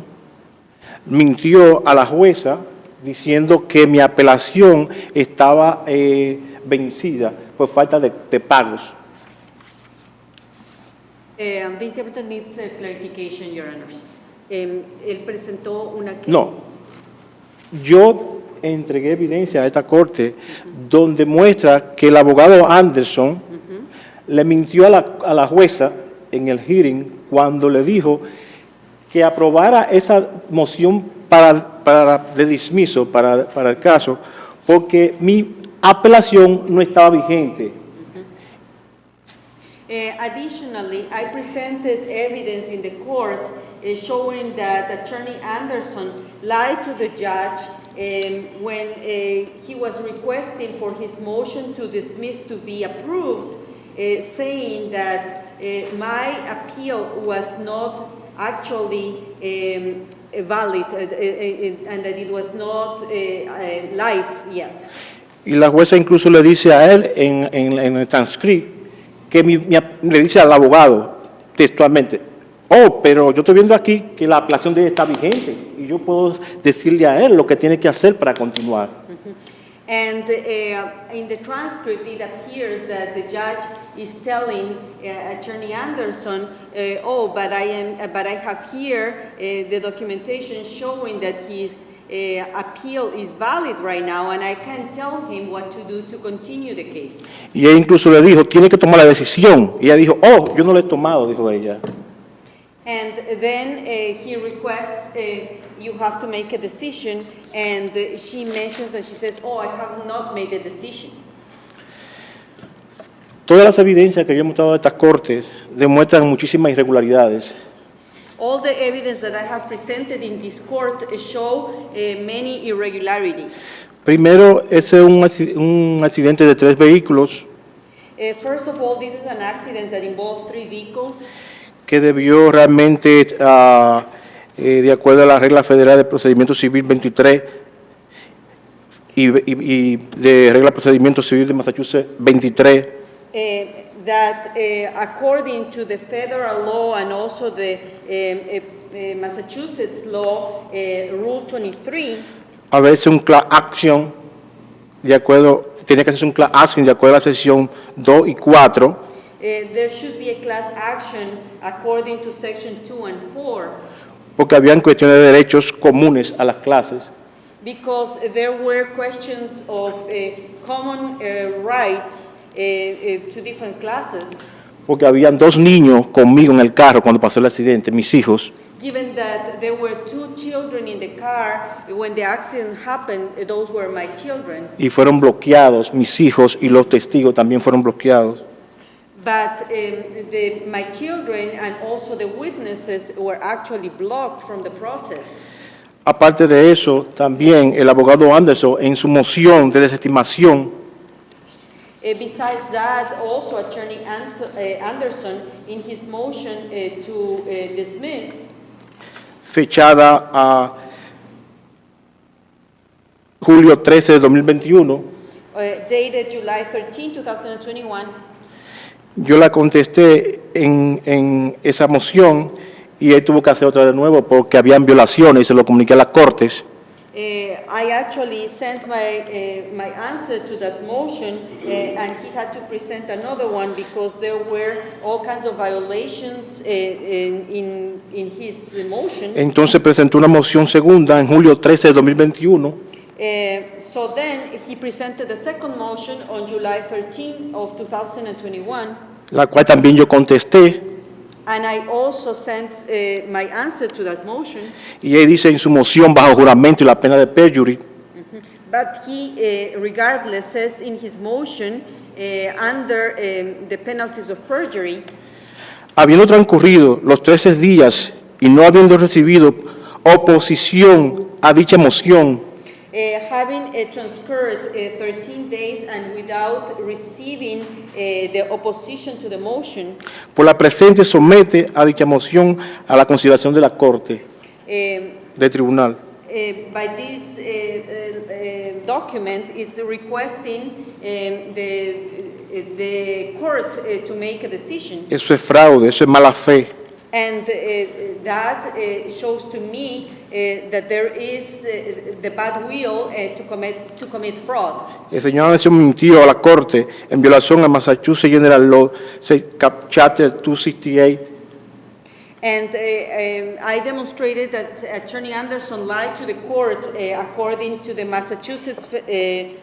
mintió a la jueza diciendo que mi apelación estaba vencida por falta de pagos. The interpreter needs clarification, Your Honors. Él presentó una... No, yo entregué evidencia a esta corte donde muestra que el abogado Anderson le mintió a la jueza en el hearing cuando le dijo que aprobara esa moción de dismiso para el caso porque mi apelación no estaba vigente. Additionally, I presented evidence in the court showing that Attorney Anderson lied to the judge when he was requesting for his motion to dismiss to be approved, saying that my appeal was not actually valid and that it was not live yet. Y la jueza incluso le dice a él en el transcript que le dice al abogado textualmente, pero yo estoy viendo aquí que la apelación de él está vigente y yo puedo decirle a él lo que tiene que hacer para continuar. And in the transcript, it appears that the judge is telling Attorney Anderson, but I have here the documentation showing that his appeal is valid right now, and I can't tell him what to do to continue the case. Y ella incluso le dijo, tiene que tomar la decisión. Y ella dijo, yo no la he tomado, dijo ella. And then he requests, you have to make a decision, and she mentions and she says, I have not made a decision. Todas las evidencias que yo he mostrado a estas cortes demuestran muchísimas irregularidades. All the evidence that I have presented in this court show many irregularities. Primero, ese es un accidente de 3 vehículos. First of all, this is an accident that involved 3 vehicles. Que debió realmente, de acuerdo a la regla federal de procedimiento civil 23 y de regla de procedimiento civil de Massachusetts 23, that according to the federal law and also the Massachusetts law, Rule 23, a veces un class action, tenía que hacerse un class action de acuerdo a la sección 2 y 4, there should be a class action according to section 2 and 4. Porque habían cuestiones de derechos comunes a las clases. Because there were questions of common rights to different classes. Porque habían 2 niños conmigo en el carro cuando pasó el accidente, mis hijos. Given that there were 2 children in the car when the accident happened, those were my children. Y fueron bloqueados, mis hijos y los testigos también fueron bloqueados. But my children and also the witnesses were actually blocked from the process. Aparte de eso, también el abogado Anderson en su moción de desestimación Besides that, also Attorney Anderson in his motion to dismiss, fechada a julio 13 de 2021, dated July 13, 2021, yo la contesté en esa moción y él tuvo que hacer otra de nuevo porque habían violaciones y se lo comuniqué a las cortes. I actually sent my answer to that motion and he had to present another one because there were all kinds of violations in his motion. Entonces presentó una moción segunda en julio 13 de 2021. So then he presented the second motion on July 13 of 2021. La cual también yo contesté. And I also sent my answer to that motion. Y él dice en su moción bajo juramento y la pena de perjury. But he, regardless, says in his motion under the penalties of perjury. Habiendo transcurrido los 13 días y no habiendo recibido oposición a dicha moción having transcurred 13 days and without receiving the opposition to the motion, por la presente somete a dicha moción a la consideración de la Corte de Tribunal. by this document is requesting the court to make a decision. Eso es fraude, eso es mala fe. And that shows to me that there is the bad will to commit fraud. El señor Anderson mintió a la Corte en violación a Massachusetts General Law, Chapter 268. And I demonstrated that Attorney Anderson lied to the court according to the Massachusetts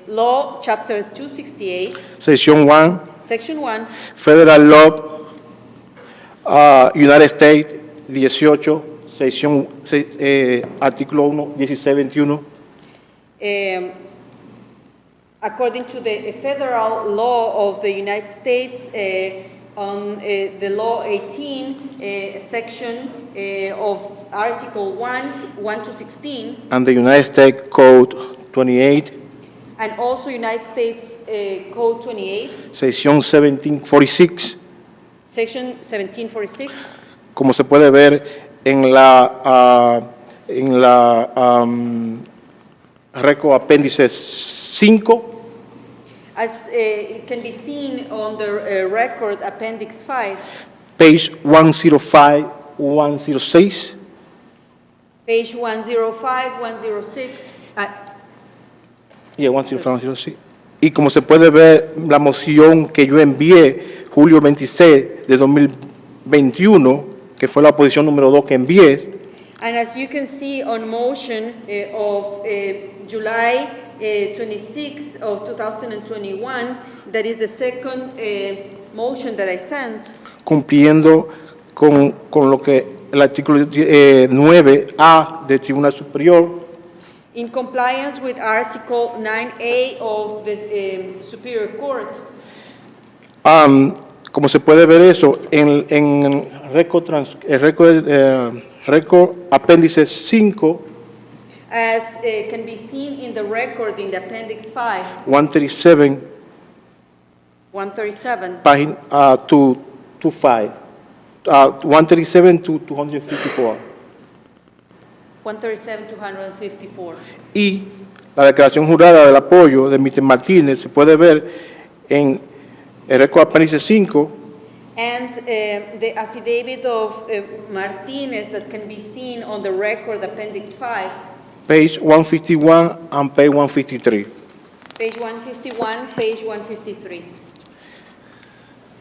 Law, Chapter 268, Section 1, Section 1, Federal Law, United States 18, sección, artículo 1, 1621. according to the federal law of the United States on the Law 18, Section of Article 1 to 16, And the United States Code 28, and also United States Code 28, sección 1746, Section 1746, como se puede ver en la récord apéndice 5, as it can be seen on the record Appendix 5, page 105, 106, page 105, 106, yeah, 105, 106. Y como se puede ver, la moción que yo envié julio 26 de 2021, que fue la oposición número 2 que envié, and as you can see on motion of July 26 of 2021, that is the second motion that I sent, cumpliendo con lo que el artículo 9A del Tribunal Superior, in compliance with Article 9A of the Superior Court. como se puede ver eso en el récord apéndice 5, As can be seen in the record in the Appendix 5, 137, 137, página 225, 137 to 254. 137, 254. Y la declaración jurada del apoyo de Mr. Martínez se puede ver en el récord apéndice 5, And the affidavit of Martinez that can be seen on the record Appendix 5, page 151 and page 153. page 151, page 153.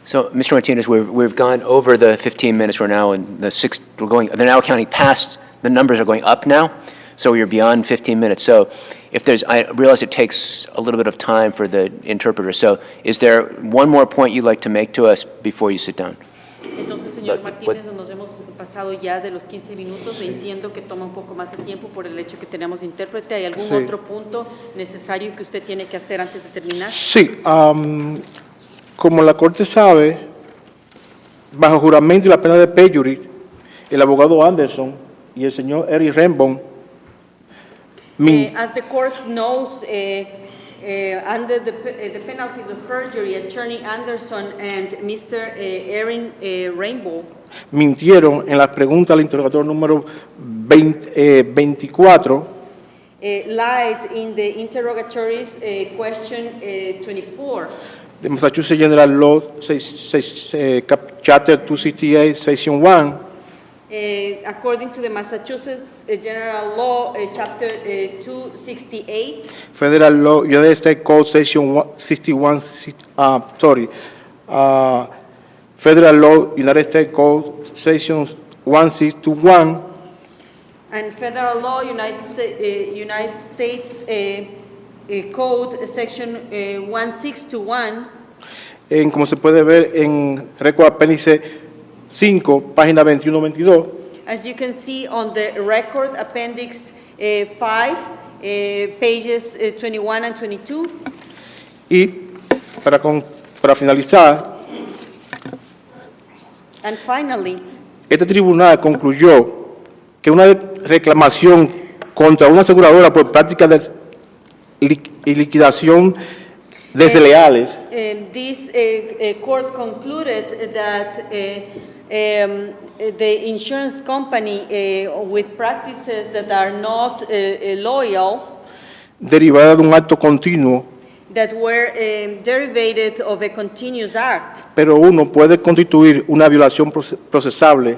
So, Mr. Martinez, we've gone over the 15 minutes. We're now in the sixth. They're now counting past. The numbers are going up now, so you're beyond 15 minutes. So, if there's, I realize it takes a little bit of time for the interpreter. So, is there one more point you'd like to make to us before you sit down? Entonces, señor Martínez, nos hemos pasado ya de los 15 minutos. Entiendo que toma un poco más de tiempo por el hecho que tenemos intérprete. ¿Hay algún otro punto necesario que usted tiene que hacer antes de terminar? Sí, como la Corte sabe, bajo juramento y la pena de perjury, el abogado Anderson y el señor ERICH REINBOLZ As the court knows, under the penalties of perjury, Attorney Anderson and Mr. REINBOLZ mintieron en la pregunta al interrogatorio número 24, lied in the interrogatories question 24 de Massachusetts General Law, Chapter 268, Section 1, according to the Massachusetts General Law, Chapter 268, Federal Law, United States Code Section 61, Federal Law, United States Code Section 1621, and Federal Law, United States Code Section 1621, como se puede ver en récord apéndice 5, página 21-22. as you can see on the record Appendix 5, pages 21 and 22. Y para finalizar, And finally, este tribunal concluyó que una reclamación contra una aseguradora por prácticas de liquidación desleales, This court concluded that the insurance company with practices that are not loyal, derivada de un acto continuo, that were derivated of a continuous act, pero uno puede constituir una violación procesable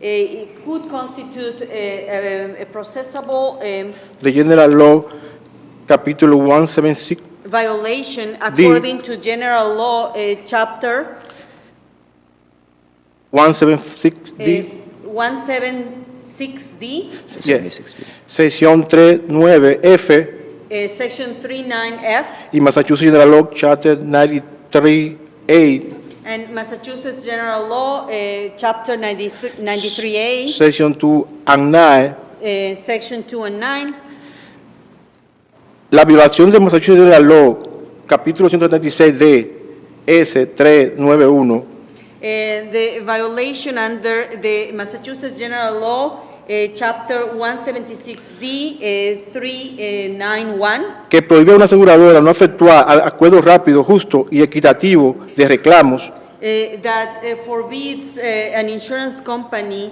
it could constitute a processable de General Law, capítulo 176, violation according to General Law, Chapter 176D, 176D, sección 39F Section 39F, y Massachusetts General Law, Chapter 93A, and Massachusetts General Law, Chapter 93A, section 2 and 9. Section 2 and 9. La violación de Massachusetts General Law, capítulo 136D, S391, The violation under the Massachusetts General Law, Chapter 176D, 391, que prohíbe a una aseguradora no efectuar acuerdos rápidos, justos y equitativos de reclamos that forbids an insurance company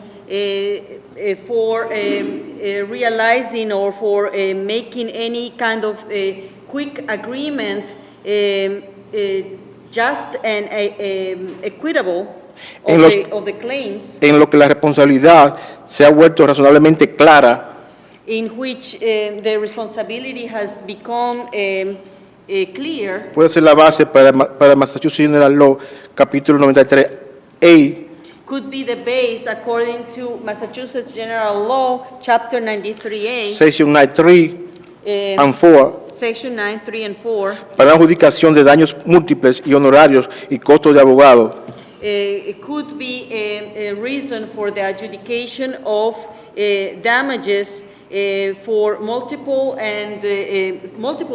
for realizing or for making any kind of quick agreement, just and equitable of the claims, en lo que la responsabilidad se ha vuelto razonablemente clara, in which the responsibility has become clear, puede ser la base para Massachusetts General Law, capítulo 93A, could be the base according to Massachusetts General Law, Chapter 93A, section 93 and 4, Section 9, 3, and 4. para la adjudicación de daños múltiples y honorarios y costos de abogado. It could be a reason for the adjudication of damages for multiple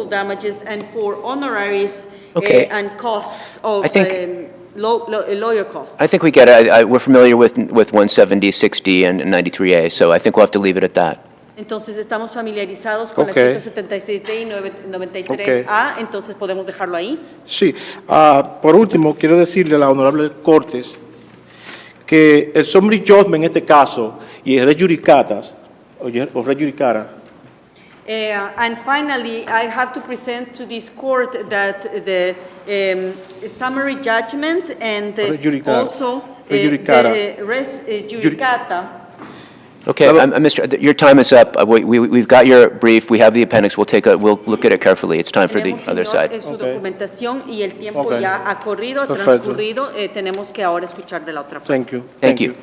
damages and for honoraries Okay. and costs of I think- lawyer costs. I think we get it. We're familiar with 170, 60, and 93A, so I think we'll have to leave it at that. Entonces estamos familiarizados con Okay. la 176D y 93A, entonces podemos dejarlo ahí. Sí, por último, quiero decirle a la honorable Cortes que el summary judgment en este caso y el res judicatas, o res judicara, And finally, I have to present to this court that the summary judgment and Res judicata. also Res judicata. the res judicata. Okay, your time is up. We've got your brief. We have the appendix. We'll look at it carefully. It's time for the Tenemos other side. su documentación y el tiempo Okay. ya ha corrido, Perfecto. transcurrido. Tenemos que ahora escuchar de la otra parte. Thank you. Thank you.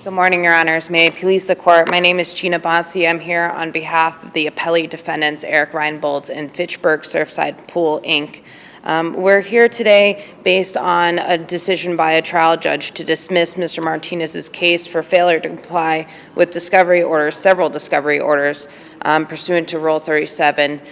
Good morning, Your Honors. May it please the Court, my name is Gina Bonsi. I'm here on behalf of the appellee defendants Eric REINBOLZ and Fitchburg Surfside Pool, Inc. We're here today based on a decision by a trial judge to dismiss Mr. Martinez's case for failure to comply with discovery orders, several discovery orders pursuant to Rule 37B.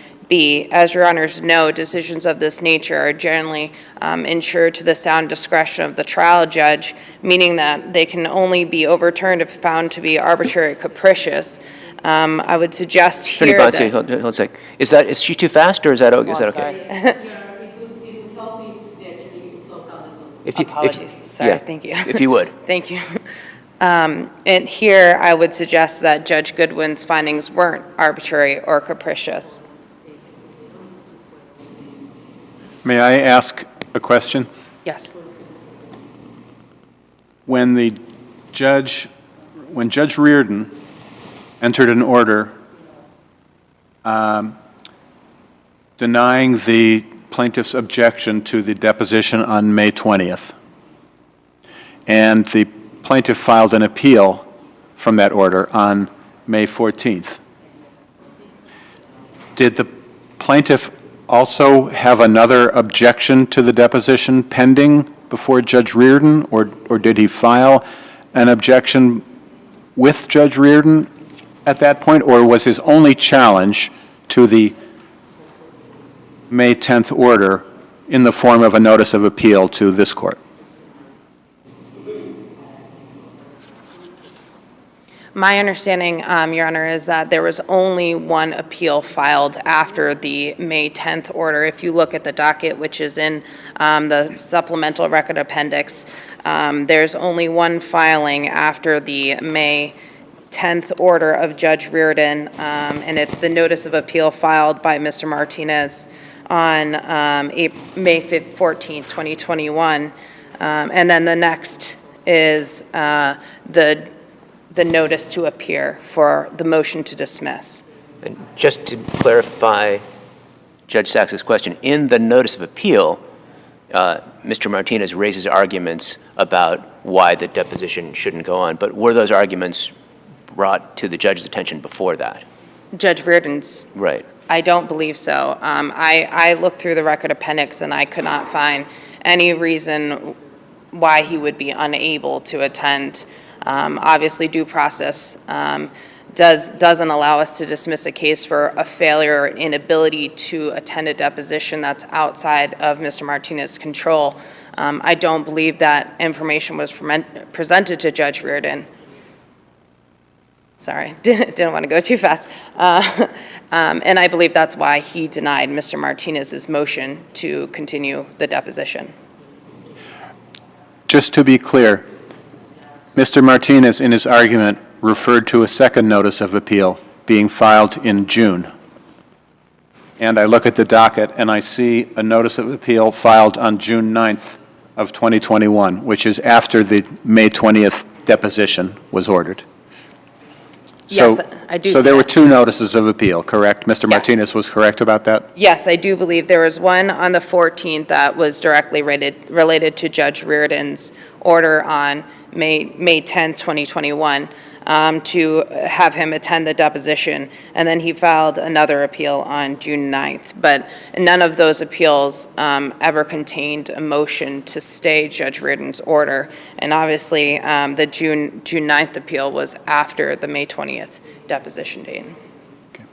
As Your Honors know, decisions of this nature are generally ensured to the sound discretion of the trial judge, meaning that they can only be overturned if found to be arbitrary or capricious. I would suggest Attorney here Bonsi, that... hold a sec. Is she too fast, or is that okay? Oh, I'm okay? If you, Apologies. Sorry, yeah, thank you. If you would. Thank you. And here, I would suggest that Judge Goodwin's findings weren't arbitrary or capricious. May I ask a question? Yes. When Judge Reardon entered an order denying the plaintiff's objection to the deposition on May 20th, and the plaintiff filed an appeal from that order on May 14th, did the plaintiff also have another objection to the deposition pending before Judge Reardon, or did he file an objection with Judge Reardon at that point, or was his only challenge to the May 10th order in the form of a notice of appeal to this court? My understanding, Your Honor, is that there was only one appeal filed after the May 10th order. If you look at the docket, which is in the supplemental record appendix, there's only one filing after the May 10th order of Judge Reardon, and it's the notice of appeal filed by Mr. Martinez on May 14th, 2021. And then the next is the notice to appear for the motion to dismiss. And just to clarify Judge Sachs's question, in the notice of appeal, Mr. Martinez raises arguments about why the deposition shouldn't go on, but were those arguments brought to the judge's attention before that? Judge Reardon's? Right. I don't believe so. I looked through the record appendix and I could not find any reason why he would be unable to attend. Obviously, due process doesn't allow us to dismiss a case for a failure or inability to attend a deposition that's outside of Mr. Martinez's control. I don't believe that information was presented to Judge Reardon. Sorry, didn't want to go too fast. And I believe that's why he denied Mr. Martinez's motion to continue the deposition. Just to be clear, Mr. Martinez, in his argument, referred to a second notice of appeal being filed in June. And I look at the docket and I see a notice of appeal filed on June 9th of 2021, which is after the May 20th deposition was ordered. Yes, I do So see there were that. two notices of appeal, correct? Mr. Martinez was correct about that? Yes, I do believe there was one on the 14th that was directly related to Judge Reardon's order on May 10th, 2021, to have him attend the deposition, and then he filed another appeal on June 9th. But none of those appeals ever contained a motion to stay Judge Reardon's order, and obviously the June 9th appeal was after the May 20th deposition date. Okay.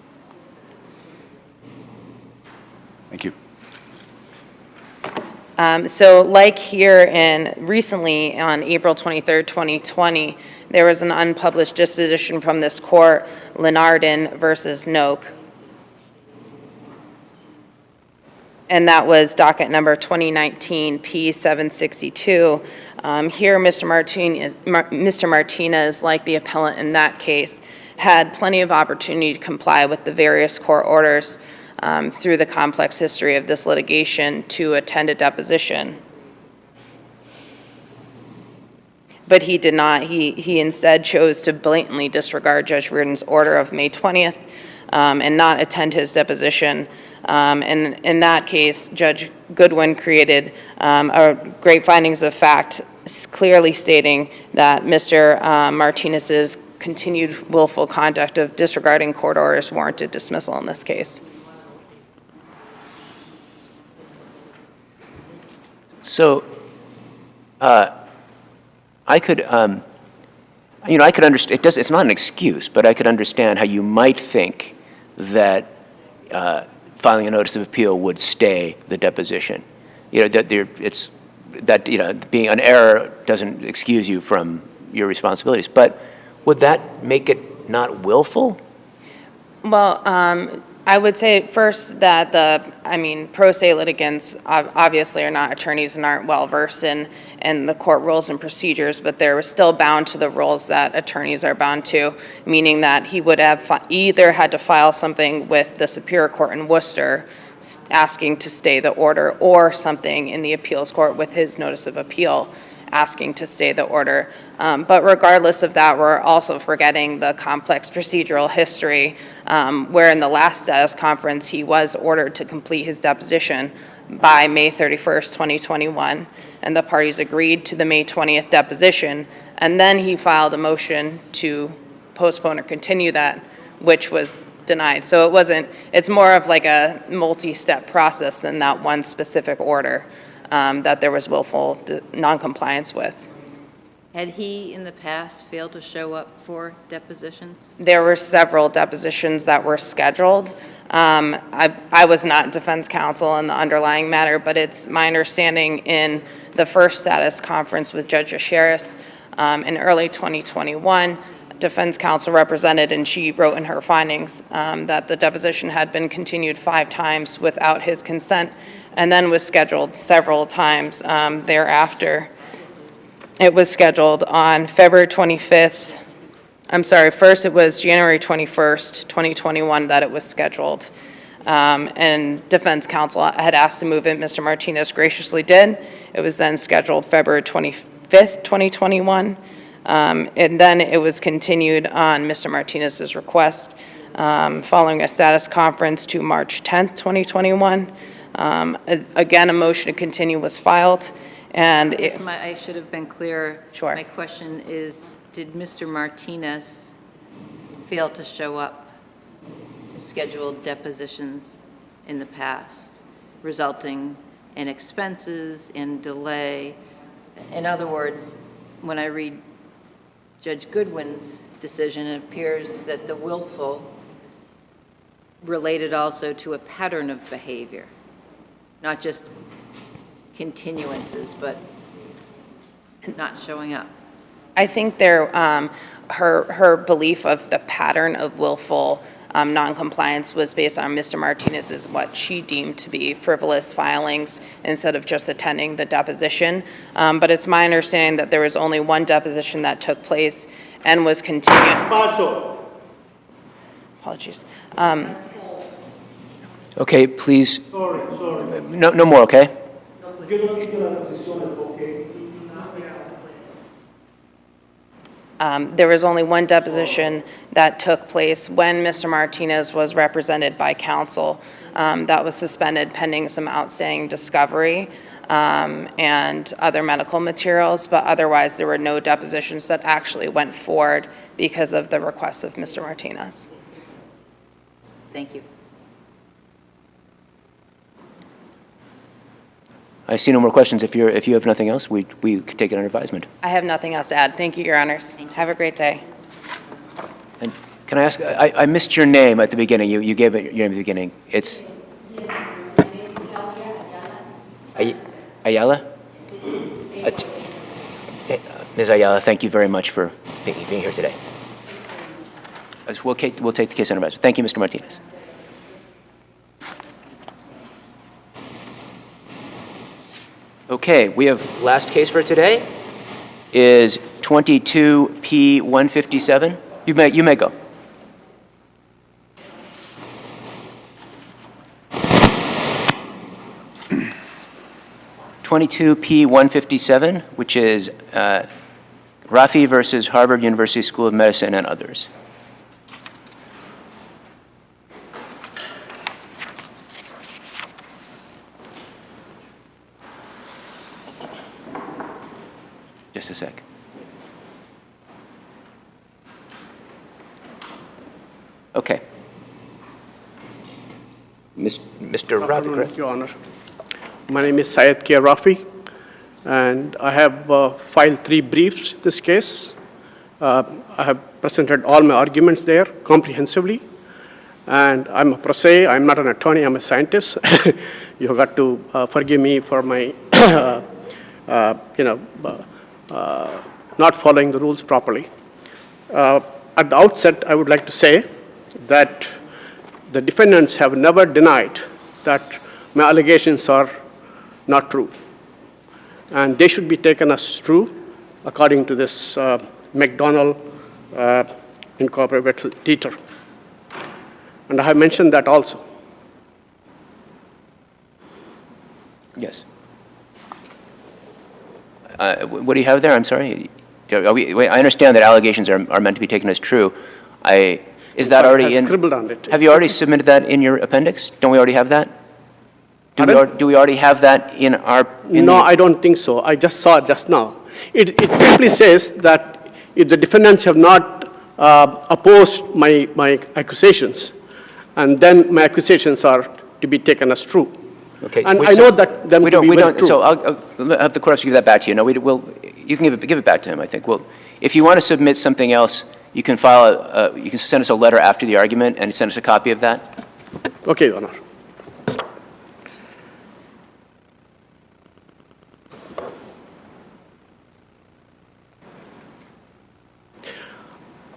Thank you. So like here recently on April 23rd, 2020, there was an unpublished disposition from this court, Lenardin versus Noak. And that was docket number 2019 P762. Here, Mr. Martinez, like the appellant in that case, had plenty of opportunity to comply with the various court orders through the complex history of this litigation to attend a deposition. But he did not. He instead chose to blatantly disregard Judge Reardon's order of May 20th and not attend his deposition. And in that case, Judge Goodwin created great findings of fact, clearly stating that Mr. Martinez's continued willful conduct of disregarding court orders warranted dismissal in this case. So, I could understand, it's not an excuse, but I could understand how you might think that filing a notice of appeal would stay the deposition. You know, being an error doesn't excuse you from your responsibilities. But would that make it not willful? Well, I would say first that pro se litigants obviously are not attorneys and aren't well versed in the court rules and procedures, but they're still bound to the rules that attorneys are bound to, meaning that he would have either had to file something with the Superior Court in Worcester asking to stay the order, or something in the appeals court with his notice of appeal asking to stay the order. But regardless of that, we're also forgetting the complex procedural history where in the last status conference he was ordered to complete his deposition by May 31st, 2021, and the parties agreed to the May 20th deposition, and then he filed a motion to postpone or continue that, which was denied. So it's more of like a multi-step process than that one specific order that there was willful noncompliance with. Had he in the past failed to show up for depositions? There were several depositions that were scheduled. I was not defense counsel in the underlying matter, but it's my understanding in the first status conference with Judge Asheris in early 2021, defense counsel represented, and she wrote in her findings that the deposition had been continued 5 times without his consent, and then was scheduled several times thereafter. It was scheduled on February 25th. I'm sorry, first it was January 21st, 2021 that it was scheduled. And defense counsel had asked to move it. Mr. Martinez graciously did. It was then scheduled February 25th, 2021. And then it was continued on Mr. Martinez's request following a status conference to March 10th, 2021. Again, a motion to continue was filed. And I should have been clear. Sure. My question is, did Mr. Martinez fail to show up to scheduled depositions in the past, resulting in expenses, in delay? In other words, when I read Judge Goodwin's decision, it appears that the willful related also to a pattern of behavior, not just continuances, but not showing up. I think her belief of the pattern of willful noncompliance was based on Mr. Martinez's what she deemed to be frivolous filings instead of just attending the deposition. But it's my understanding that there was only one deposition that took place and was continued. Falso. Apologies. Okay, please, Sorry. no more, okay? There was only one deposition that took place when Mr. Martinez was represented by counsel. That was suspended pending some outstanding discovery and other medical materials, but otherwise there were no depositions that actually went forward because of the request of Mr. Martinez. Thank you. I see no more questions. If you have nothing else, we could take it under advisement. I have nothing else to add. Thank you, Your Honors. Have a great day. And can I ask, I missed your name at the beginning. You gave it your name at the beginning. It's Ayala? Ms. Ayala, thank you very much for being here today. We'll take the case under advisement. Thank you, Mr. Martinez. Okay, we have last case for today is 22P157. You may go. P157, which is RAFI versus Harvard University School of Medicine and others. Just a sec. Okay. Mr. Rafi, correct? Your Honor. My name is SYED Rafi, and I have filed 3 briefs in this case. I have presented all my arguments there comprehensively, and I'm a pro se. I'm not an attorney. I'm a scientist. You have got to forgive me for my, not following the rules properly. At the outset, I would like to say that the defendants have never denied that my allegations are not true. And they should be taken as true according to this McDonald Incorporated Dieter. And I have mentioned that also. Yes. What do you have there? I'm sorry. Wait, I understand that allegations are meant to be taken as true. Is that already in? Scribbled on it. Have you already submitted that in your appendix? Don't we already have that? Do we already have that in our? No, I don't think so. I just saw it just now. It simply says that if the defendants have not opposed my accusations, and then my accusations are to be taken as true. Okay. And I know that them to be very true. So I'll have the court give that back to you. No, You can give it back to him, I think. Well, if you want to submit something else, you can you can send us a letter after the argument and send us a copy of that. Okay, Your Honor.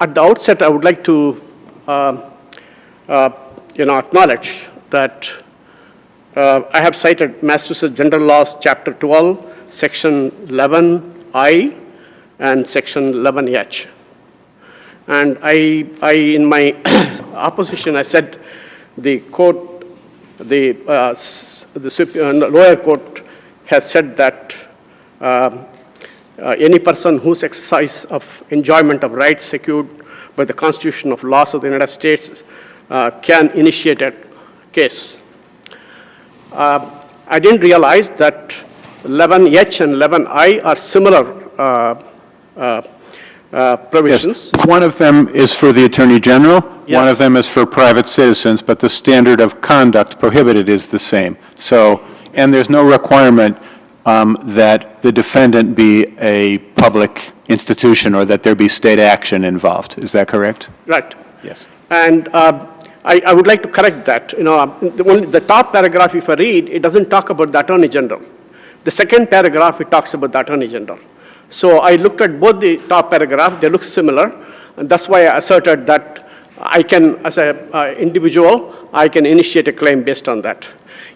At the outset, I would like to, acknowledge that I have cited Massachusetts General Laws, Chapter 12, Section 11I, and Section 11H. And I in my opposition, I said the court, the lower court has said that any person whose exercise of enjoyment of rights secured by the Constitution of laws of the United States can initiate a case. I didn't realize that 11H and 11I are similar provisions. Yes. One of them is for the Attorney General. Yes. One of them is for private citizens, but the standard of conduct prohibited is the same. So, and there's no requirement that the defendant be a public institution or that there be state action involved. Is that correct? Right. Yes. And I would like to correct that. The top paragraph, if I read, it doesn't talk about the Attorney General. The second paragraph, it talks about the Attorney General. So I looked at both the top paragraph, they look similar, and that's why I asserted that I can, as an individual, I can initiate a claim based on that.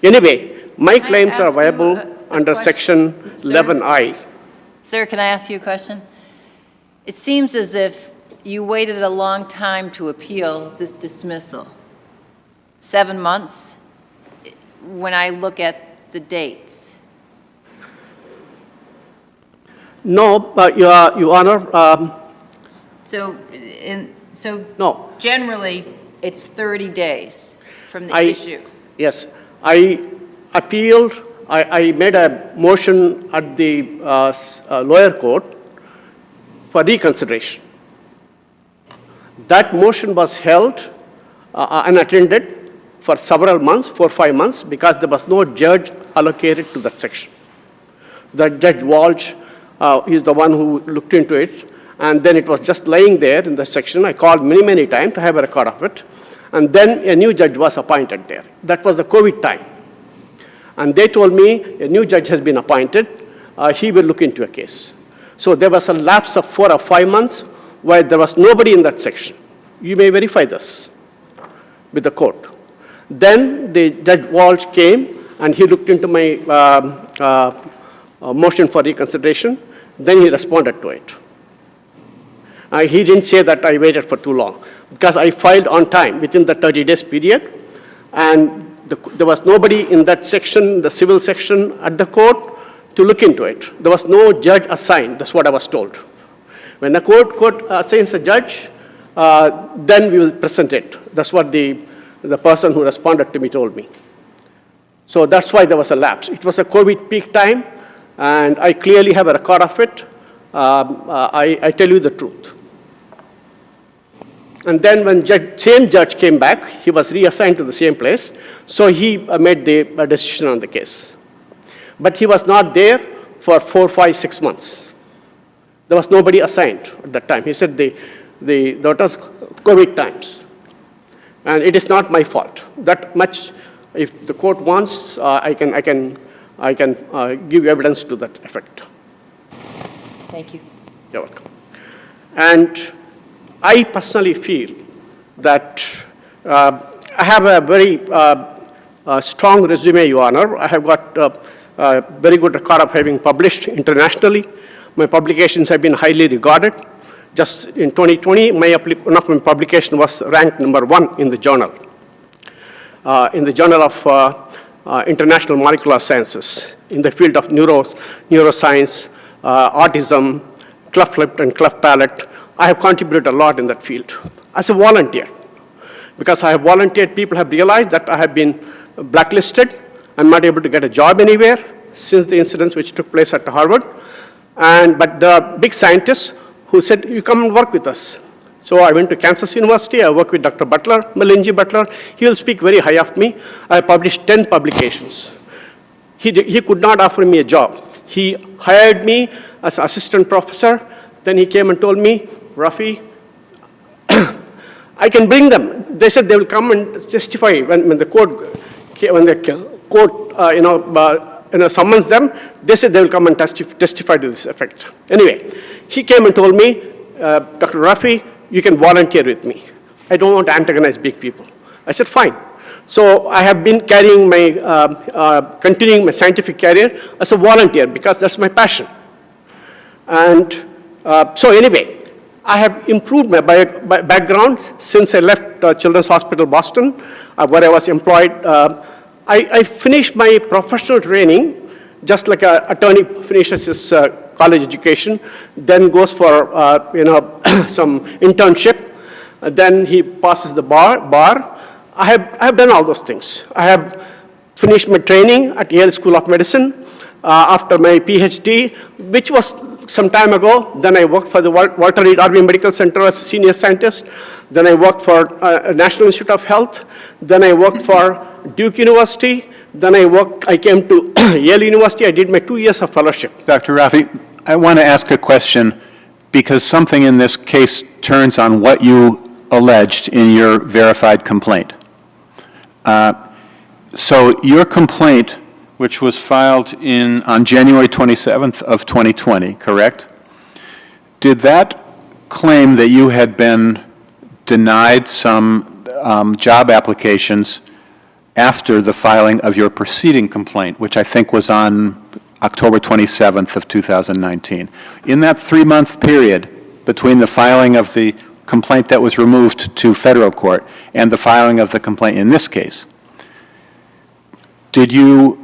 Anyway, my claims are viable under Section 11I. Sir, can I ask you a question? It seems as if you waited a long time to appeal this dismissal. 7 months, when I look at the dates. No, Your Honor. So No. generally, it's 30 days from the issue. Yes. I appealed, I made a motion at the lower court for reconsideration. That motion was held unattended for several months, 4 or 5 months, because there was no judge allocated to that section. The Judge Walsh, he's the one who looked into it, and then it was just lying there in the section. I called many, many times to have a record of it, and then a new judge was appointed there. That was the COVID time. And they told me a new judge has been appointed, he will look into a case. So there was a lapse of 4 or 5 months where there was nobody in that section. You may verify this with the court. Then the Judge Walsh came and he looked into my motion for reconsideration. Then he responded to it. He didn't say that I waited for too long because I filed on time within the 30 days period, and there was nobody in that section, the civil section at the court, to look into it. There was no judge assigned. That's what I was told. When the court assigns a judge, then we will present it. That's what the person who responded to me told me. So that's why there was a lapse. It was a COVID peak time, and I clearly have a record of it. I tell you the truth. And then when same judge came back, he was reassigned to the same place, so he made the decision on the case. But he was not there for 4, 5, 6 months. There was nobody assigned at that time. He said that was COVID times. And it is not my fault. That much, if the court wants, I can give evidence to that effect. Thank you. You're welcome. And I personally feel that I have a very strong resume, Your Honor. I have got a very good record of having published internationally. My publications have been highly regarded. Just in 2020, one of my publications was ranked #1 in the journal of International Molecular Sciences, in the field of neuroscience, autism, cleft lip and cleft palate. I have contributed a lot in that field as a volunteer. Because I have volunteered, people have realized that I have been blacklisted. I'm not able to get a job anywhere since the incidents which took place at Harvard. But the big scientists who said, you come and work with us. So I went to Kansas University. I worked with Dr. Butler, Melinji Butler. He will speak very high of me. I published 10 publications. He could not offer me a job. He hired me as assistant professor. Then he came and told me, Rafi, I can bring them. They said they will come and testify when the court summons them. They said they will come and testify to this effect. Anyway, he came and told me, Dr. Rafi, you can volunteer with me. I don't want to antagonize big people. I said, fine. So I have been carrying my, continuing my scientific career as a volunteer because that's my passion. And so anyway, I have improved my background since I left Children's Hospital Boston, where I was employed. I finished my professional training, just like an attorney finishes his college education, then goes for some internship, then he passes the bar. I have done all those things. I have finished my training at Yale School of Medicine after my PhD, which was some time ago. Then I worked for the Walter Reed Army Medical Center as a senior scientist. Then I worked for National Institute of Health. Then I worked for Duke University. Then I came to Yale University. I did my 2 years of fellowship. Dr. Rafi, I want to ask a question because something in this case turns on what you alleged in your verified complaint. So your complaint, which was filed on January 27th of 2020, correct? Did that claim that you had been denied some job applications after the filing of your preceding complaint, which I think was on October 27th of 2019? In that 3-month period between the filing of the complaint that was removed to federal court and the filing of the complaint in this case, did you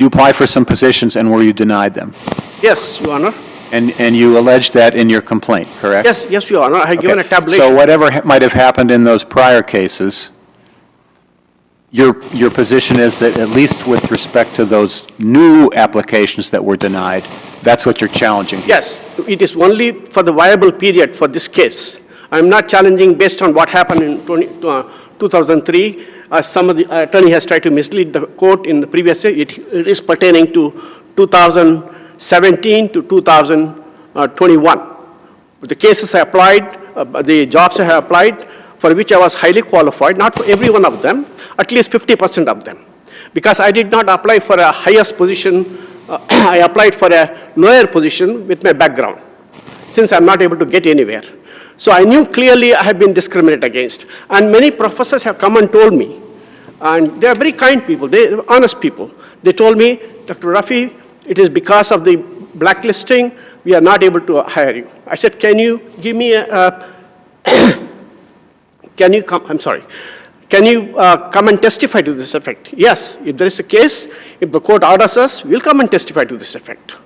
apply for some positions and were you denied them? Yes, Your Honor. And you alleged that in your complaint, correct? Yes, Your Honor. I have given a tabulation. So whatever might have happened in those prior cases, your position is that at least with respect to those new applications that were denied, that's what you're challenging here. Yes, it is only for the viable period for this case. I'm not challenging based on what happened in 2003. Some of the attorney has tried to mislead the court in the previous year. It is pertaining to 2017 to 2021. The cases I applied, the jobs I have applied, for which I was highly qualified, not for every one of them, at least 50% of them. Because I did not apply for a highest position, I applied for a lower position with my background, since I'm not able to get anywhere. So I knew clearly I have been discriminated against. And many professors have come and told me, and they are very kind people, they are honest people. They told me, Dr. Rafi, it is because of the blacklisting, we are not able to hire you. I said, can you give me a, can you come and testify to this effect? Yes, if there is a case, if the court orders us, we'll come and testify to this effect.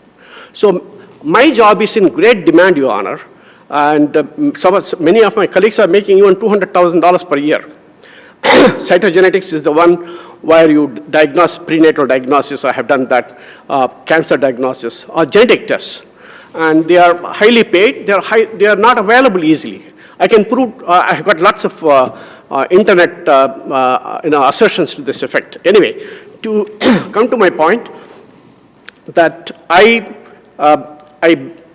So my job is in great demand, Your Honor. And many of my colleagues are making even $200,000 per year. Cytogenetics is the one where you diagnose prenatal diagnosis. I have done that, cancer diagnosis, or genetic tests. And they are highly paid. They are not available easily. I can prove, I have got lots of internet assertions to this effect. Anyway, to come to my point, that I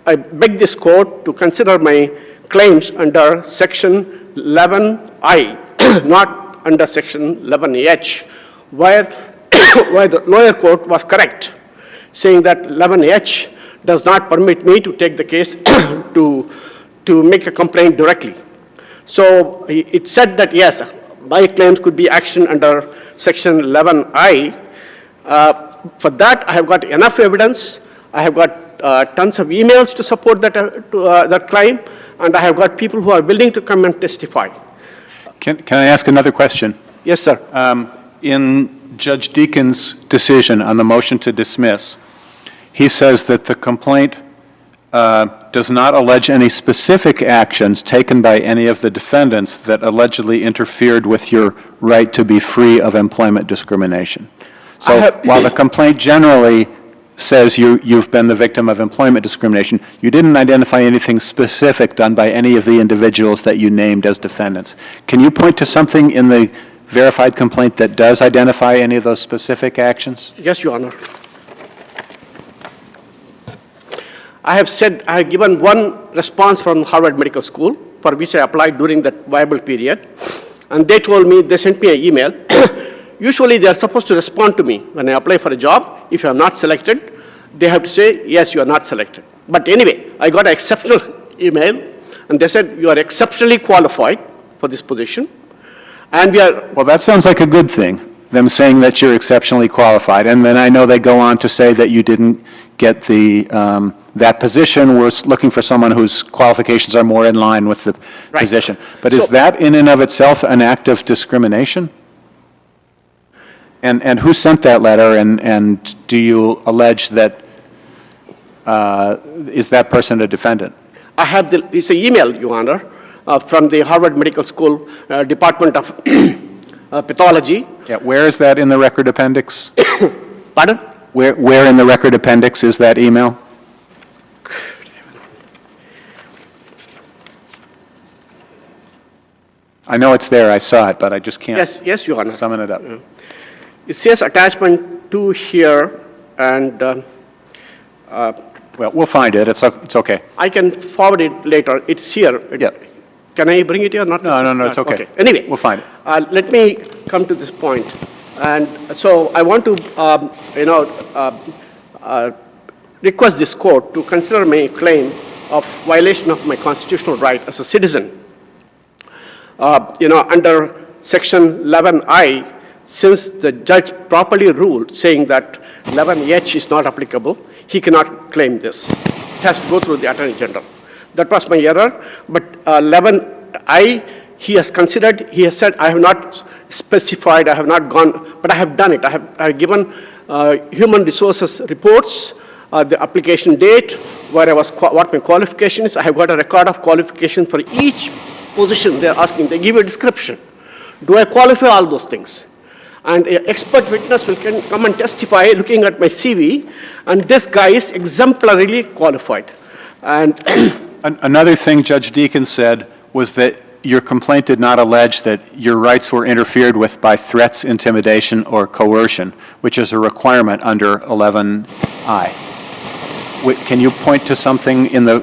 beg this court to consider my claims under Section 11I, not under Section 11H, where the lower court was correct, saying that 11H does not permit me to take the case to make a complaint directly. So it said that, yes, my claims could be actioned under Section 11I. For that, I have got enough evidence. I have got tons of emails to support that claim, and I have got people who are willing to come and testify. Can I ask another question? Yes, sir. In Judge Deacon's decision on the motion to dismiss, he says that the complaint does not allege any specific actions taken by any of the defendants that allegedly interfered with your right to be free of employment discrimination. So while the complaint generally says you've been the victim of employment discrimination, you didn't identify anything specific done by any of the individuals that you named as defendants. Can you point to something in the verified complaint that does identify any of those specific actions? Yes, Your Honor. I have said, I have given one response from Harvard Medical School, for which I applied during that viable period. And they told me, they sent me an email. Usually they are supposed to respond to me when I apply for a job. If I am not selected, they have to say, yes, you are not selected. But anyway, I got an exceptional email, and they said, you are exceptionally qualified for this position. And we are... Well, that sounds like a good thing, them saying that you're exceptionally qualified. And then I know they go on to say that you didn't get the, that position. We're looking for someone whose qualifications are more in line with the position. But is that in and of itself an act of discrimination? And who sent that letter, and do you allege that, is that person a defendant? I have it's an email, Your Honor, from the Harvard Medical School Department of Pathology. Yeah, where is that in the record appendix? Pardon? Where in the record appendix is that email? I know it's there, I saw it, but I just can't yes, Your Honor. summon it up. It says attachment 2 here, and well, we'll find it. It's okay. I can forward it later. It's here. Yeah. Can I bring it here? Not No, it's okay. Anyway, we'll find it. Let me come to this point. And so I want to, request this court to consider my claim of violation of my constitutional right as a citizen. Under Section 11I, since the judge properly ruled saying that 11H is not applicable, he cannot claim this. It has to go through the Attorney General. That was my error. But 11I, he has considered, he has said, I have not specified, I have not gone, but I have done it. I have given human resources reports, the application date, where I was, what my qualification is. I have got a record of qualification for each position they're asking. They give a description. Do I qualify all those things? And an expert witness will come and testify looking at my CV, and this guy is exemplarily qualified. And another thing Judge Deakin said was that your complaint did not allege that your rights were interfered with by threats, intimidation, or coercion, which is a requirement under 11I. Can you point to something in the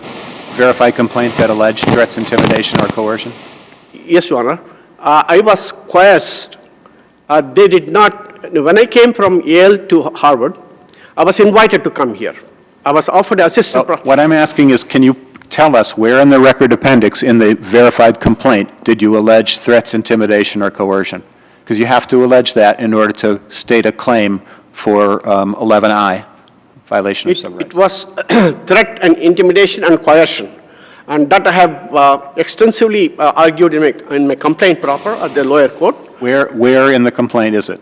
verified complaint that alleged threats, intimidation, or coercion? Yes, Your Honor. I was coerced. They did not, when I came from Yale to Harvard, I was invited to come here. I was offered assistant. What I'm asking is, can you tell us where in the record appendix in the verified complaint did you allege threats, intimidation, or coercion? Because you have to allege that in order to state a claim for 11I, violation of civil rights. It was threat and intimidation and coercion. And that I have extensively argued in my complaint proper at the lower court. Where in the complaint is it?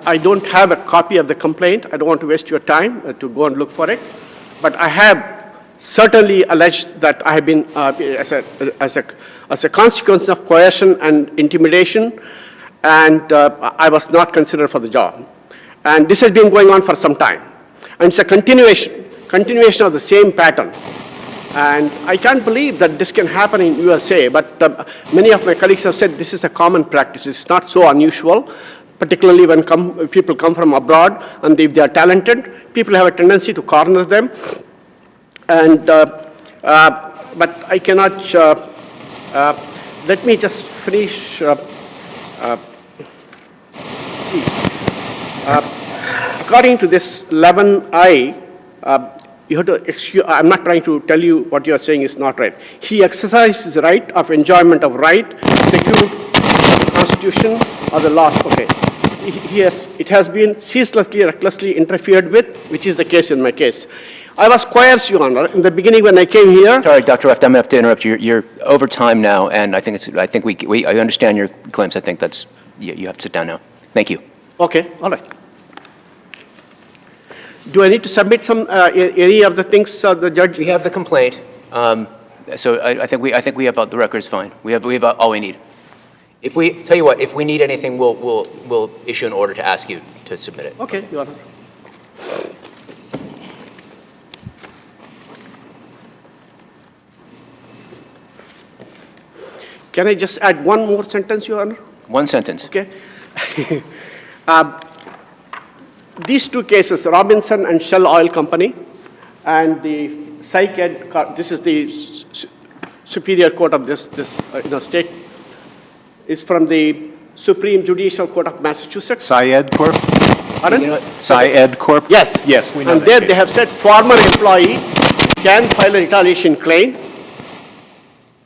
I don't have a copy of the complaint. I don't want to waste your time to go and look for it. But I have certainly alleged that I have been, as a consequence of coercion and intimidation, and I was not considered for the job. And this has been going on for some time. And it's a continuation of the same pattern. And I can't believe that this can happen in USA, but many of my colleagues have said this is a common practice. It's not so unusual, particularly when people come from abroad, and if they are talented, people have a tendency to corner them. And, but I cannot, let me just finish. According to this 11I, you have to excuse, I'm not trying to tell you what you are saying is not right. He exercised his right of enjoyment of right, secured the Constitution or the laws. Okay. It has been ceaselessly, recklessly interfered with, which is the case in my case. I was coerced, Your Honor, in the beginning when I came here. Sorry, Dr. Reft, I'm going to have to interrupt you. You're over time now, and I think I understand your claims. I think that's, you have to sit down now. Thank you. Okay, all right. Do I need to submit some, any of the things the judge? We have the complaint. So I think we have, the record's fine. We have all we need. If we, tell you what, if we need anything, we'll issue an order to ask you to submit it. Okay, Your Honor. Can I just add one more sentence, Your Honor? One sentence. Okay. These two cases, Robinson and Shell Oil Company, and the SYED, this is the Superior Court of this state, is from the Supreme Judicial Court of Massachusetts. SYED Corp? Pardon? SYED Corp? Yes. Yes, we know and that there case. they have said former employee can file a retaliation claim.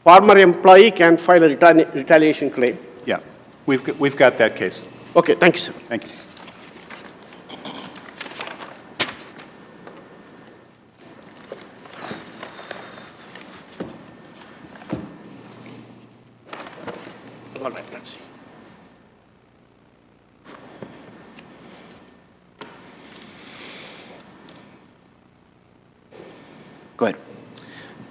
Former employee can file a retaliation claim. Yeah, we've got that case. Okay, thank you, sir. Thank you. All right, let's see. Go ahead.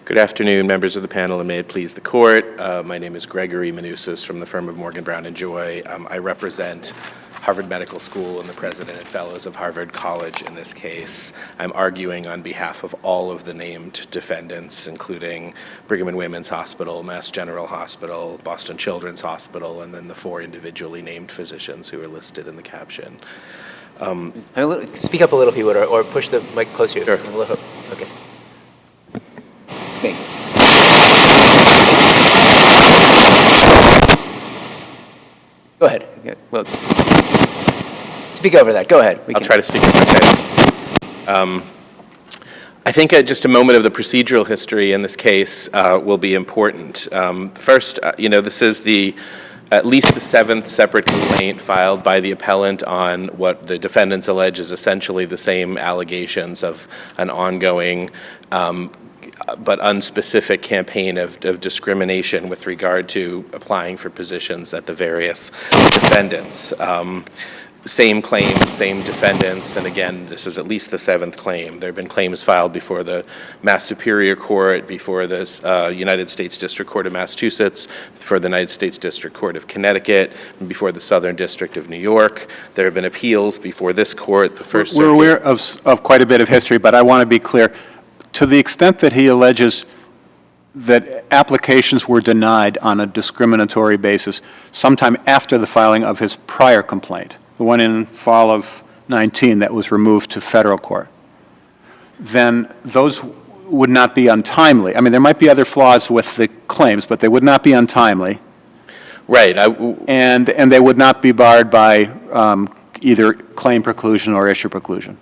Good afternoon, members of the panel, and may it please the court. My name is Gregory Manousis from the firm of Morgan, Brown & Joy. I represent Harvard Medical School and the president and fellows of Harvard College in this case. I'm arguing on behalf of all of the named defendants, including Brigham and Women's Hospital, Mass General Hospital, Boston Children's Hospital, and then the 4 individually named physicians who are listed in the caption. Speak up a little if you would, or push the mic closer. Sure. A little. Okay. Okay. Go ahead. Okay. Well, speak over that. Go ahead. I'll try to speak over. I think just a moment of the procedural history in this case will be important. First, this is at least the 7th separate complaint filed by the appellant on what the defendants allege is essentially the same allegations of an ongoing but unspecific campaign of discrimination with regard to applying for positions at the various defendants. Same claims, same defendants, and again, this is at least the 7th claim. There have been claims filed before the Mass Superior Court, before the United States District Court of Massachusetts, for the United States District Court of Connecticut, and before the Southern District of New York. There have been appeals before this court, the First Circuit. We're aware of quite a bit of history, but I want to be clear. To the extent that he alleges that applications were denied on a discriminatory basis sometime after the filing of his prior complaint, the one in fall of 19 that was removed to federal court, then those would not be untimely. I mean, there might be other flaws with the claims, but they would not be untimely. Right. And they would not be barred by either claim preclusion or issue preclusion.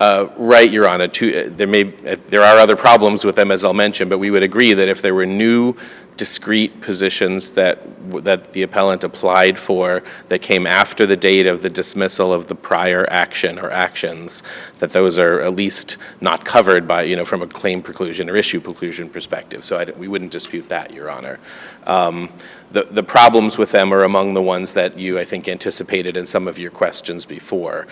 Right, Your Honor. There are other problems with them, as I'll mention, but we would agree that if there were new discrete positions that the appellant applied for that came after the date of the dismissal of the prior action or actions, that those are at least not covered by, from a claim preclusion or issue preclusion perspective. So we wouldn't dispute that, Your Honor. The problems with them are among the ones that you, I think, anticipated in some of your questions before.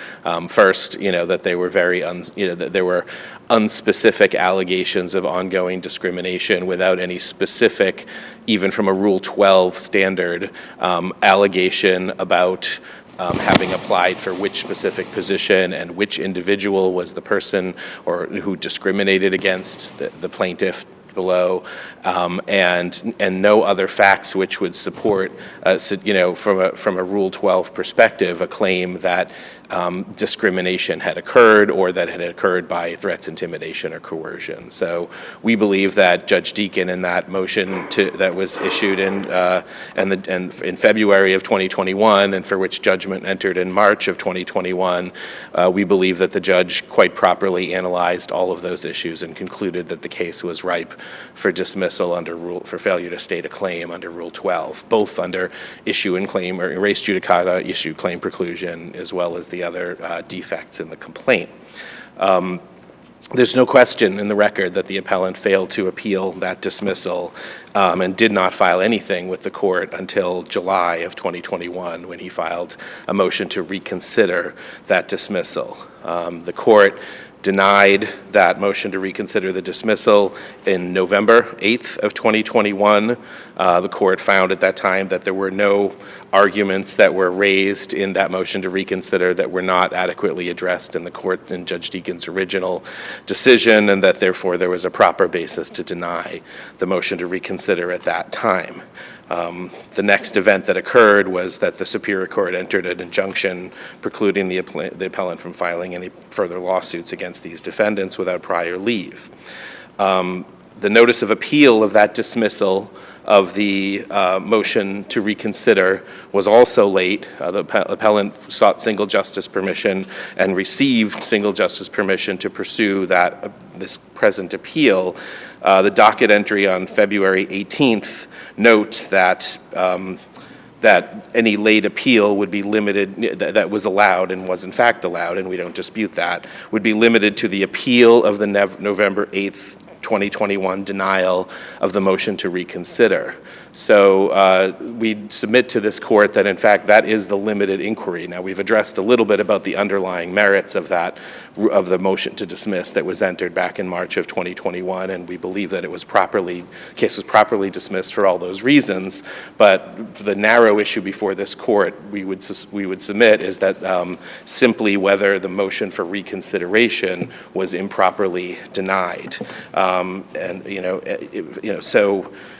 First, that they were that there were unspecific allegations of ongoing discrimination without any specific, even from a Rule 12 standard, allegation about having applied for which specific position and which individual was the person or who discriminated against the plaintiff below, and no other facts which would support, from a Rule 12 perspective, a claim that discrimination had occurred or that had occurred by threats, intimidation, or coercion. So we believe that Judge Deakin, in that motion that was issued in February of 2021 and for which judgment entered in March of 2021, we believe that the judge quite properly analyzed all of those issues and concluded that the case was ripe for dismissal for failure to state a claim under Rule 12, both under issue and claim, or res judicata, issue, claim preclusion, as well as the other defects in the complaint. There's no question in the record that the appellant failed to appeal that dismissal and did not file anything with the court until July of 2021, when he filed a motion to reconsider that dismissal. The court denied that motion to reconsider the dismissal in November 8th of 2021. The court found at that time that there were no arguments that were raised in that motion to reconsider that were not adequately addressed in the court in Judge Deacon's original decision, and that therefore there was a proper basis to deny the motion to reconsider at that time. The next event that occurred was that the Superior Court entered an injunction precluding the appellant from filing any further lawsuits against these defendants without prior leave. The notice of appeal of that dismissal of the motion to reconsider was also late. The appellant sought single justice permission and received single justice permission to pursue this present appeal. The docket entry on February 18th notes that that any late appeal would be limited, that was allowed and was in fact allowed, and we don't dispute that, would be limited to the appeal of the November 8th, 2021 denial of the motion to reconsider. So we submit to this court that in fact that is the limited inquiry. Now we've addressed a little bit about the underlying merits of the motion to dismiss that was entered back in March of 2021, and we believe that it was case was properly dismissed for all those reasons. But the narrow issue before this court we would submit is that simply whether the motion for reconsideration was improperly denied.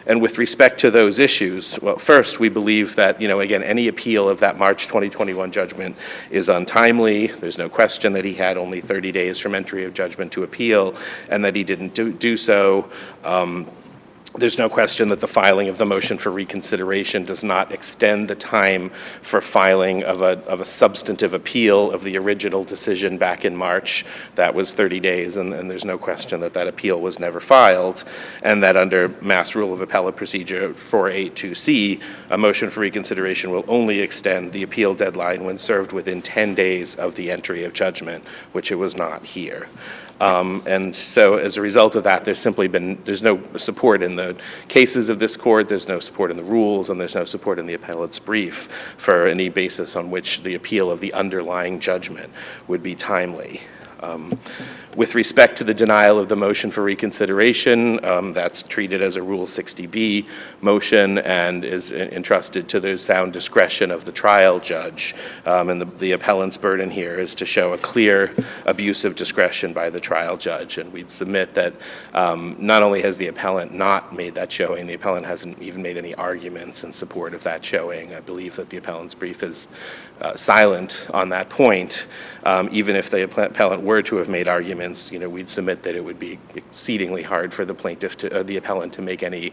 And with respect to those issues, well, first, we believe that, again, any appeal of that March 2021 judgment is untimely. There's no question that he had only 30 days from entry of judgment to appeal, and that he didn't do so. There's no question that the filing of the motion for reconsideration does not extend the time for filing of a substantive appeal of the original decision back in March. That was 30 days, and there's no question that that appeal was never filed, and that under Mass Rule of Appellate Procedure 482C, a motion for reconsideration will only extend the appeal deadline when served within 10 days of the entry of judgment, which it was not here. And so as a result of that, there's no support in the cases of this court, there's no support in the rules, and there's no support in the appellate's brief for any basis on which the appeal of the underlying judgment would be timely. With respect to the denial of the motion for reconsideration, that's treated as a Rule 60B motion and is entrusted to the sound discretion of the trial judge. And the appellant's burden here is to show a clear abuse of discretion by the trial judge. And we'd submit that not only has the appellant not made that showing, the appellant hasn't even made any arguments in support of that showing. I believe that the appellant's brief is silent on that point. Even if the appellant were to have made arguments, we'd submit that it would be exceedingly hard for the the appellant to make any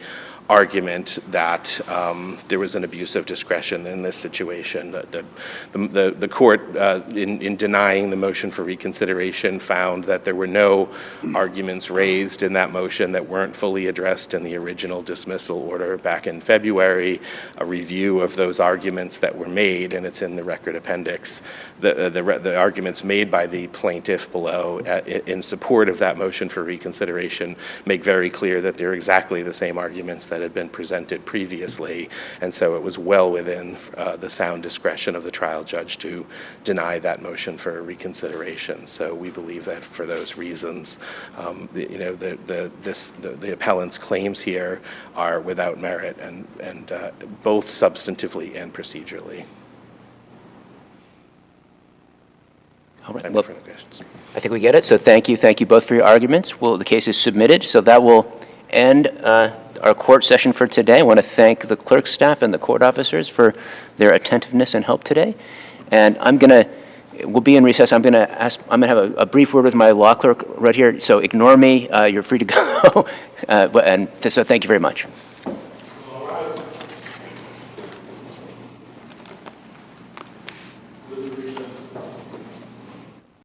argument that there was an abuse of discretion in this situation. The court, in denying the motion for reconsideration, found that there were no arguments raised in that motion that weren't fully addressed in the original dismissal order back in February. A review of those arguments that were made, and it's in the record appendix, the arguments made by the plaintiff below in support of that motion for reconsideration make very clear that they're exactly the same arguments that had been presented previously, and so it was well within the sound discretion of the trial judge to deny that motion for reconsideration. So we believe that for those reasons, the appellant's claims here are without merit, and both substantively and procedurally. All right. Well, I think we get it. So thank you both for your arguments. The case is submitted, so that will end our court session for today. I want to thank the clerk staff and the court officers for their attentiveness and help today. And we'll be in recess. I'm going to have a brief word with my law clerk right here. So ignore me. You're free to go. And so thank you very much.